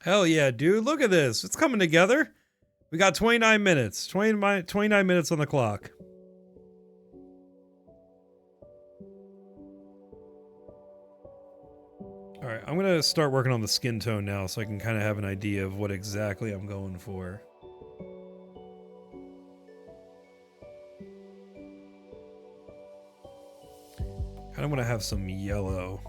Hell yeah, dude. Look at this. It's coming together. We got 29 minutes. 29 minutes on the clock. All right, I'm going to start working on the skin tone now so I can kind of have an idea of what exactly I'm going for. Kind of want to have some yellow.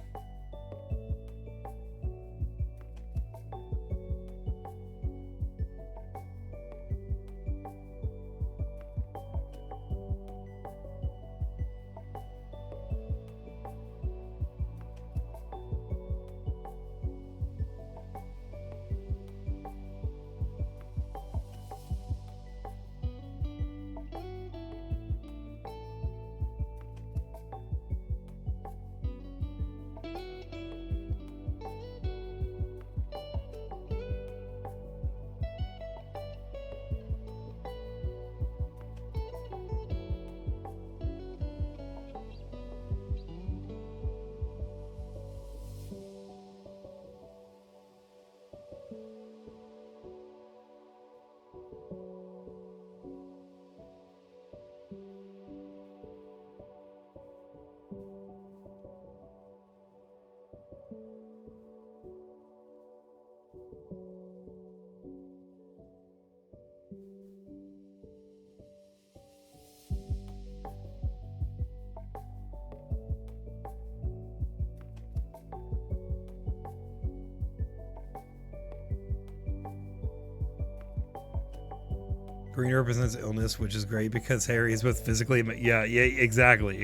Green represents illness, which is great because Harry is both physically, yeah, exactly.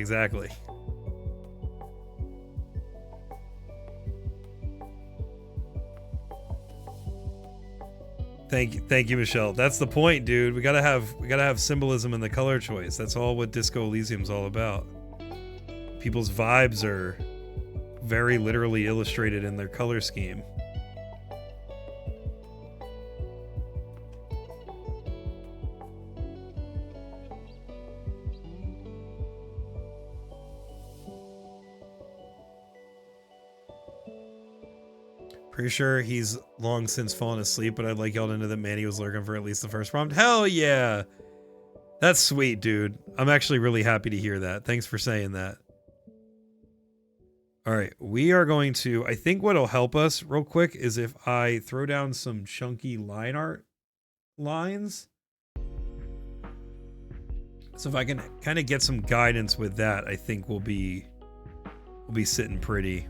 Thank you, Michelle. That's the point, dude. We gotta have symbolism in the color choice. That's all what Disco Elysium's all about. People's vibes are very literally illustrated in their color scheme. Pretty sure he's long since fallen asleep, but I'd like y'all to know that Manny was lurking for at least the first prompt. Hell yeah! That's sweet, dude. I'm actually really happy to hear that. Thanks for saying that. All right, we are going to... I think what'll help us real quick is if I throw down some chunky line art lines. So if I can kind of get some guidance with that, I think we'll be sitting pretty.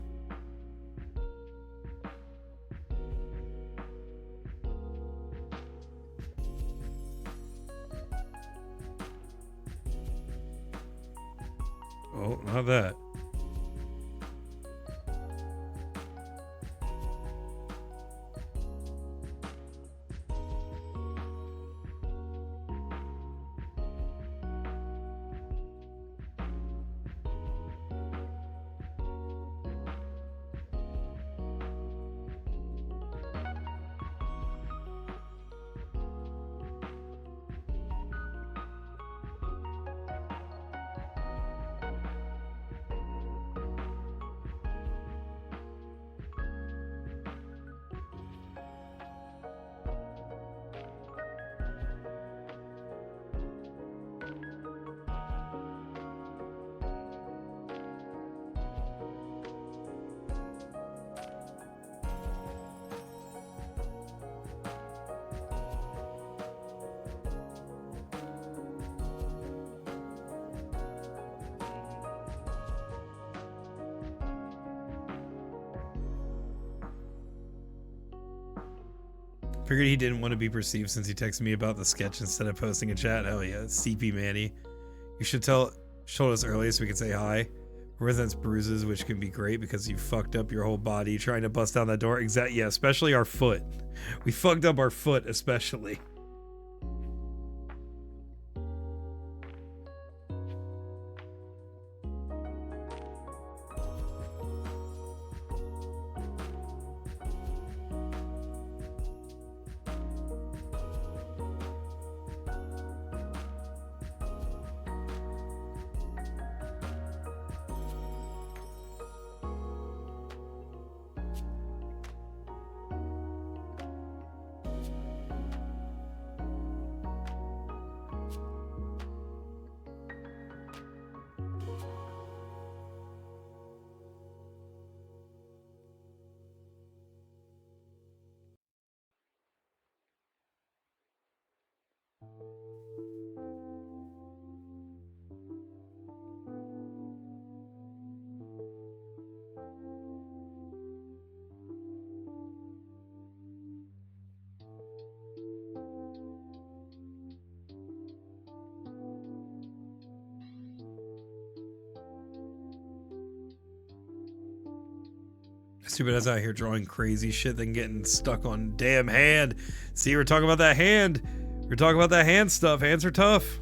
Oh, not that. Figured he didn't want to be perceived since he texted me about the sketch instead of posting a chat. Hell yeah, CP Manny. You should told us earlier so we could say hi. Represents bruises, which can be great because you fucked up your whole body trying to bust down that door. Exactly, yeah, especially our foot. We fucked up our foot, especially. Stupid ass out here drawing crazy shit, then getting stuck on damn hand. See, we're talking about that hand. We're talking about that hand stuff. Hands are tough.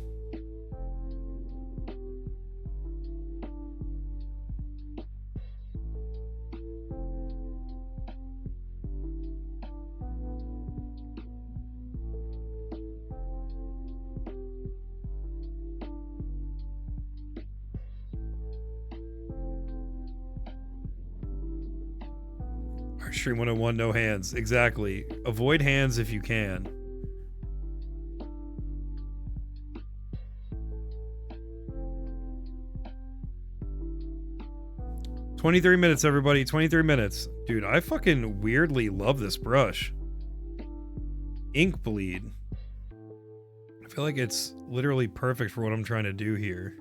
Stream 101, no hands. Exactly. Avoid hands if you can. "23 minutes, everybody. 23 minutes. Dude, I fucking weirdly love this brush. Ink bleed. I feel like it's literally perfect for what I'm trying to do here.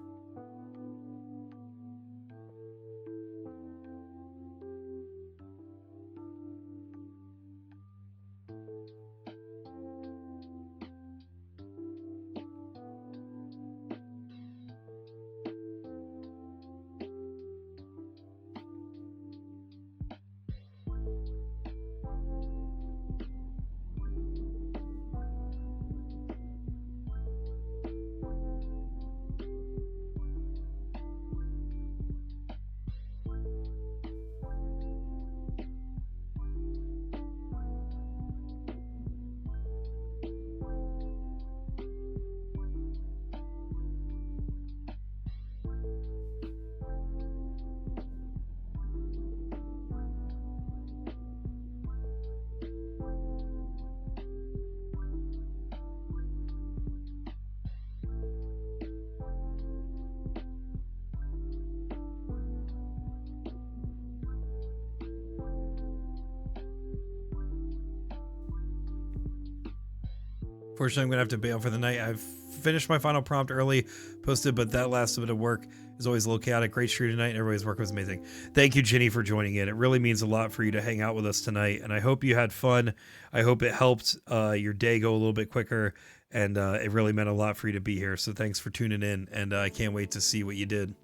Fortunately, I'm gonna have to bail for the night. I have finished my final prompt early, posted, but that last bit of work is always a little chaotic. Great stream tonight, and everybody's work was amazing. Thank you, Ginny, for joining in. It really means a lot for you to hang out with us tonight, and I hope you had fun. I hope it helped your day go a little bit quicker, and it really meant a lot for you to be here. So thanks for tuning in, and I can't wait to see what you did.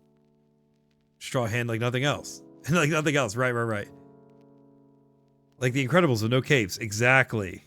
Straw hand like nothing else. Like nothing else. Right. Like the Incredibles with no capes. Exactly.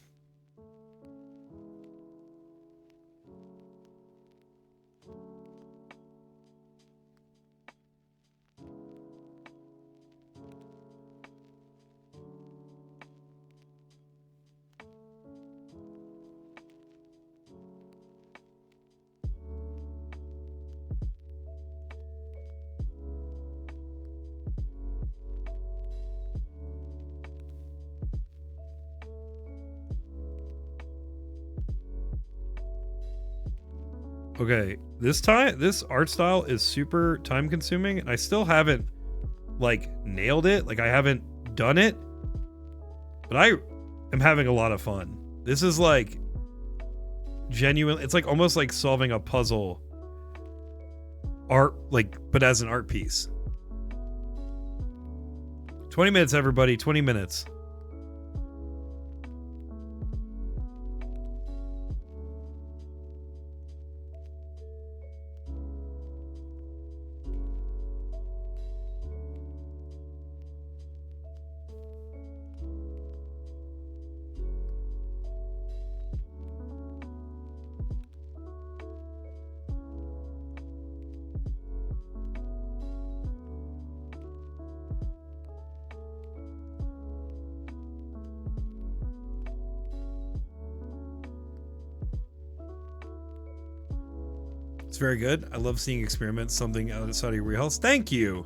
Okay, this art style is super time consuming, and I still haven't like nailed it. Like I haven't done it, but I am having a lot of fun. This is like genuine. It's like almost like solving a puzzle art, like, but as an art piece. 20 minutes, everybody, 20 minutes. It's very good. I love seeing experiments, something outside of your wheelhouse. Thank you.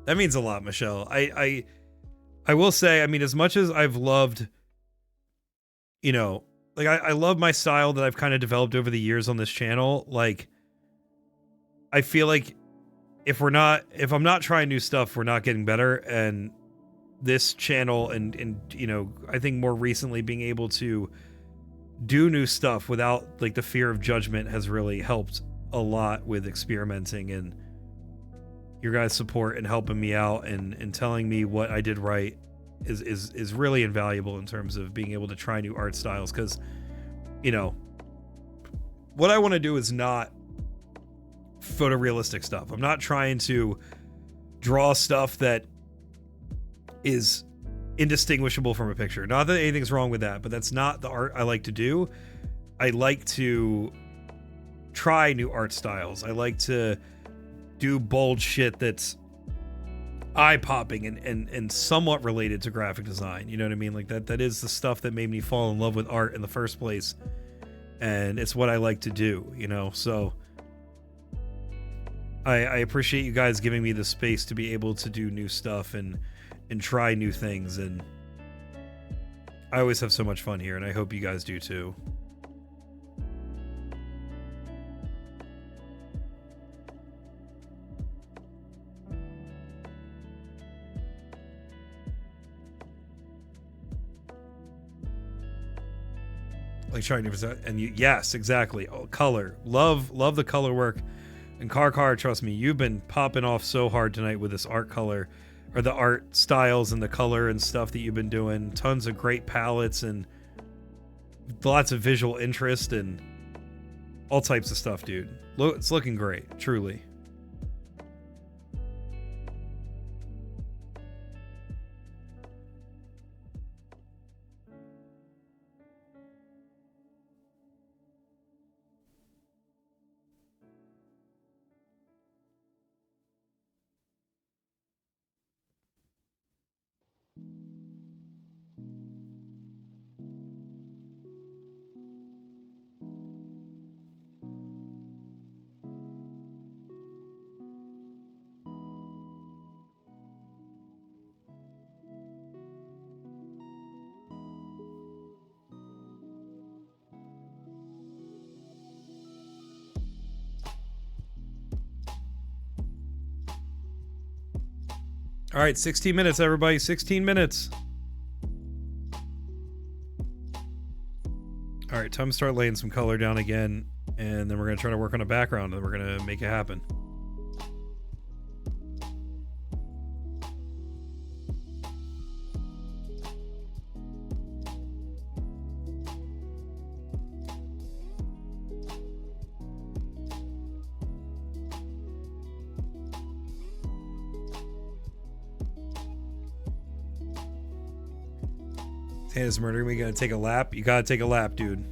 That means a lot, Michelle. I will say, I mean, as much as I've loved, you know, like I love my style that I've kind of developed over the years on this channel. Like, I feel like if I'm not trying new stuff, we're not getting better. And this channel and you know, I think more recently being able to do new stuff without like the fear of judgment has really helped a lot with experimenting, and your guys' support and helping me out and telling me what I did right is really invaluable in terms of being able to try new art styles. Because, you know, what I want to do is not photorealistic stuff. I'm not trying to draw stuff that is indistinguishable from a picture. Not that anything's wrong with that, but that's not the art I like to do. I like to try new art styles. I like to do bold shit that's eye-popping and somewhat related to graphic design. You know what I mean? Like that is the stuff that made me fall in love with art in the first place, and it's what I like to do, you know? So I appreciate you guys giving me the space to be able to do new stuff and try new things, and I always have so much fun here, and I hope you guys do too. Like trying to, and you, yes, exactly. Oh, color, love the color work. And Car, trust me, you've been popping off so hard tonight with this art color, or the art styles and the color and stuff that you've been doing. Tons of great palettes and lots of visual interest and all types of stuff, dude. It's looking great, truly. All right, 16 minutes, everybody. 16 minutes. All right, time to start laying some color down again. and then we're gonna try to work on a background, and we're gonna make it happen. Hannah's murdering me. Gotta take a lap. You gotta take a lap, dude.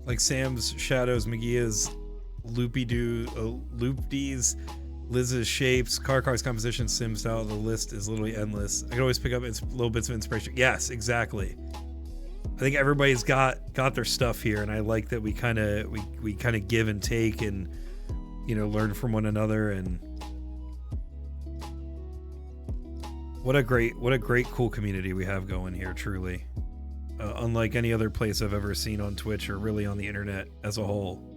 Like Sam's shadows, Magia's loop-dees, Liz's shapes, Karkar's composition, Sim style. The list is literally endless. I can always pick up little bits of inspiration. Yes, exactly. I think everybody's got their stuff here, and I like that we kind of give and take, and learn from one another. And what a great cool community we have going here, truly. Unlike any other place I've ever seen on Twitch or really on the internet as a whole.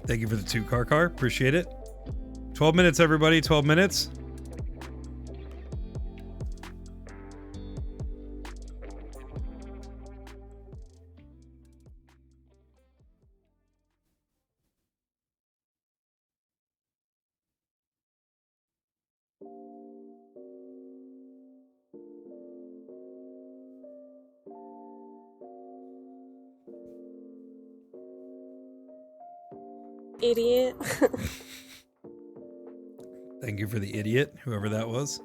Thank you for the 2 car. Appreciate it. 12 minutes, everybody. 12 minutes. Idiot. Thank you for the idiot, whoever that was.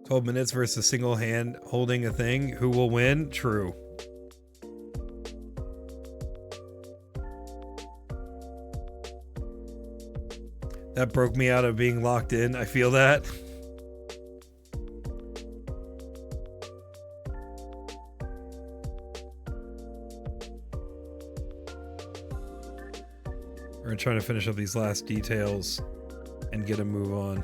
12 minutes versus single hand holding a thing. Who will win? True. That broke me out of being locked in. I feel that. We're trying to finish up these last details and get a move on.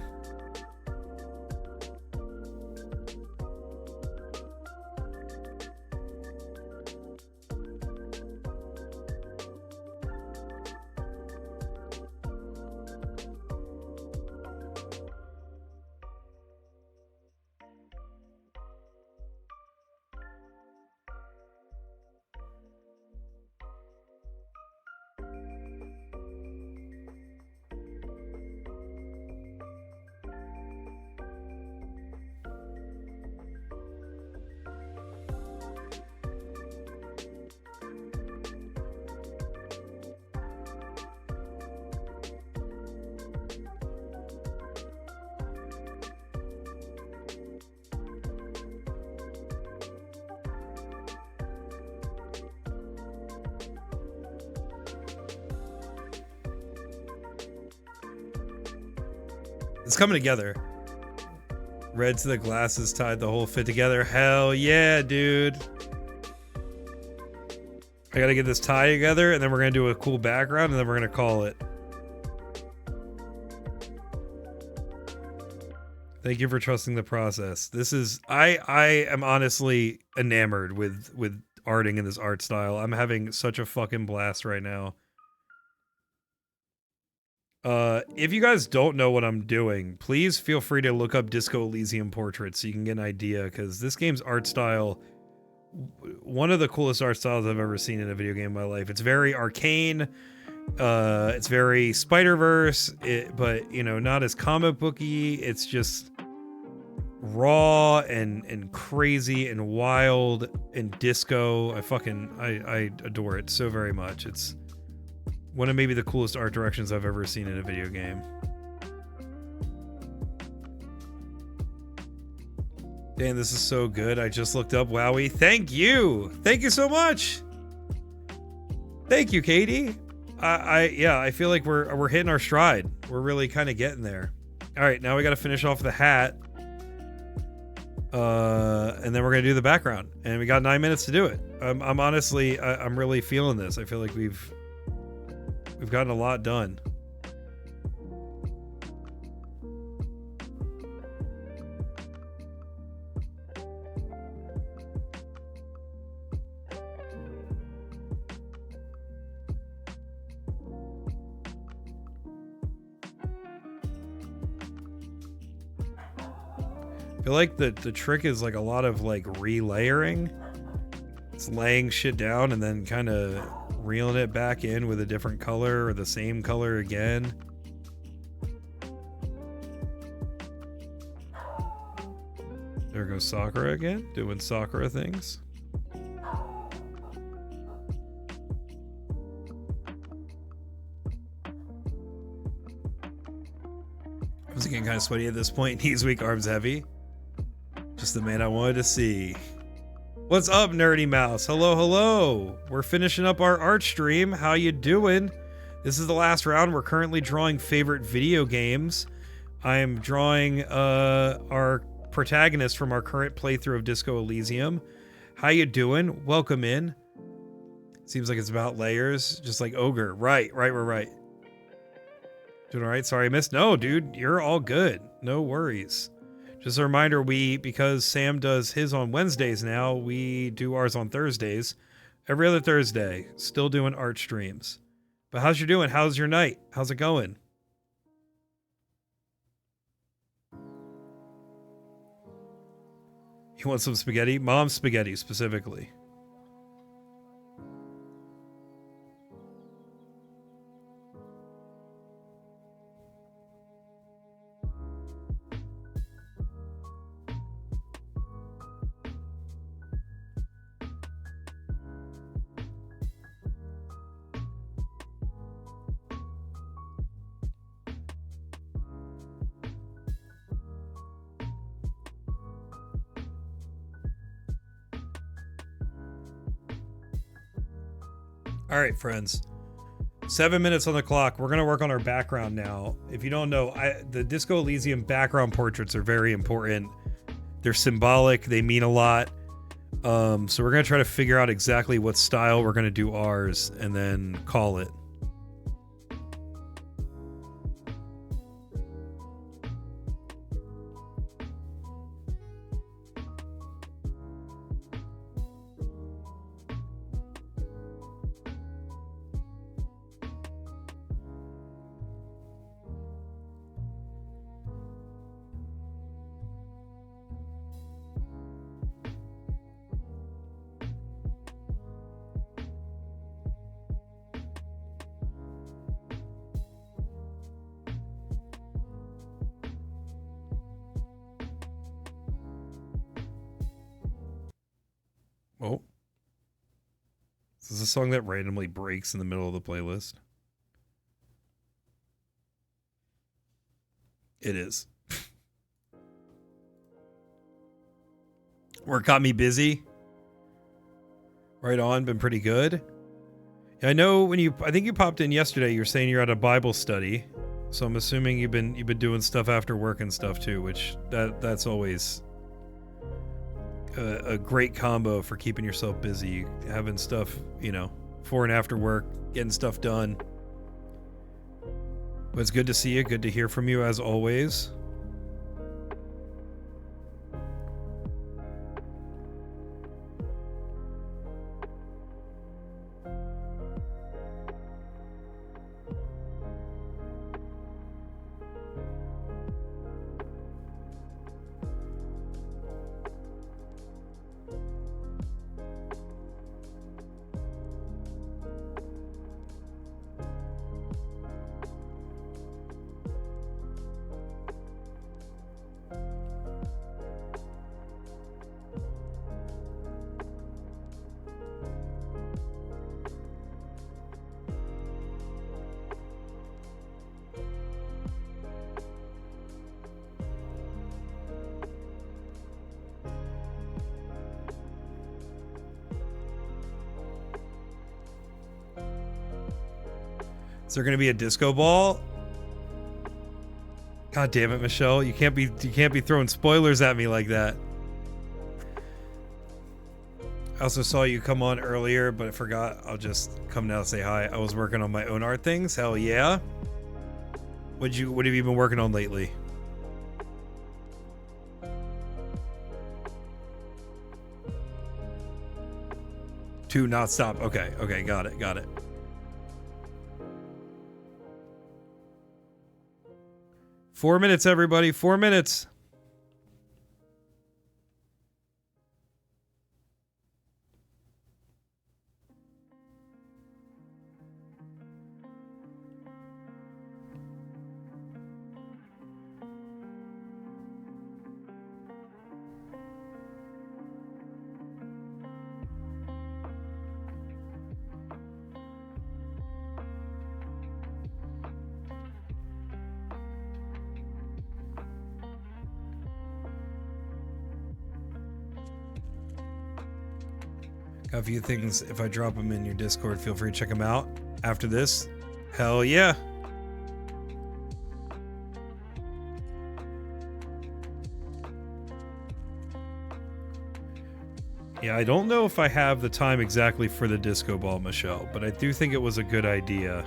It's coming together. Red to the glasses tied the whole fit together. Hell yeah, dude. I gotta get this tie together, and then we're gonna do a cool background, and then we're gonna call it. Thank you for trusting the process. This is I am honestly enamored with arting in this art style. I'm having such a fucking blast right now. If you guys don't know what I'm doing, please feel free to look up Disco Elysium Portraits so you can get an idea, because this game's art style, one of the coolest art styles I've ever seen in a video game in my life. It's very arcane. It's very Spider-Verse, but you know, not as comic booky. It's just raw and crazy and wild and disco. I adore it so very much. It's one of maybe the coolest art directions I've ever seen in a video game. Dan, this is so good. I just looked up Wowie. Thank you. Thank you so much. Thank you, Katie. I feel like we're hitting our stride. We're really kind of getting there. All right, now we got to finish off the hat. And then we're going to do the background, and we got 9 minutes to do it. I'm honestly, I'm really feeling this. I feel like we've gotten a lot done. I feel like the trick is like a lot of like relayering. It's laying shit down and then kind of reeling it back in with a different color or the same color again. There goes Sakura again, doing Sakura things. I was getting kind of sweaty at this point. Knees weak, arms heavy. Just the man I wanted to see. What's up, Nerdy Mouse? Hello, hello. We're finishing up our art stream. How you doing? This is the last round. We're currently drawing favorite video games. I am drawing our protagonist from our current playthrough of Disco Elysium. How you doing? Welcome in. Seems like it's about layers, just like Ogre. Right. Doing all right? Sorry I missed. No, dude, you're all good. No worries. Just a reminder, because Sam does his on Wednesdays now, we do ours on Thursdays. Every other Thursday. Still doing art streams. But how's you doing? How's your night? How's it going? You want some spaghetti? Mom's spaghetti, specifically. All right, friends. 7 minutes on the clock. We're going to work on our background now. If you don't know, the Disco Elysium background portraits are very important. They're symbolic. They mean a lot. So we're going to try to figure out exactly what style we're going to do ours and then call it. Oh. This is a song that randomly breaks in the middle of the playlist. It is. Work got me busy. Right on, been pretty good. Yeah, I know I think you popped in yesterday, you were saying you're at a Bible study. So I'm assuming you've been doing stuff after work and stuff too, which that's always a great combo for keeping yourself busy, having stuff, you know, before and after work, getting stuff done. But it's good to see you, good to hear from you as always. Is there gonna be a disco ball? God damn it, Michelle! You can't be throwing spoilers at me like that. I also saw you come on earlier, but I forgot. I'll just come now and say hi. I was working on my own art things. Hell yeah! What have you been working on lately? To not stop. Okay, got it. 4 minutes, everybody. 4 minutes. Got a few things. If I drop them in your Discord, feel free to check them out after this. Hell yeah. Yeah, I don't know if I have the time exactly for the disco ball, Michelle, but I do think it was a good idea.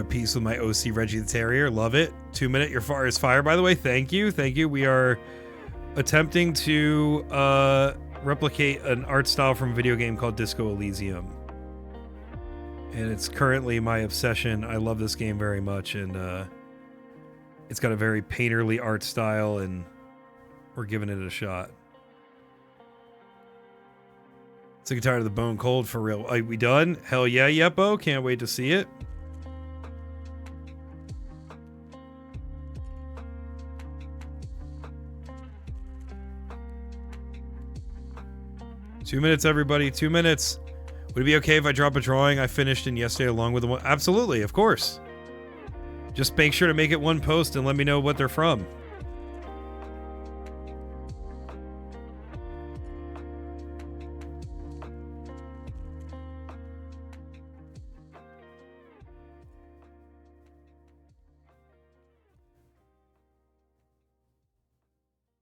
Peace with my OC Reggie the Terrier. Love it. 2 minute. Your fire is fire, by the way. Thank you. We are attempting to replicate an art style from a video game called Disco Elysium, and it's currently my obsession. I love this game very much, and it's got a very painterly art style, and we're giving it a shot. Sick and tired of the bone cold, for real. Are we done? Hell yeah, Yeppo. Can't wait to see it. Two minutes, everybody. 2 minutes. Would it be okay if I drop a drawing I finished in yesterday along with the one? Absolutely, of course. Just make sure to make it one post and let me know what they're from.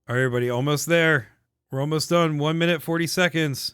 All right, everybody, almost there. We're almost done. 1 minute, 40 seconds.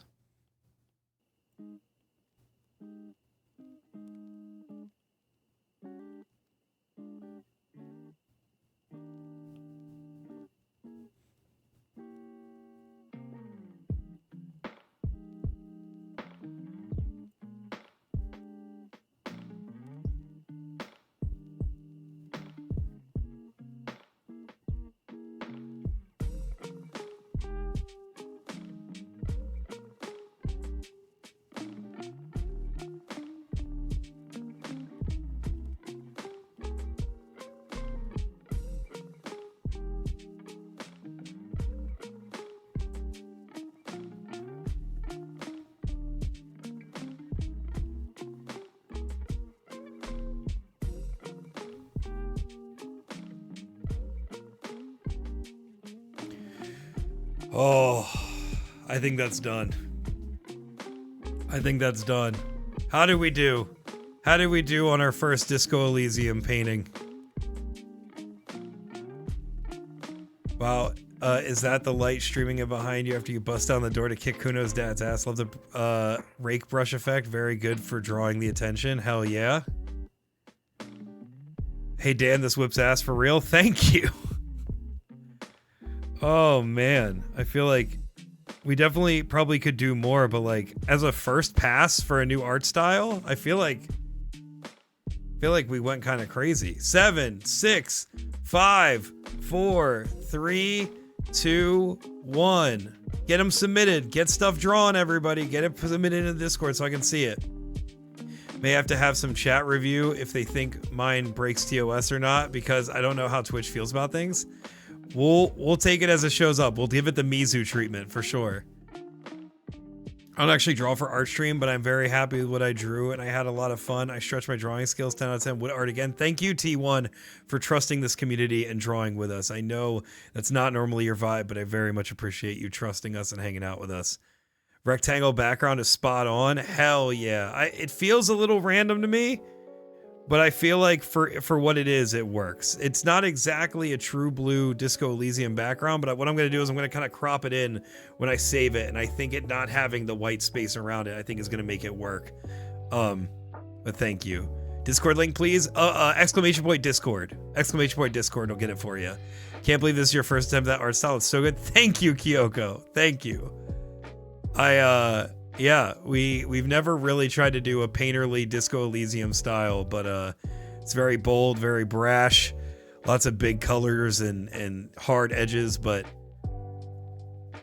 Oh, I think that's done. I think that's done. How did we do? How did we do on our first Disco Elysium painting? Wow, is that the light streaming in behind you after you bust down the door to kick Kuno's dad's ass? Love the rake brush effect. Very good for drawing the attention. Hell yeah. Hey Dan, this whips ass for real. Thank you. Oh man, I feel like we definitely probably could do more, but like as a first pass for a new art style, I feel like we went kind of crazy. 7, 6, 5, 4, 3, 2, 1. Get them submitted. Get stuff drawn, everybody. Get it submitted in the Discord so I can see it. May have to have some chat review if they think mine breaks TOS or not, because I don't know how Twitch feels about things. We'll take it as it shows up. We'll give it the Mizu treatment for sure. I don't actually draw for Artstream, but I'm very happy with what I drew, and I had a lot of fun. I stretched my drawing skills 10 out of 10. Wood art again. Thank you, T1, for trusting this community and drawing with us. I know that's not normally your vibe, but I very much appreciate you trusting us and hanging out with us. Rectangle background is spot on. Hell yeah. It feels a little random to me, but I feel like for what it is, it works. It's not exactly a true blue Disco Elysium background, but what I'm going to do is I'm going to kind of crop it in when I save it, and I think it not having the white space around it, I think is going to make it work. But thank you. Discord link, please. Exclamation point Discord. Exclamation point Discord will get it for you. Can't believe this is your first attempt at that art style. It's so good. Thank you, Kyoko. Thank you. Yeah, we've never really tried to do a painterly Disco Elysium style, but it's very bold, very brash, lots of big colors and hard edges, but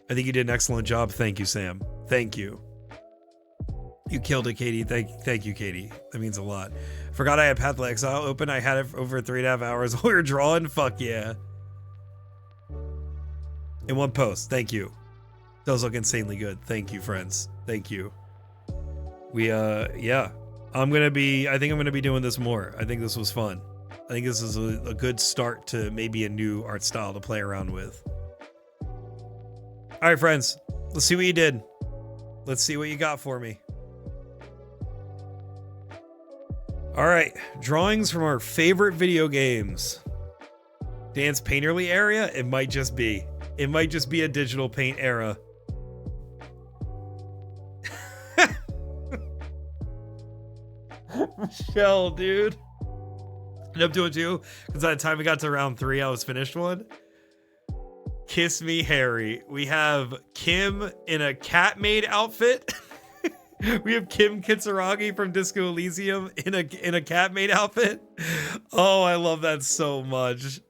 I think you did an excellent job. Thank you, Sam. Thank you. You killed it, Katie. Thank you, Katie. That means a lot. Forgot I had Path of Exile open. I had it for over 3.5 hours while we were drawing. Fuck yeah. In one post. Thank you. Those look insanely good. Thank you, friends. Thank you. Yeah. I think I'm gonna be doing this more. I think this was fun. I think this is a good start to maybe a new art style to play around with. All right, friends. Let's see what you did. Let's see what you got for me. All right. Drawings from our favorite video games. Dance painterly area? It might just be. It might just be a digital paint era. Michelle, dude. And I'm doing two, because by the time we got to round 3, I was finished one. Kiss Me Harry. We have Kim in a cat maid outfit. We have Kim Kitsuragi from Disco Elysium in a cat maid outfit. Oh, I love that so much.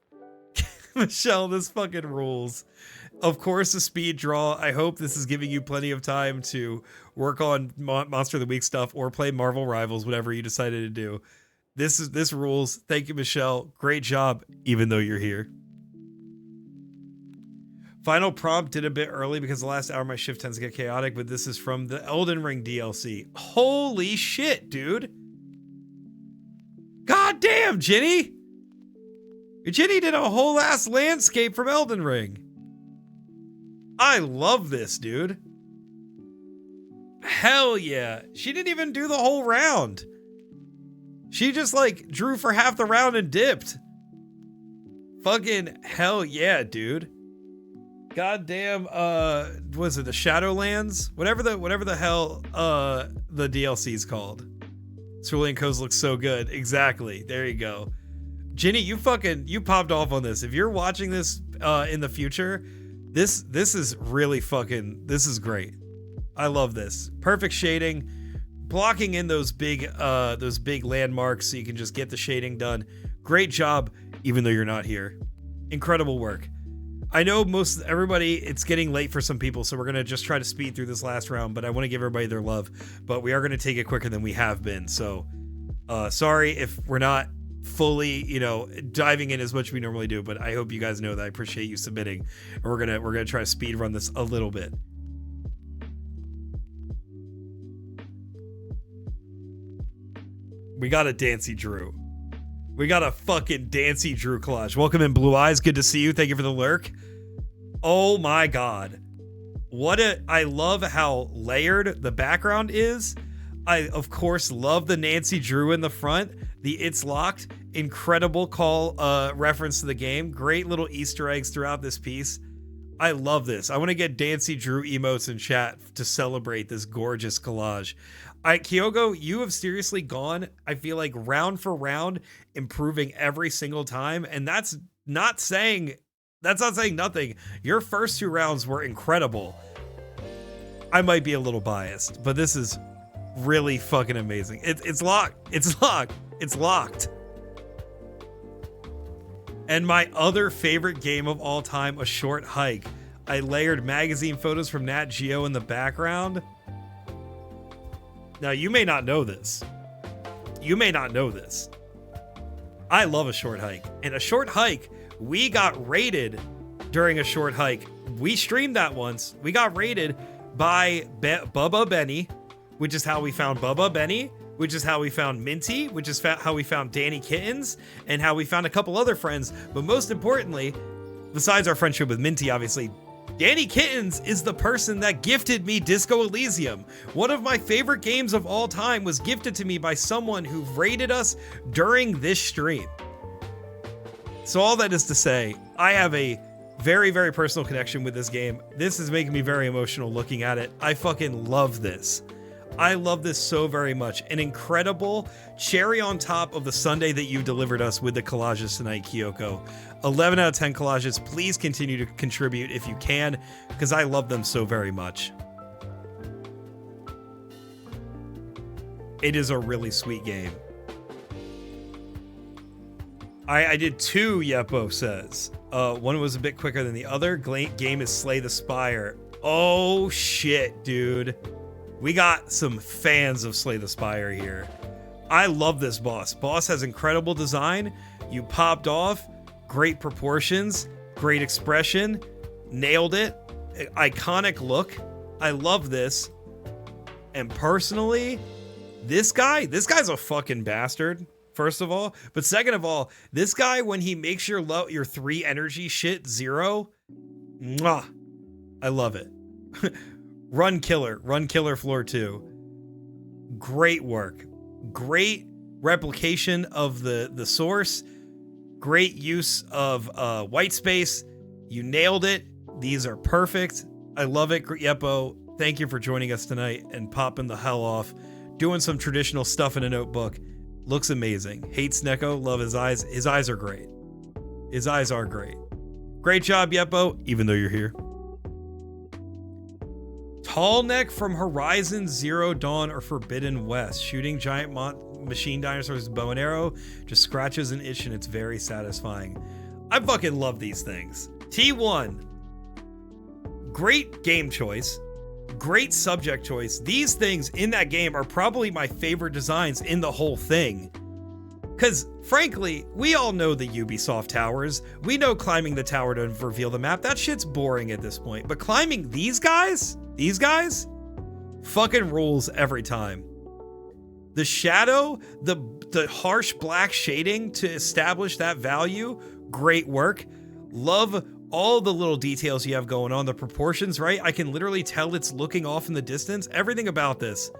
Michelle, this fucking rules. Of course, a speed draw. I hope this is giving you plenty of time to work on Monster of the Week stuff or play Marvel Rivals, whatever you decided to do. This rules. Thank you, Michelle. Great job, even though you're here. Final prompt did a bit early because the last hour my shift tends to get chaotic, but this is from the Elden Ring DLC. Holy shit, dude. God damn, Ginny. Ginny did a whole ass landscape from Elden Ring. I love this, dude. Hell yeah. She didn't even do the whole round. She just like drew for half the round and dipped. Fucking hell yeah, dude. Goddamn, was it the Shadowlands? Whatever the hell the DLC is called. Cerulean Coast looks so good. Exactly. There you go. Ginny, you popped off on this. If you're watching this in the future, this is really this is great. I love this. Perfect shading, blocking in those big landmarks so you can just get the shading done. Great job, even though you're not here. Incredible work. I know everybody, it's getting late for some people, so we're going to just try to speed through this last round, but I want to give everybody their love. But we are going to take it quicker than we have been, so sorry if we're not fully, diving in as much as we normally do, but I hope you guys know that I appreciate you submitting, and we're gonna try to speed run this a little bit. We got a Dancy Drew. We got a fucking Dancy Drew collage. Welcome in, Blue Eyes. Good to see you. Thank you for the lurk. Oh my god. I love how layered the background is. I, of course, love the Nancy Drew in the front. The It's Locked, incredible call reference to the game. Great little Easter eggs throughout this piece. I love this. I want to get Nancy Drew emotes in chat to celebrate this gorgeous collage. Kyoko, you have seriously gone, I feel like, round for round, improving every single time. And that's not saying nothing. Your first 2 rounds were incredible. I might be a little biased, but this is really fucking amazing. It's locked. It's locked. It's locked. And my other favorite game of all time, A Short Hike. I layered magazine photos from Nat Geo in the background. Now, you may not know this. You may not know this. I love A Short Hike. And A Short Hike, we got raided during A Short Hike. We streamed that once. We got raided by Bubba Benny, which is how we found Bubba Benny, which is how we found Minty, which is how we found Danny Kittens, and how we found a couple other friends. But most importantly, besides our friendship with Minty, obviously, Danny Kittens is the person that gifted me Disco Elysium. One of my favorite games of all time was gifted to me by someone who raided us during this stream. So all that is to say, I have a very, very personal connection with this game. This is making me very emotional looking at it. I fucking love this. I love this so very much. An incredible cherry on top of the sundae that you delivered us with the collages tonight, Kyoko. 11 out of 10 collages. Please continue to contribute if you can, because I love them so very much. It is a really sweet game. I did 2, Yeppo says. One was a bit quicker than the other. Game is Slay the Spire. Oh shit, dude. We got some fans of Slay the Spire here. I love this boss. Boss has incredible design. You popped off. Great proportions. Great expression. Nailed it. Iconic look. I love this. And personally, this guy's a fucking bastard, first of all. But second of all, this guy, when he makes your 3 energy shit 0, mwah, I love it. Run Killer Floor 2. Great work. Great replication of the source. Great use of white space. You nailed it. These are perfect. I love it. Yeppo, thank you for joining us tonight and popping the hell off. Doing some traditional stuff in a notebook. Looks amazing. Hates Neko. Love his eyes. His eyes are great. His eyes are great. Great job, Yeppo, even though you're here. Tall Neck from Horizon Zero Dawn or Forbidden West. Shooting giant machine dinosaurs with bow and arrow. Just scratches an itch and it's very satisfying. I fucking love these things. T1. Great game choice. Great subject choice. These things in that game are probably my favorite designs in the whole thing. Because, frankly, we all know the Ubisoft towers. We know climbing the tower to reveal the map. That shit's boring at this point. But climbing these guys, fucking rules every time. The shadow, the harsh black shading to establish that value, great work. Love all the little details you have going on. The proportions, right? I can literally tell it's looking off in the distance. Everything about this.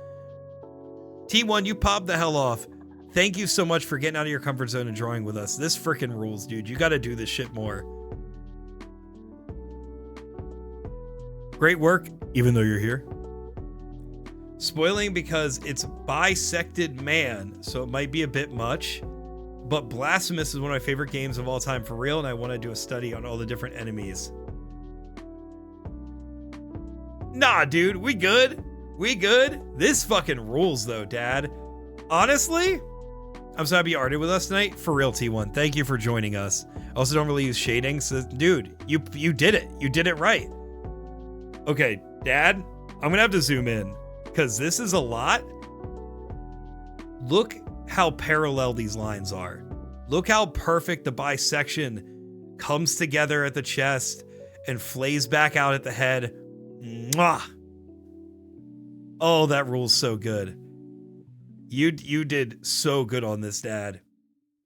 T1, you popped the hell off. Thank you so much for getting out of your comfort zone and drawing with us. This freaking rules, dude. You got to do this shit more. Great work, even though you're here. Spoiling because it's Bisected Man, so it might be a bit much. But Blasphemous is one of my favorite games of all time for real, and I want to do a study on all the different enemies. Nah, dude, we good. We good. This fucking rules, though, Dad. Honestly, I'm so happy you arted with us tonight. For real, T1. Thank you for joining us. I also don't really use shading, so dude, you did it. You did it right. Okay, Dad, I'm gonna have to zoom in because this is a lot. Look how parallel these lines are. Look how perfect the bisection comes together at the chest and flays back out at the head. Mwah! Oh, that rules so good. You did so good on this, Dad.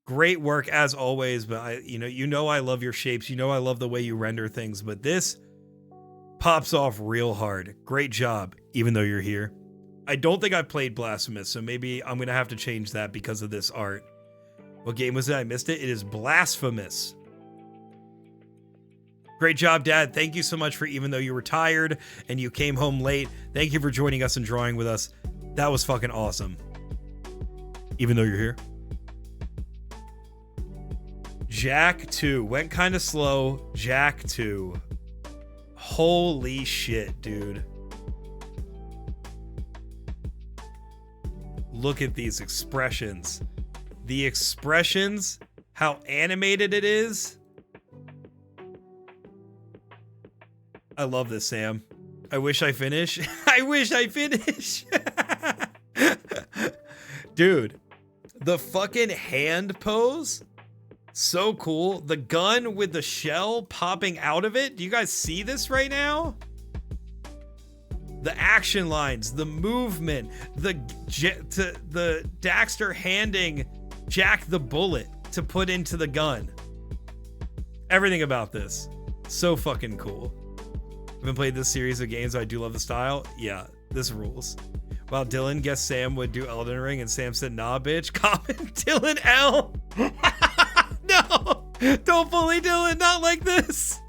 Great work as always, but you know I love your shapes. You know I love the way you render things, but this Pops off real hard. Great job, even though you're here. I don't think I've played Blasphemous, so maybe I'm going to have to change that because of this art. What game was it? I missed it. It is Blasphemous. Great job, Dad. Thank you so much for, even though you were tired and you came home late, thank you for joining us and drawing with us. That was fucking awesome. Even though you're here. Jack 2. Went kind of slow. Jack 2. Holy shit, dude. Look at these expressions. The expressions, how animated it is. I love this, Sam. I wish I finish. I wish I finish. Dude, the fucking hand pose. So cool. The gun with the shell popping out of it. Do you guys see this right now? The action lines, the movement, the Daxter handing Jack the bullet to put into the gun. Everything about this. So fucking cool. I haven't played this series of games, but I do love the style. Yeah, this rules. While Dylan guessed Sam would do Elden Ring and Sam said, nah, bitch. Comment Dylan L. No, don't bully Dylan. Not like this.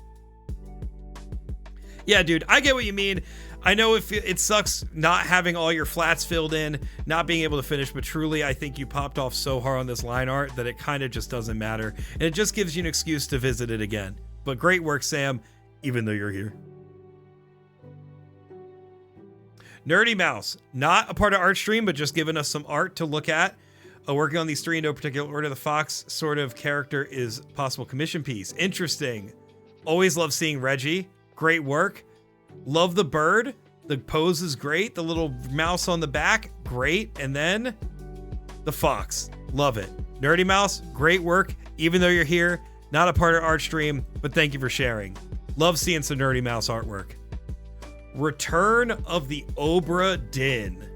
Yeah, dude, I get what you mean. I know it sucks not having all your flats filled in, not being able to finish, but truly, I think you popped off so hard on this line art that it kind of just doesn't matter. And it just gives you an excuse to visit it again. But great work, Sam, even though you're here. Nerdy Mouse, not a part of art stream, but just giving us some art to look at. Working on these three in no particular order. The fox sort of character is possible commission piece. Interesting. Always love seeing Reggie. Great work. Love the bird. The pose is great. The little mouse on the back, great. And then the fox. Love it. Nerdy Mouse, great work. Even though you're here, not a part of art stream, but thank you for sharing. Love seeing some Nerdy Mouse artwork. Return of the Obra Dinn.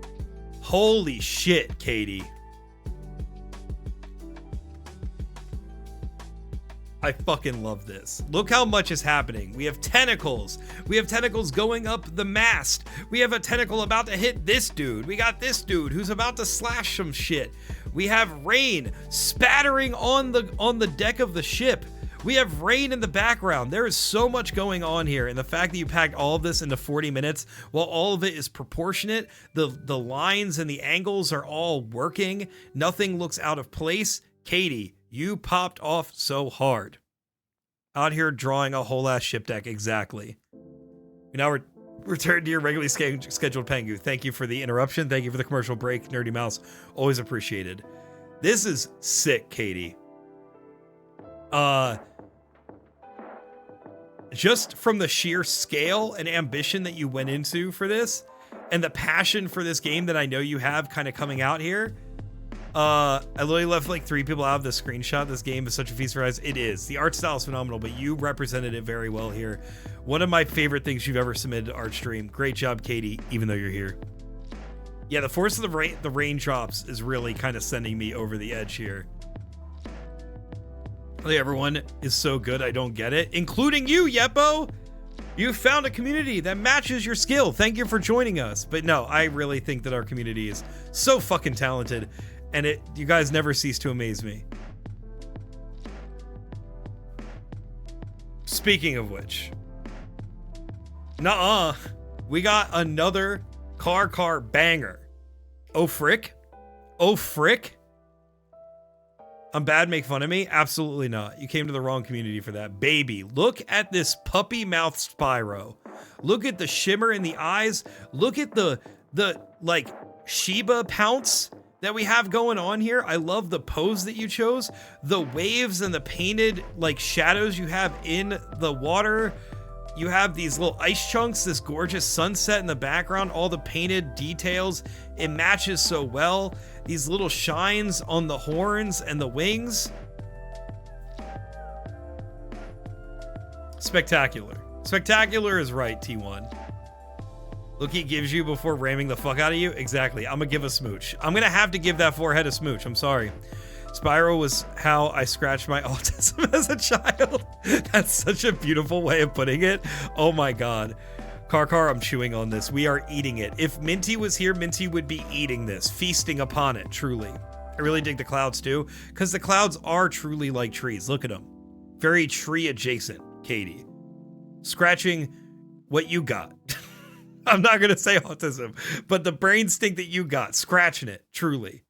Holy shit, Katie. I fucking love this. Look how much is happening. We have tentacles. We have tentacles going up the mast. We have a tentacle about to hit this dude. We got this dude who's about to slash some shit. We have rain spattering on the deck of the ship. We have rain in the background. There is so much going on here, and the fact that you packed all of this into 40 minutes, while all of it is proportionate, the lines and the angles are all working. Nothing looks out of place. Katie, you popped off so hard. Out here drawing a whole ass ship deck, exactly. Now we're returned to your regularly scheduled Pengu. Thank you for the interruption. Thank you for the commercial break, Nerdy Mouse. Always appreciated. This is sick, Katie. Just from the sheer scale and ambition that you went into for this, and the passion for this game that I know you have kind of coming out here, I literally left like 3 people out of the screenshot. This game is such a feast for eyes. It is. The art style is phenomenal, but you represented it very well here. One of my favorite things you've ever submitted to Art Stream. Great job, Katie, even though you're here. Yeah, the force of the raindrops is really kind of sending me over the edge here. Like, everyone is so good, I don't get it. Including you, Yeppo! You found a community that matches your skill. Thank you for joining us. But no, I really think that our community is so fucking talented. And you guys never cease to amaze me. Speaking of which. Nuh-uh. We got another car banger. Oh, frick. Oh, frick. I'm bad, make fun of me? Absolutely not. You came to the wrong community for that. Baby, look at this puppy mouth Spyro. Look at the shimmer in the eyes. Look at the like Shiba pounce that we have going on here. I love the pose that you chose. The waves and the painted like shadows you have in the water. You have these little ice chunks, this gorgeous sunset in the background, all the painted details. It matches so well. These little shines on the horns and the wings. Spectacular. Spectacular is right, T1. Look, he gives you before ramming the fuck out of you. Exactly. I'm gonna give a smooch. I'm gonna have to give that forehead a smooch. I'm sorry. Spyro was how I scratched my autism as a child. That's such a beautiful way of putting it. Oh my God. Karkar, I'm chewing on this. We are eating it. If Minty was here, Minty would be eating this, feasting upon it, truly. I really dig the clouds too, because the clouds are truly like trees. Look at them. Very tree adjacent, Katie. Scratching what you got. I'm not going to say autism, but the brain stink that you got, scratching it, truly.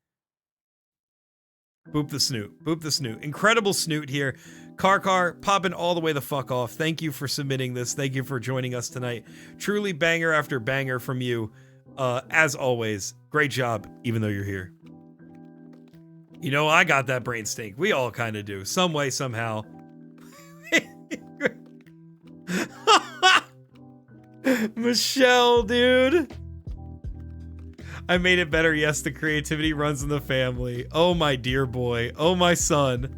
Boop the snoot. Boop the snoot. Incredible snoot here. Karkar, popping all the way the fuck off. Thank you for submitting this. Thank you for joining us tonight. Truly banger after banger from you. As always, great job, even though you're here. You know, I got that brain stink. We all kind of do. Some way, somehow. Michelle, dude. I made it better. Yes, the creativity runs in the family. Oh, my dear boy. Oh, my son.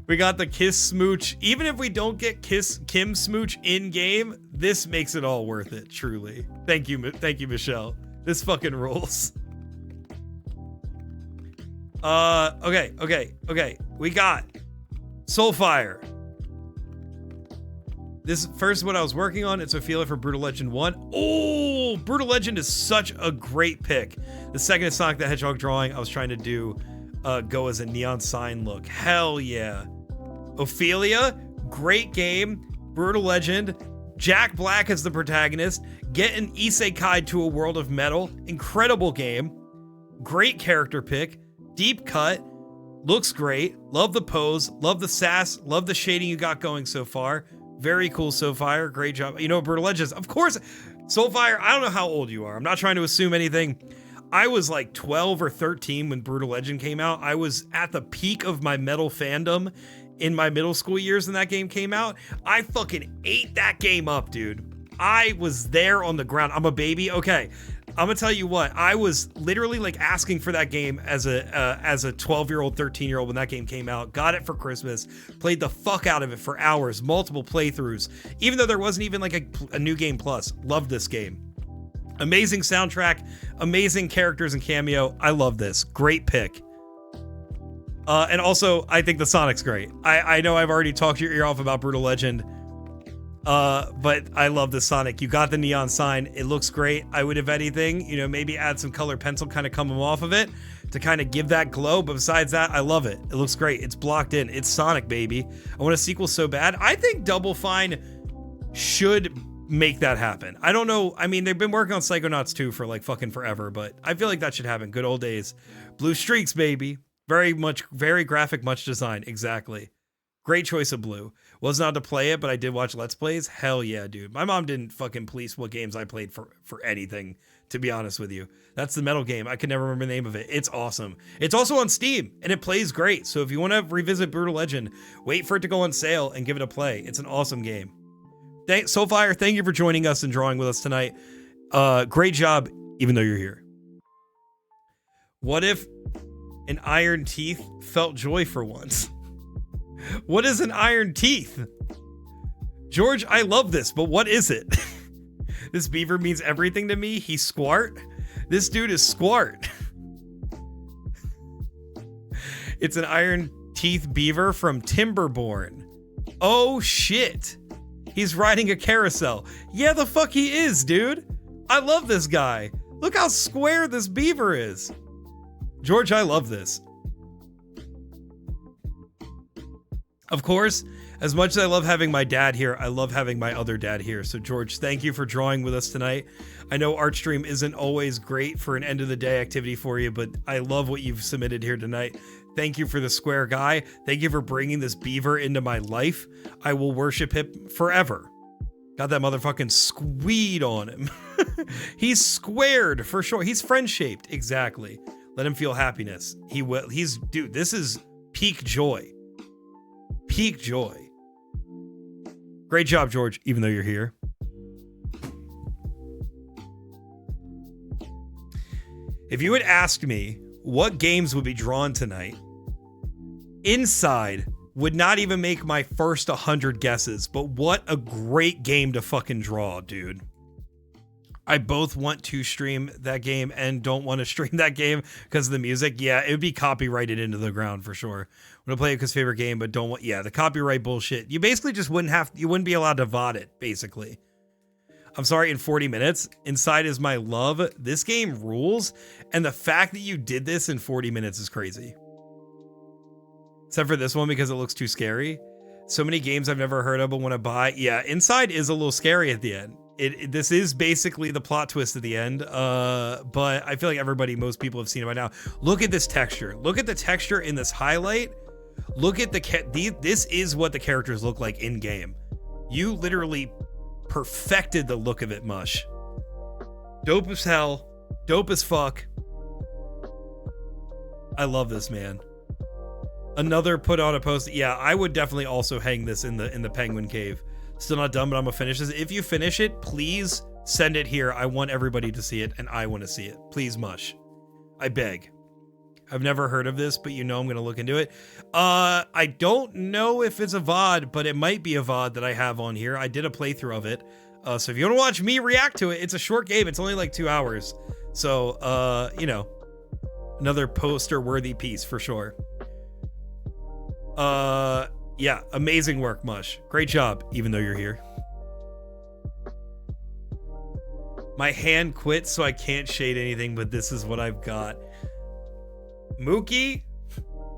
We got the kiss smooch. Even if we don't get Kim smooch in game, this makes it all worth it, truly. Thank you, Michelle. This fucking rules. Okay. We got Soulfire. This first what I was working on. It's Ophelia for Brutal Legend 1. Oh, Brutal Legend is such a great pick. The second is Sonic the Hedgehog drawing. I was trying to do go as a neon sign look. Hell yeah. Ophelia, great game. Brutal Legend. Jack Black as the protagonist. Get an isekai to a world of metal. Incredible game. Great character pick. Deep cut. Looks great. Love the pose. Love the sass. Love the shading you got going so far. Very cool, Soulfire. Great job. You know, Brutal Legends. Of course, Soulfire, I don't know how old you are. I'm not trying to assume anything. I was like 12 or 13 when Brutal Legend came out. I was at the peak of my metal fandom in my middle school years when that game came out. I fucking ate that game up, dude. I was there on the ground. I'm a baby. Okay. I'm gonna tell you what, I was literally like asking for that game as a 12-year-old, 13-year-old when that game came out. Got it for Christmas, played the fuck out of it for hours, multiple playthroughs, even though there wasn't even like a new game plus. Loved this game. Amazing soundtrack, amazing characters and cameo. I love this. Great pick. And also, I think the Sonic's great. I know I've already talked your ear off about Brutal Legend. But I love the Sonic. You got the neon sign. It looks great. I would, if anything, you know, maybe add some color pencil kind of coming off of it to kind of give that glow. But besides that, I love it. It looks great. It's blocked in. It's Sonic, baby. I want a sequel so bad. I think Double Fine should make that happen. I don't know. I mean, they've been working on Psychonauts 2 for like fucking forever, but I feel like that should happen. Good old days. Blue Streaks, baby. Very graphic, much design. Exactly. Great choice of blue. Wasn't allowed to play it, but I did watch Let's Plays. Hell yeah, dude. My mom didn't fucking police what games I played for anything, to be honest with you. That's the metal game. I can never remember the name of it. It's awesome. It's also on Steam, and it plays great. So if you want to revisit Brutal Legend, wait for it to go on sale and give it a play. It's an awesome game. Soulfire, thank you for joining us and drawing with us tonight. Great job, even though you're here. What if an iron teeth felt joy for once? What is an iron teeth? George, I love this, but what is it? This beaver means everything to me. He's Squart. This dude is Squart. It's an iron teeth beaver from Timberborn. Oh shit. He's riding a carousel. Yeah, the fuck he is, dude. I love this guy. Look how square this beaver is. George, I love this. Of course, as much as I love having my dad here, I love having my other dad here. So George, thank you for drawing with us tonight. I know Artstream isn't always great for an end of the day activity for you, but I love what you've submitted here tonight. Thank you for the square guy. Thank you for bringing this beaver into my life. I will worship him forever. Got that motherfucking squeed on him. He's squared for sure. He's friend-shaped. Exactly. Let him feel happiness. He will. Dude, this is peak joy. Peak joy. Great job, George, even though you're here. If you had asked me what games would be drawn tonight, Inside would not even make my first 100 guesses, but what a great game to fucking draw, dude. I both want to stream that game and don't want to stream that game because of the music. Yeah, it would be copyrighted into the ground for sure. I'm gonna play it because favorite game, but don't want. Yeah, the copyright bullshit. You basically just you wouldn't be allowed to VOD it. Basically, I'm sorry, in 40 minutes. Inside is my love. This game rules. And the fact that you did this in 40 minutes is crazy. Except for this one because it looks too scary. So many games I've never heard of but want to buy. Yeah, Inside is a little scary at the end. This is basically the plot twist at the end. But I feel like most people have seen it by now. Look at this texture. Look at the texture in this highlight. Look at this is what the characters look like in game. You literally perfected the look of it, Mush. Dope as hell. Dope as fuck. I love this, man. Another put on a post. Yeah, I would definitely also hang this in the Penguin Cave. Still not done, but I'm gonna finish this. If you finish it, please send it here. I want everybody to see it, and I want to see it. Please, Mush. I beg. I've never heard of this, but you know I'm gonna look into it. I don't know if it's a VOD, but it might be a VOD that I have on here. I did a playthrough of it. So if you want to watch me react to it, it's a short game. It's only like 2 hours. So, you know, another poster-worthy piece for sure. Yeah, amazing work, Mush. Great job, even though you're here. My hand quit, so I can't shade anything, but this is what I've got. Mookie,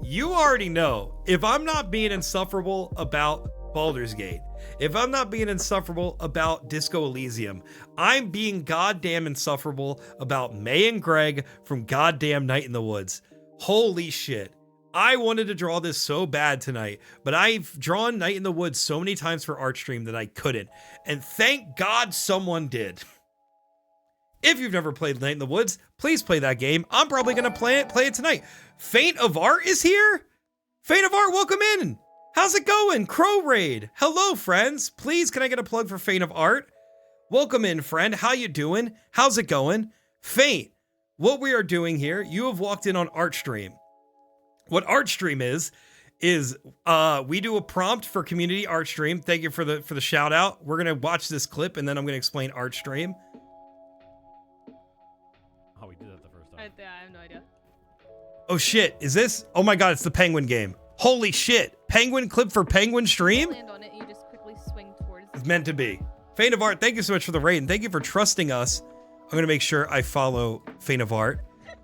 you already know, if I'm not being insufferable about Baldur's Gate, if I'm not being insufferable about Disco Elysium, I'm being goddamn insufferable about May and Greg from goddamn Night in the Woods. Holy shit. I wanted to draw this so bad tonight, but I've drawn Night in the Woods so many times for Artstream that I couldn't. And thank God someone did. If you've never played Night in the Woods, please play that game. I'm probably going to play it tonight. Faint of Art is here? Faint of Art, welcome in. How's it going? Crow Raid. Hello, friends. Please, can I get a plug for Faint of Art? Welcome in, friend. How you doing? How's it going? Faint, what we are doing here, you have walked in on Artstream. What Artstream is we do a prompt for community Artstream. Thank you for the shout out. We're gonna watch this clip and then I'm gonna explain Artstream. Oh, we did that the first time. I have no idea. Oh shit, is this? Oh my god, it's the Penguin game. Holy shit, Penguin clip for Penguin stream? Land on it and you just quickly swing towards It's meant to be. Faint of Art, thank you so much for the raid and thank you for trusting us. I'm gonna make sure I follow Faint of Art.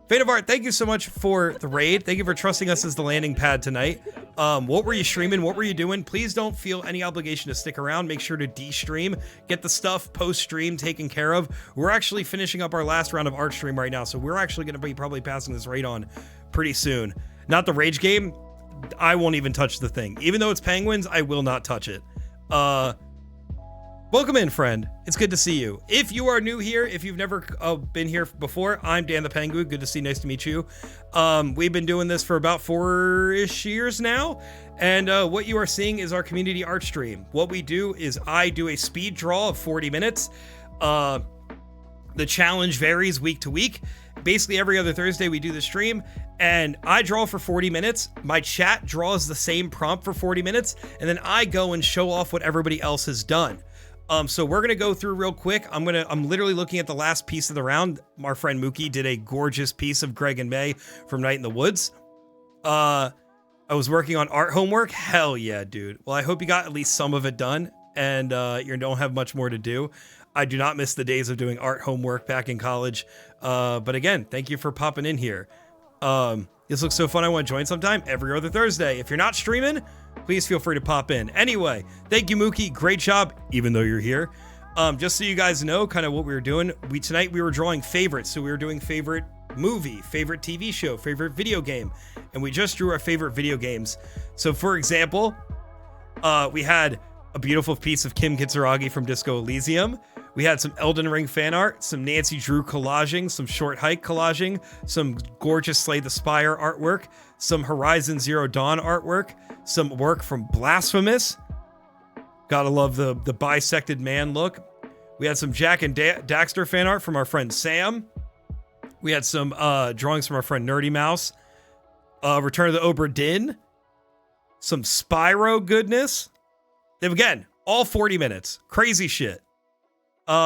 Faint of Art, thank you so much for the raid. Thank you for trusting us as the landing pad tonight. What were you streaming? What were you doing? Please don't feel any obligation to stick around. Make sure to de-stream. Get the stuff post-stream taken care of. We're actually finishing up our last round of Artstream right now, so we're actually going to be probably passing this raid on pretty soon. Not the Rage game. I won't even touch the thing. Even though it's Penguins, I will not touch it. Welcome in, friend. It's good to see you. If you are new here, if you've never been here before, I'm Dan the Penguin. Good to see you. Nice to meet you. We've been doing this for about 4-ish years now. And what you are seeing is our community art stream. What we do is I do a speed draw of 40 minutes. The challenge varies week to week. Basically, every other Thursday, we do the stream. And I draw for 40 minutes. My chat draws the same prompt for 40 minutes. And then I go and show off what everybody else has done. So we're gonna go through real quick. I'm literally looking at the last piece of the round. Our friend Mookie did a gorgeous piece of Greg and May from Night in the Woods. I was working on art homework. Hell yeah, dude. Well, I hope you got at least some of it done and you don't have much more to do. I do not miss the days of doing art homework back in college. But again, thank you for popping in here. This looks so fun. I want to join sometime every other Thursday. If you're not streaming, please feel free to pop in. Anyway, thank you, Mookie. Great job, even though you're here. Just so you guys know kind of what we were doing. Tonight we were drawing favorites. So we were doing favorite movie, favorite TV show, favorite video game. And we just drew our favorite video games. So for example, we had a beautiful piece of Kim Kitsuragi from Disco Elysium. We had some Elden Ring fan art, some Nancy Drew collaging, some Short Hike collaging, some gorgeous Slay the Spire artwork, some Horizon Zero Dawn artwork, some work from Blasphemous. Gotta love the bisected man look. We had some Jack and Daxter fan art from our friend Sam. We had some drawings from our friend Nerdy Mouse. Return of the Obra Dinn. Some Spyro goodness. They've again, all 40 minutes. Crazy shit. We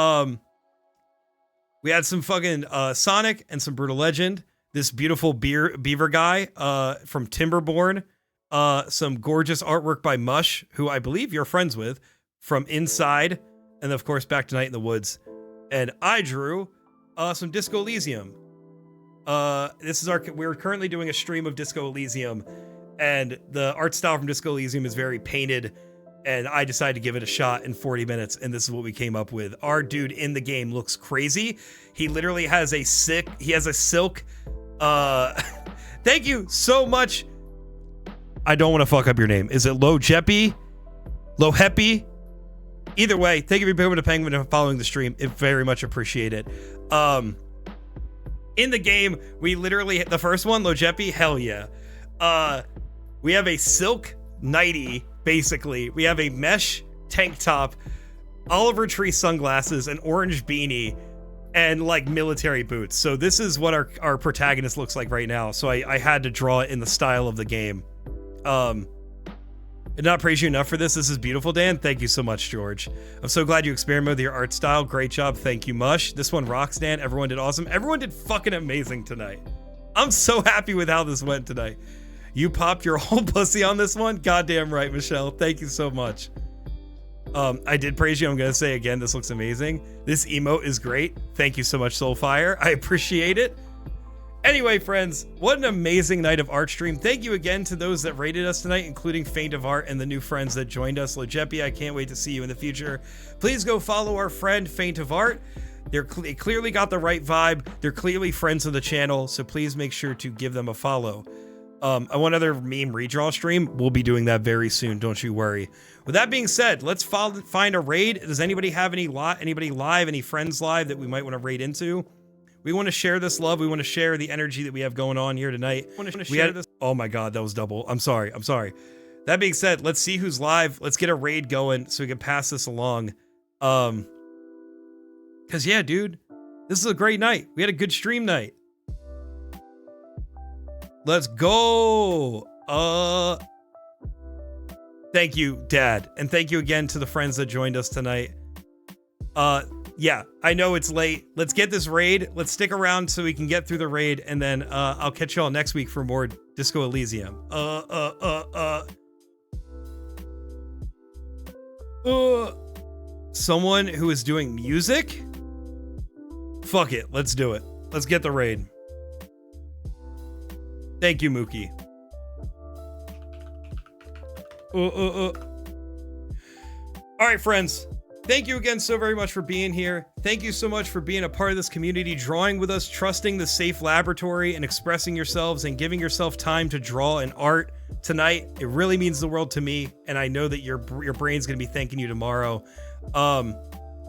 had some fucking Sonic and some Brutal Legend. This beautiful beaver guy from Timberborn. Some gorgeous artwork by Mush, who I believe you're friends with, from Inside. and of course Back to Night in the Woods. And I drew some Disco Elysium. We're currently doing a stream of Disco Elysium, and the art style from Disco Elysium is very painted, and I decided to give it a shot in 40 minutes, and this is what we came up with. Our dude in the game looks crazy. He literally has a silk, thank you so much. I don't want to fuck up your name. Is it Lohepi? Either way, thank you for becoming a penguin and following the stream. It very much appreciate it. In the game, we literally hit the first one, Lohepi, hell yeah. We have a silk nightie, basically. We have a mesh tank top, Oliver Tree sunglasses, an orange beanie, and like military boots. So this is what our protagonist looks like right now. So I had to draw it in the style of the game. I did not praise you enough for this. This is beautiful, Dan. Thank you so much, George. I'm so glad you experimented with your art style. Great job. Thank you, Mush. This one rocks, Dan. Everyone did awesome. Everyone did fucking amazing tonight. I'm so happy with how this went tonight. You popped your whole pussy on this one? Goddamn right, Michelle. Thank you so much. I did praise you. I'm going to say again, this looks amazing. This emote is great. Thank you so much, Soulfire. I appreciate it. Anyway, friends, what an amazing night of art stream. Thank you again to those that rated us tonight, including Faint of Art and the new friends that joined us. Lohepi, I can't wait to see you in the future. Please go follow our friend Faint of Art. They clearly got the right vibe. They're clearly friends of the channel, so please make sure to give them a follow. I want another meme redraw stream. We'll be doing that very soon, don't you worry. With that being said, let's find a raid. Does anybody have anybody live, any friends live that we might want to raid into? We want to share this love. We want to share the energy that we have going on here tonight. Oh my God, that was double. I'm sorry. That being said, let's see who's live. Let's get a raid going so we can pass this along. Cause yeah, dude, this is a great night. We had a good stream night. Let's go. Thank you, Dad. And thank you again to the friends that joined us tonight. Yeah, I know it's late. Let's get this raid. Let's stick around so we can get through the raid, and then I'll catch y'all next week for more Disco Elysium. Someone who is doing music? Fuck it, let's do it. Let's get the raid. Thank you, Mookie. All right, friends. Thank you again so very much for being here. Thank you so much for being a part of this community, drawing with us, trusting the safe laboratory, and expressing yourselves and giving yourself time to draw and art tonight. It really means the world to me, and I know that your brain's gonna be thanking you tomorrow.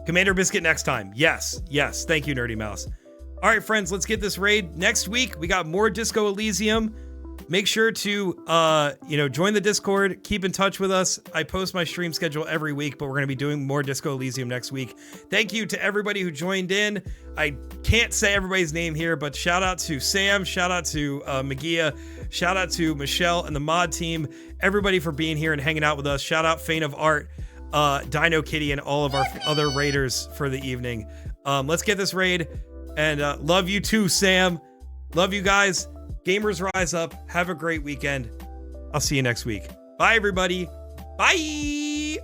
Commander Biscuit next time. Yes. Thank you, Nerdy Mouse. All right, friends, let's get this raid. Next week, we got more Disco Elysium. Make sure to, join the Discord. Keep in touch with us. I post my stream schedule every week, but we're going to be doing more Disco Elysium next week. Thank you to everybody who joined in. I can't say everybody's name here, but shout out to Sam, shout out to Magia, shout out to Michelle and the mod team, everybody for being here and hanging out with us. Shout out Faint of Art, Dino Kitty, and all of our other raiders for the evening. Let's get this raid, and love you too, Sam. Love you guys. Gamers rise up. Have a great weekend. I'll see you next week. Bye, everybody. Bye.